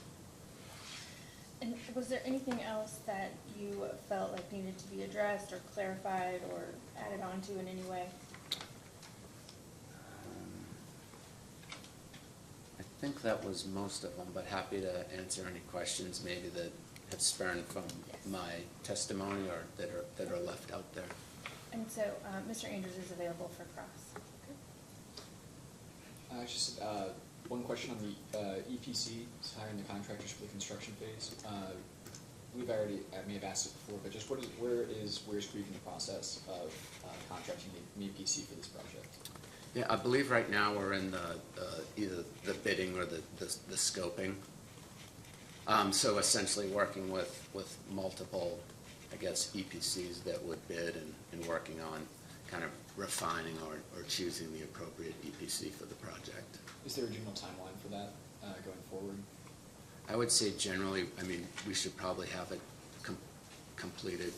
C: And was there anything else that you felt like needed to be addressed or clarified or added on to in any way?
O: I think that was most of them, but happy to answer any questions maybe that have spurned from my testimony or that are left out there.
C: And so Mr. Andrews is available for cross.
D: Just one question on the EPC, hiring the contractors for the construction phase. I may have asked it before, but just where is Weirs Creek in the process of contracting the EPC for this project?
O: Yeah, I believe right now we're in either the bidding or the scoping. So essentially working with multiple, I guess, EPCs that would bid and working on kind of refining or choosing the appropriate EPC for the project.
D: Is there a general timeline for that going forward?
O: I would say generally, we should probably have it completed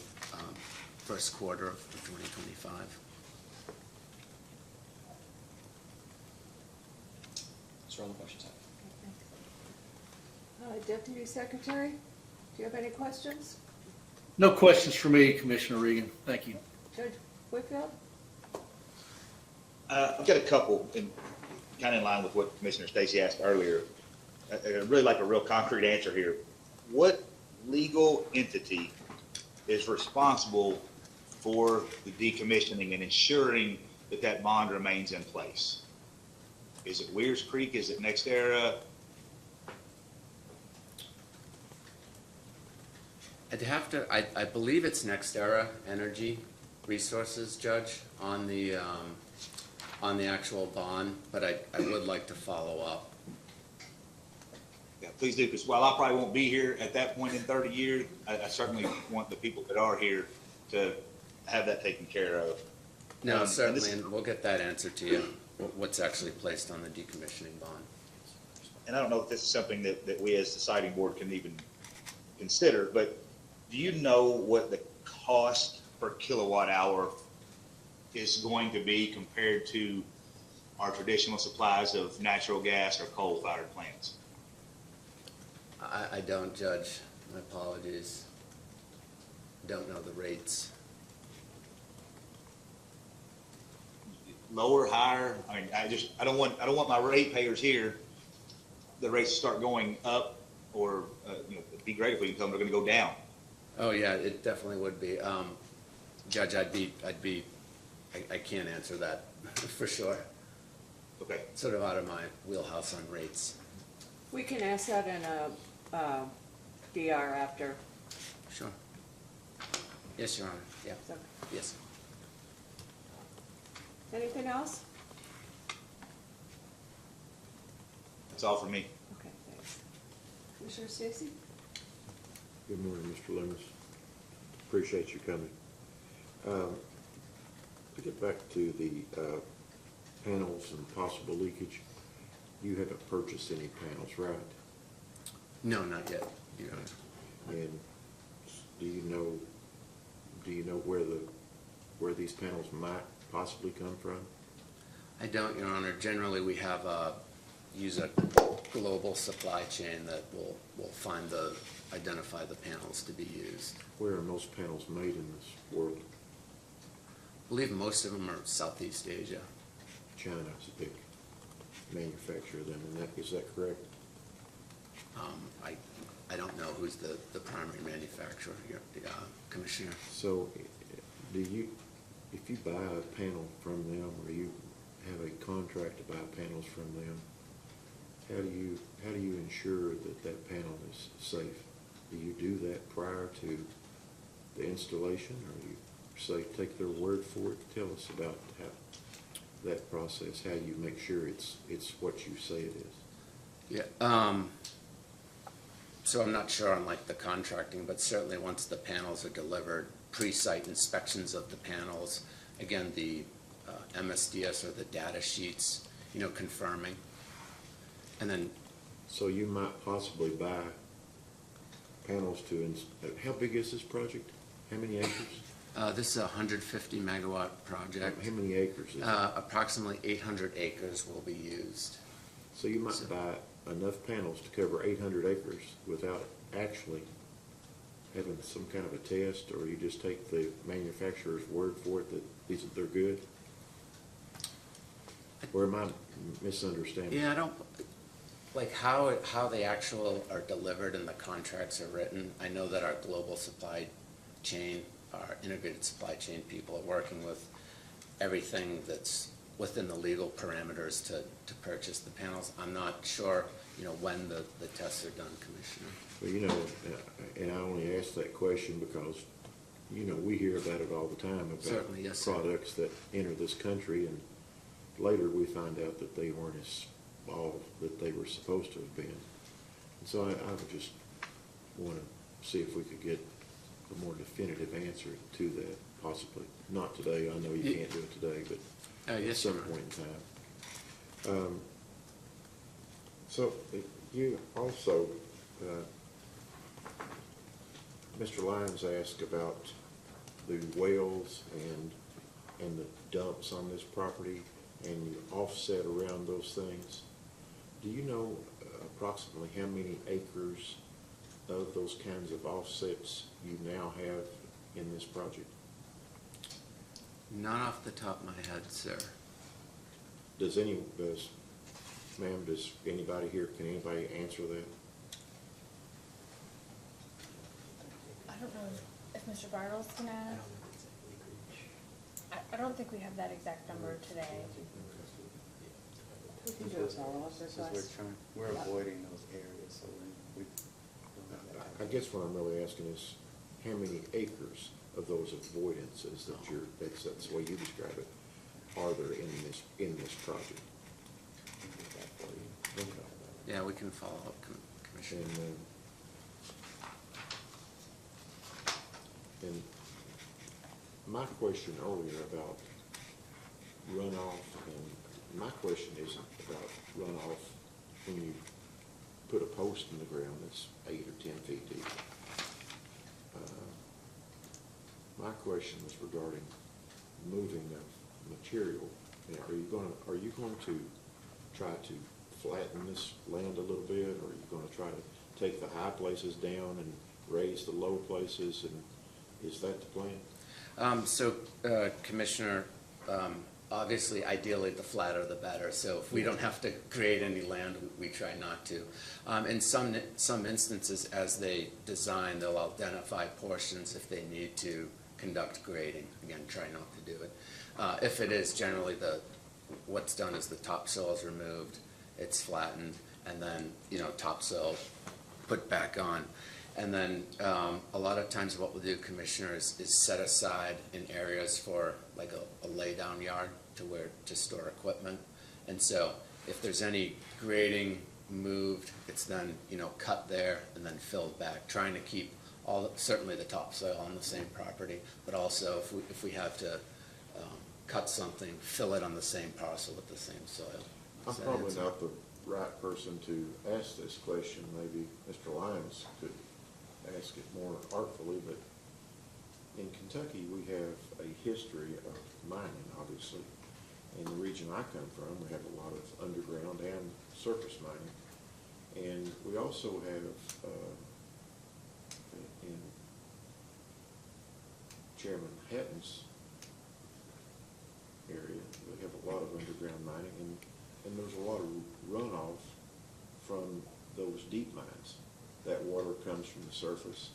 O: first quarter of 2025.
D: Those are all the questions I have.
M: Deputy Secretary, do you have any questions?
G: No questions for me, Commissioner Regan. Thank you.
M: Judge Whitfield?
H: I've got a couple, kind of in line with what Commissioner Stacy asked earlier. I'd really like a real concrete answer here. What legal entity is responsible for the decommissioning and ensuring that bond remains in place? Is it Weirs Creek? Is it NextEra?
O: I believe it's NextEra Energy Resources, Judge, on the actual bond, but I would like to follow up.
H: Yeah, please do, because while I probably won't be here at that point in 30 years, I certainly want the people that are here to have that taken care of.
O: No,
H: and
O: certainly,
H: this-
O: and we'll get that answer to you, what's actually placed on the decommissioning bond.
H: And I don't know if this is something that we as the siting board can even consider, but do you know what the cost per kilowatt hour is going to be compared to our traditional supplies of natural gas or coal-fired plants?
O: I don't judge, my apologies. Don't know the rates.
H: Lower, higher? I mean, I don't want my ratepayers here, the rates to start going up, or, it'd be great if we can tell them they're gonna go down.
O: Oh, yeah, it definitely would be. Judge, I can't answer that for sure.
H: Okay.
O: Sort of out of my wheelhouse on rates.
M: We can ask that in a DR after.
O: Sure. Yes, Your Honor, yeah,
M: So,
O: yes.
M: anything else?
H: That's all for me.
M: Okay, thanks. Commissioner Stacy?
I: Good morning, Mr. Lumis. Appreciate you coming. To get back to the panels and possible leakage, you haven't purchased any panels, right?
O: No, not yet, Your Honor.
I: And do you know where these panels might possibly come from?
O: I don't, Your Honor. Generally, we have use a global supply chain that will identify the panels to be used.
I: Where are most panels made in this world?
O: I believe most of them are Southeast Asia.
I: China is a big manufacturer then, is that correct?
O: I don't know who's the primary manufacturer, Commissioner.
I: So, if you buy a panel from them, or you have a contract to buy panels from them, how do you ensure that panel is safe? Do you do that prior to the installation, or you take their word for it? Tell us about that process, how you make sure it's what you say it is.
O: Yeah. So I'm not sure on like the contracting, but certainly once the panels are delivered, pre-site inspections of the panels, again, the MSDS or the data sheets, confirming. And then,
I: So you might possibly buy panels how big is this project? How many acres?
O: this is a 150 megawatt project.
I: How many acres is it?
O: Approximately 800 acres will be used.
I: So you might buy enough panels to cover 800 acres without actually having some kind of a test, or you just take the manufacturer's word for it that they're good? Or am I misunderstanding?
O: Yeah, I don't, like how they actual are delivered and the contracts are written. I know that our global supply chain, our integrated supply chain people are working with everything that's within the legal parameters to purchase the panels. I'm not sure, when the tests are done, Commissioner.
I: Well, and I only ask that question because, we hear about it all the time about
O: Certainly, yes, sir.
I: products that enter this country, and later we find out that they weren't as all that they were supposed to have been. And so I would just want to see if we could get a more definitive answer to that, possibly. Not today, I know you can't do it today, but at
O: Yes,
I: some
O: Your Honor.
I: point in time. So you also, Mr. Lyons asked about the wells and the dumps on this property and the offset around those things. Do you know approximately how many acres of those kinds of offsets you now have in this project?
O: Not off the top of my head, sir.
I: Does anybody here, can anybody answer that?
C: I don't know if Mr. Bartles can add. I don't think we have that exact number today.
M: We can do a follow-up request.
F: We're avoiding those areas, so we.
I: I guess what I'm really asking is, how many acres of those avoidances that's the way you describe it, are there in this project? Okay.
O: Yeah, we can follow up, Commissioner.
I: And my question earlier about runoff, and my question isn't about runoff when you put a post in the ground that's 8 or 10 feet deep. My question was regarding moving of material. Are you going to try to flatten this land a little bit, or are you going to try to take the high places down and raise the low places, and is that the plan?
O: Commissioner, obviously, ideally, the flatter the better. So if we don't have to create any land, we try not to. In some instances, as they design, they'll identify portions if they need to conduct grading. Again, try not to do it. If it is generally what's done is the topsoil is removed, it's flattened, and then topsoil put back on. And then a lot of times what we'll do, Commissioner, is set aside in areas for like a lay-down yard to store equipment. And so if there's any grading moved, it's then cut there and then filled back, trying to keep certainly the topsoil on the same property, but also if we have to cut something, fill it on the same parcel with the same soil.
I: I'm probably not the right person to ask this question. Maybe Mr. Lyons could ask it more artfully, but in Kentucky we have a history of mining, obviously. In the region I come from, we have a lot of underground and surface mining. And we also have, in Chairman Hatton's area, we have a lot of underground mining, and there's a lot of runoff from those deep mines. That water comes from the surface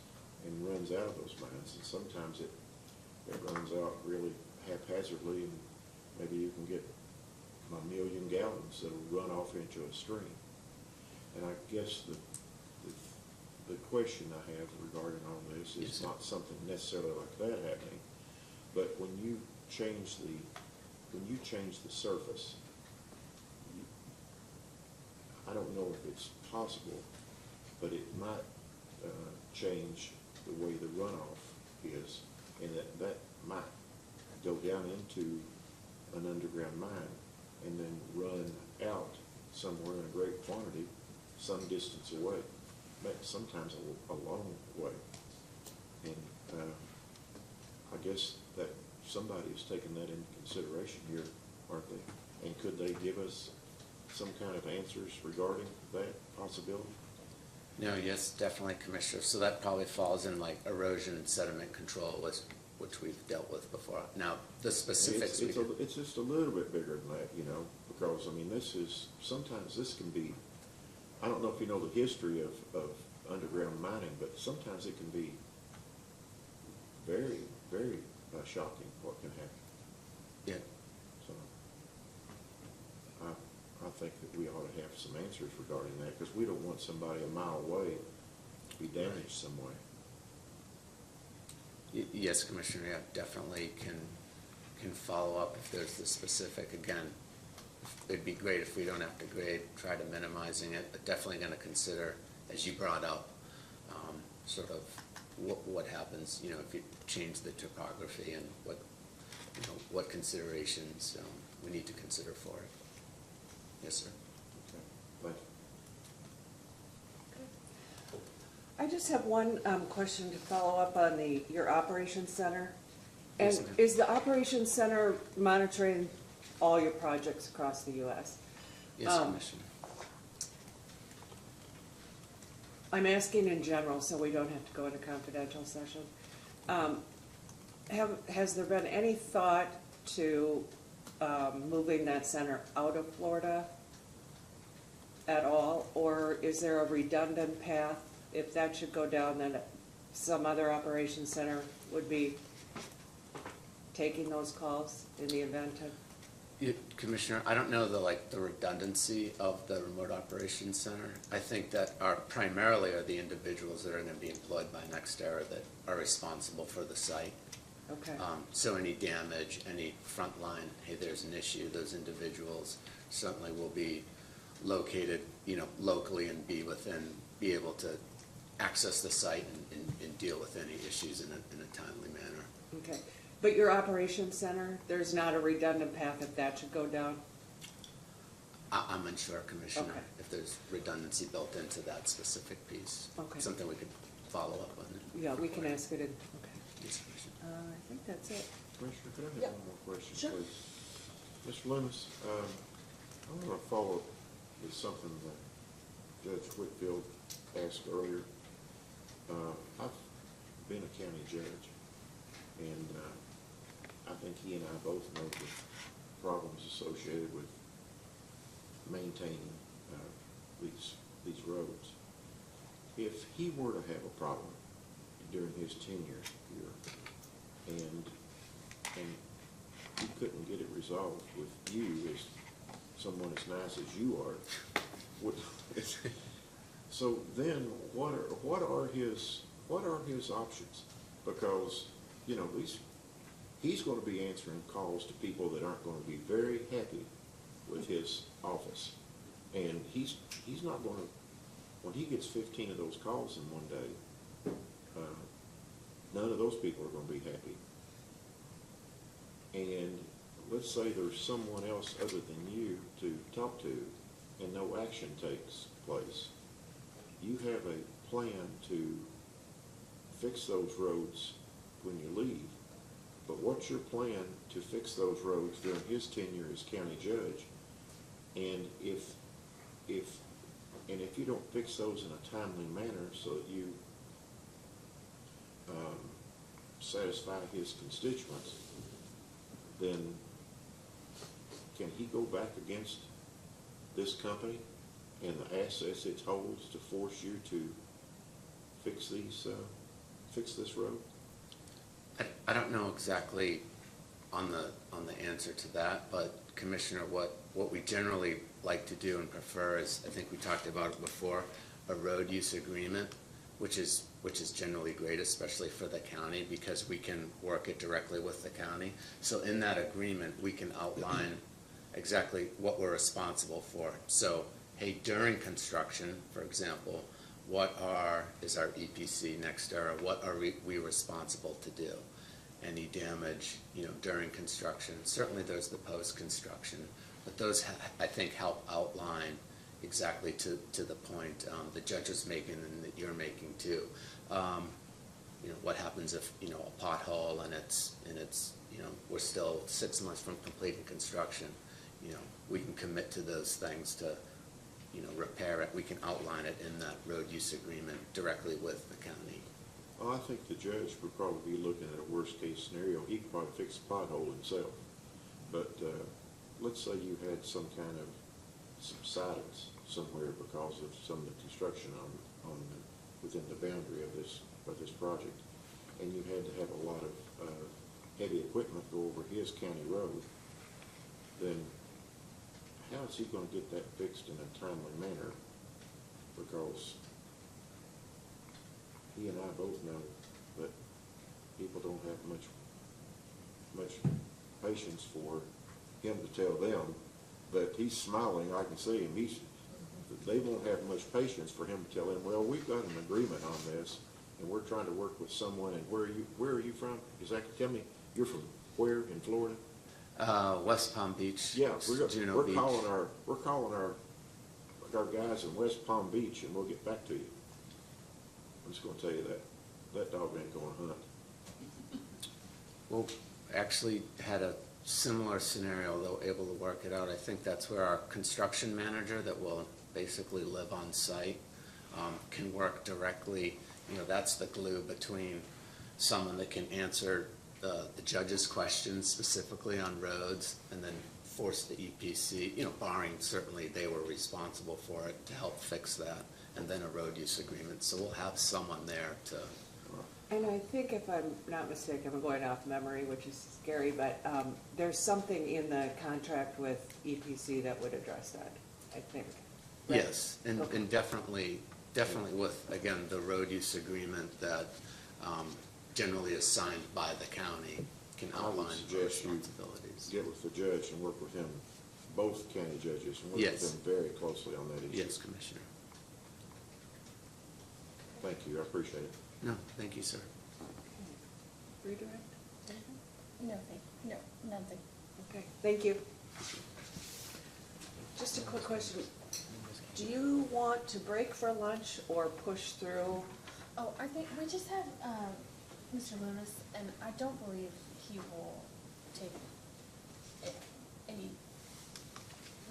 I: and runs out of those mines, and sometimes it runs out really haphazardly, and maybe you can get 1 million gallons that'll run off into a stream. And I guess the question I have regarding all this is not something necessarily like that happening, but when you change the surface, I don't know if it's possible, but it might change the way the runoff is, and that might go down into an underground mine and then run out somewhere in a great quantity some distance away, sometimes a long way. And I guess that somebody is taking that into consideration here, aren't they? And could they give us some kind of answers regarding that possibility?
O: No, yes, definitely, Commissioner. So that probably falls in like erosion and sediment control, which we've dealt with before. Now, the specifics.
I: It's just a little bit bigger than that, because, I mean, sometimes this can be, I don't know if you know the history of underground mining, but sometimes it can be very, very shocking what can happen.
O: Yeah.
I: So I think that we ought to have some answers regarding that, because we don't want somebody a mile away to be damaged some way.
O: Yes, Commissioner, yeah, definitely can follow up if there's the specific. Again, it'd be great if we don't have to grade, try to minimizing it, but definitely going to consider, as you brought up, sort of what happens, if you change the topography and what considerations we need to consider for it. Yes, sir.
I: Okay. Thank you.
M: I just have one question to follow up on your operations center.
O: Yes,
M: And
O: ma'am.
M: is the operations center monitoring all your projects across the U.S.?
O: Yes, Commissioner.
M: I'm asking in general, so we don't have to go into confidential session. Has there been any thought to moving that center out of Florida at all? Or is there a redundant path? If that should go down, then some other operations center would be taking those calls in the event of?
O: Commissioner, I don't know the redundancy of the remote operations center. I think that primarily are the individuals that are going to be employed by NextEra that are responsible for the site.
M: Okay.
O: So any damage, any front line, hey, there's an issue, those individuals certainly will be located, locally and be able to access the site and deal with any issues in a timely manner.
M: Okay. But your operations center, there's not a redundant path if that should go down?
O: I'm unsure, Commissioner,
M: Okay.
O: if there's redundancy built into that specific piece.
M: Okay.
O: Something we could follow up on.
M: Yeah, we can ask it in, okay.
O: Yes, Commissioner.
M: I think that's it.
I: Commissioner, could I
M: Yeah.
I: have one more question,
M: Sure.
I: please? Mr. Lumis, I want to follow up with something that Judge Whitfield asked earlier. I've been a county judge, and I think he and I both know the problems associated with maintaining these roads. If he were to have a problem during his tenure here, and he couldn't get it resolved with you as someone as nice as you are, so then what are his options? Because, you know, he's going to be answering calls to people that aren't going to be very happy with his office. And he's not going to, when he gets 15 of those calls in one day, none of those people are going to be happy. And let's say there's someone else other than you to talk to, and no action takes place. You have a plan to fix those roads when you leave, but what's your plan to fix those roads during his tenure as county judge? And if you don't fix those in a timely manner so that you satisfy his constituents, then can he go back against this company and the assets it holds to force you to fix this road?
O: I don't know exactly on the answer to that, but Commissioner, what we generally like to do and prefer is, I think we talked about it before, a road use agreement, which is generally great, especially for the county, because we can work it directly with the county. So in that agreement, we can outline exactly what we're responsible for. So, hey, during construction, for example, is our EPC NextEra, what are we responsible to do? Any damage, during construction. Certainly there's the post-construction, but those, I think, help outline exactly to the point the judge is making and that you're making too. What happens if, a pothole and it's we're still 6 months from completing construction. We can commit to those things to, repair it. We can outline it in that road use agreement directly with the county.
I: Well, I think the judge would probably be looking at a worst-case scenario. He could probably fix the pothole himself. But let's say you had some kind of subsidence somewhere because of some of the construction within the boundary of this project, and you had to have a lot of heavy equipment go over his county road. Then how is he going to get that fixed in a timely manner? Because he and I both know that people don't have much patience for him to tell them, but he's smiling, I can see him, they won't have much patience for him to tell them, well, we've got an agreement on this, and we're trying to work with someone, and where are you from? Tell me, you're from where in Florida?
O: West Palm Beach.
I: Yeah,
O: Juno
I: we're
O: Beach.
I: calling our guys in West Palm Beach, and we'll get back to you. I'm just going to tell you that dog ain't going to hunt.
O: Well, actually had a similar scenario, though able to work it out. I think that's where our construction manager that will basically live on site can work directly. That's the glue between someone that can answer the judge's questions specifically on roads and then force the EPC, barring certainly they were responsible for it, to help fix that, and then a road use agreement. So we'll have someone there to...
M: And I think, if I'm not mistaken, I'm going off memory, which is scary, but there's something in the contract with EPC that would address that, I think. Right?
O: Yes, and,
M: Okay.
O: and definitely with, again, the road use agreement that generally is signed by the county can
I: I would
O: outline
I: suggest you
O: responsibilities.
I: get with the judge and work with him, both county judges, and work
O: Yes.
I: with them very closely on that issue.
O: Yes, Commissioner.
I: Thank you, I appreciate it.
O: No, thank you, sir.
M: Redirect?
C: No, nothing.
B: Okay, thank you. Just a quick question. Do you want to break for lunch or push through?
C: Oh, I think we just have, Mr. Lumis, and I don't believe he will take any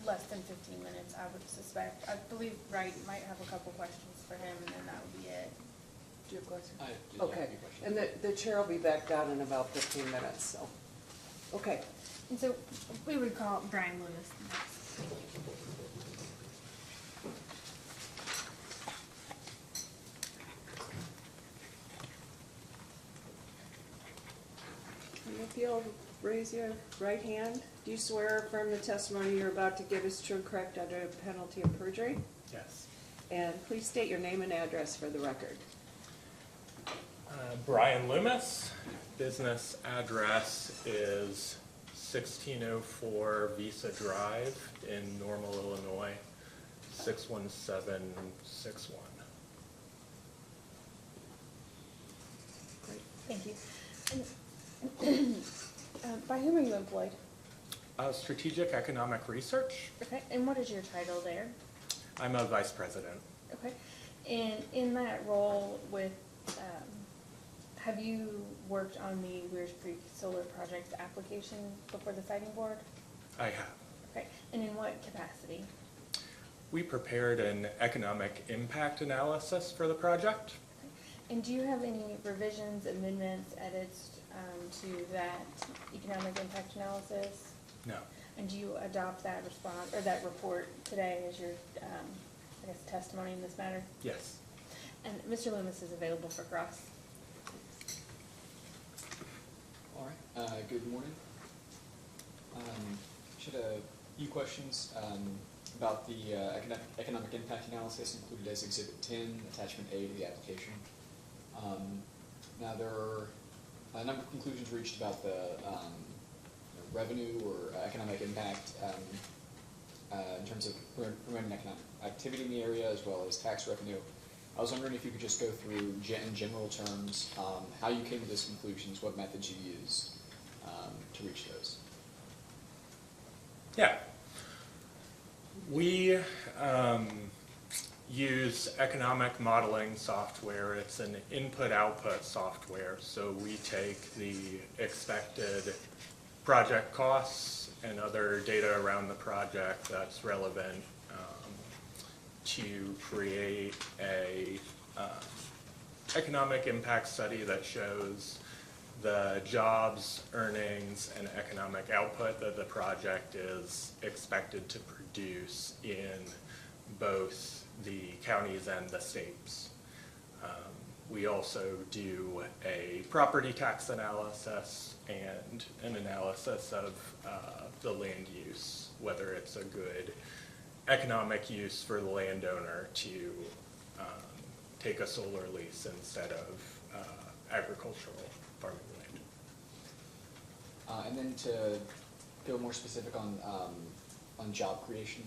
C: less than 15 minutes, I would suspect. I believe Wright might have a couple questions for him, and then that would be it.
B: Do you have a question?
D: I did have a
B: Okay,
D: few questions.
B: and the chair will be back down in about 15 minutes, so. Okay,
C: And so we would call Brian Lumis next.
B: and if you'll raise your right hand, do you swear or affirm the testimony you're about to give is true and correct under penalty of perjury?
P: Yes.
B: And please state your name and address for the record.
P: Brian Lumis. Business address is 1604 Visa Drive in Normal, Illinois, 61761.
B: Great.
C: Thank you. And, by whom are you employed?
P: Strategic Economic Research.
C: Okay, and what is your title there?
P: I'm a vice president.
C: Okay, and in that role with, have you worked on the Weirs Creek Solar Project application before the siting board?
P: I have.
C: Okay, and in what capacity?
P: We prepared an economic impact analysis for the project.
C: And do you have any revisions, amendments, edits to that economic impact analysis?
P: No.
C: And do you adopt that response, or that report today as your, I guess, testimony in this matter?
P: Yes.
C: And Mr. Lumis is available for cross.
D: All right, good morning. Just had a few questions about the economic impact analysis included as Exhibit 10, Attachment A to the application. Now, there are a number of conclusions reached about the revenue or economic impact in terms of promoting economic activity in the area as well as tax revenue. I was wondering if you could just go through, in general terms, how you came to those conclusions, what methods you used to reach those.
P: Yeah. We use economic modeling software. It's an input-output software. So we take the expected project costs and other data around the project that's relevant to create a economic impact study that shows the jobs, earnings, and economic output that the project is expected to produce in both the counties and the states. We also do a property tax analysis and an analysis of the land use, whether it's a good economic use for the landowner to take a solar lease instead of agricultural farming land.
D: And then to go more specific on job creation.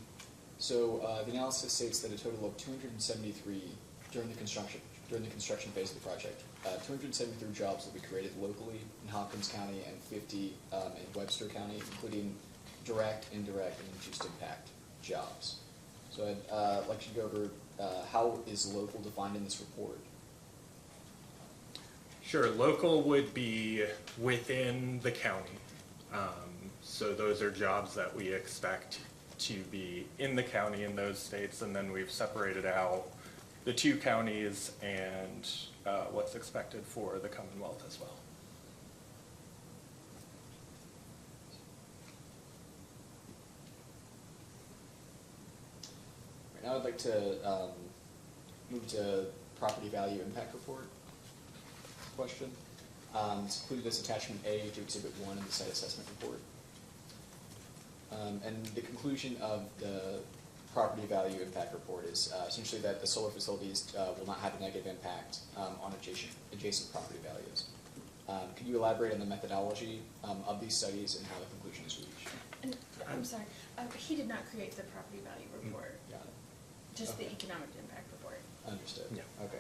D: So the analysis states that a total of 273 during the construction phase of the project, 273 jobs will be created locally in Hopkins County and 50 in Webster County, including direct, indirect, and induced impact jobs. So I'd like you to go over how is local defined in this report?
P: Sure, local would be within the county. So those are jobs that we expect to be in the county in those states, and then we've separated out the two counties and what's expected for the Commonwealth as well.
D: Right, now I'd like to move to property value impact report question. It's included as attachment A to Exhibit 1 in the site assessment report. And the conclusion of the property value impact report is essentially that the solar facilities will not have a negative impact on adjacent property values. Can you elaborate on the methodology of these studies and how the conclusion is reached?
C: And, I'm sorry, he did not create the property value report,
D: Got it.
C: just
D: Okay.
C: the economic impact report.
D: Understood.
P: Yeah.
D: Okay.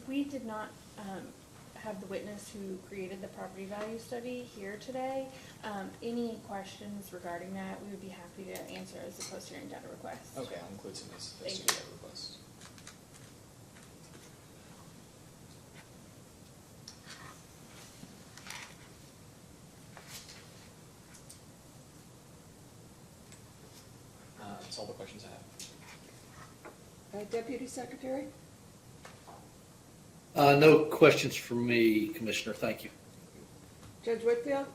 C: We did not have the witness who created the property value study here today. Any questions regarding that, we would be happy to answer as a post-hearing data request.
D: Okay, I'll include some of those
C: Thank
D: student
C: you.
D: data requests. That's all the questions I have.
B: Deputy Secretary?
G: No questions from me, Commissioner. Thank you.
B: Judge Whitfield?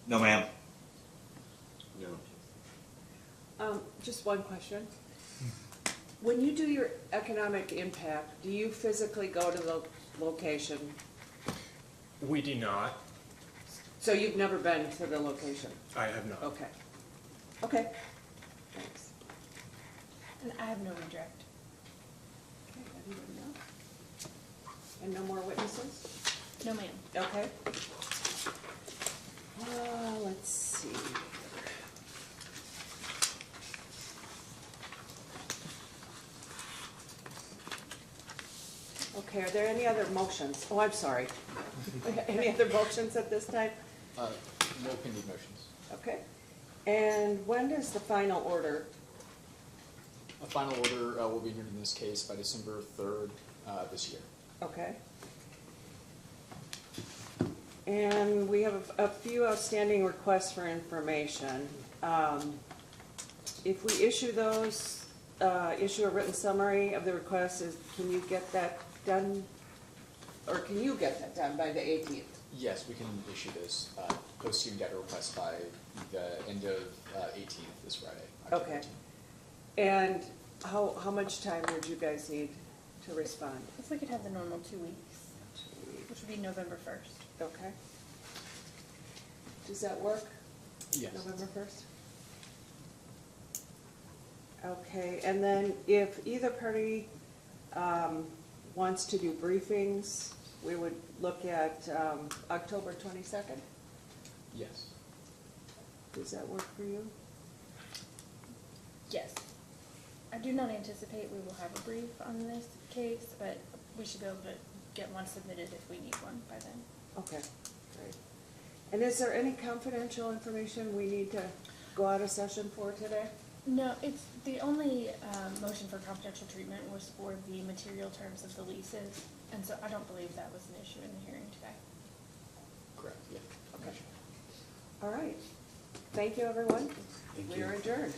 H: No, ma'am.
I: No.
B: Just one question. When you do your economic impact, do you physically go to the location?
P: We do not.
B: So you've never been to the location?
P: I have not.
B: Okay. Okay. Thanks.
C: And I have no redirect.
B: Okay, anybody else? And no more witnesses?
C: No, ma'am.
B: Okay. Let's see. Okay, are there any other motions? Oh, I'm sorry. Any other motions at this time?
D: No pending motions.
B: Okay. And when is the final order?
D: A final order will be entered in this case by December 3rd this year.
B: Okay. And we have a few outstanding requests for information. If we issue those, issue a written summary of the requests, can you get that done? Or can you get that done by the 18th?
D: Yes, we can issue this post-hearing data request by the end of 18th this Friday. October
B: Okay.
D: 18th.
B: And how much time would you guys need to respond?
C: If we could have the normal 2 weeks, which would be November 1st.
B: Okay. Does that work?
D: Yes.
B: November 1st? Okay, and then if either party wants to do briefings, we would look at October 22nd?
D: Yes.
B: Does that work for you?
C: Yes. I do not anticipate we will have a brief on this case, but we should be able to get one submitted if we need one by then.
B: Okay, great. And is there any confidential information we need to go out of session for today?
C: No, it's, the only motion for confidential treatment was for the material terms of the leases, and so I don't believe that was an issue in the hearing today.
D: Correct, yeah.
B: Okay. All right. Thank you, everyone. We are adjourned.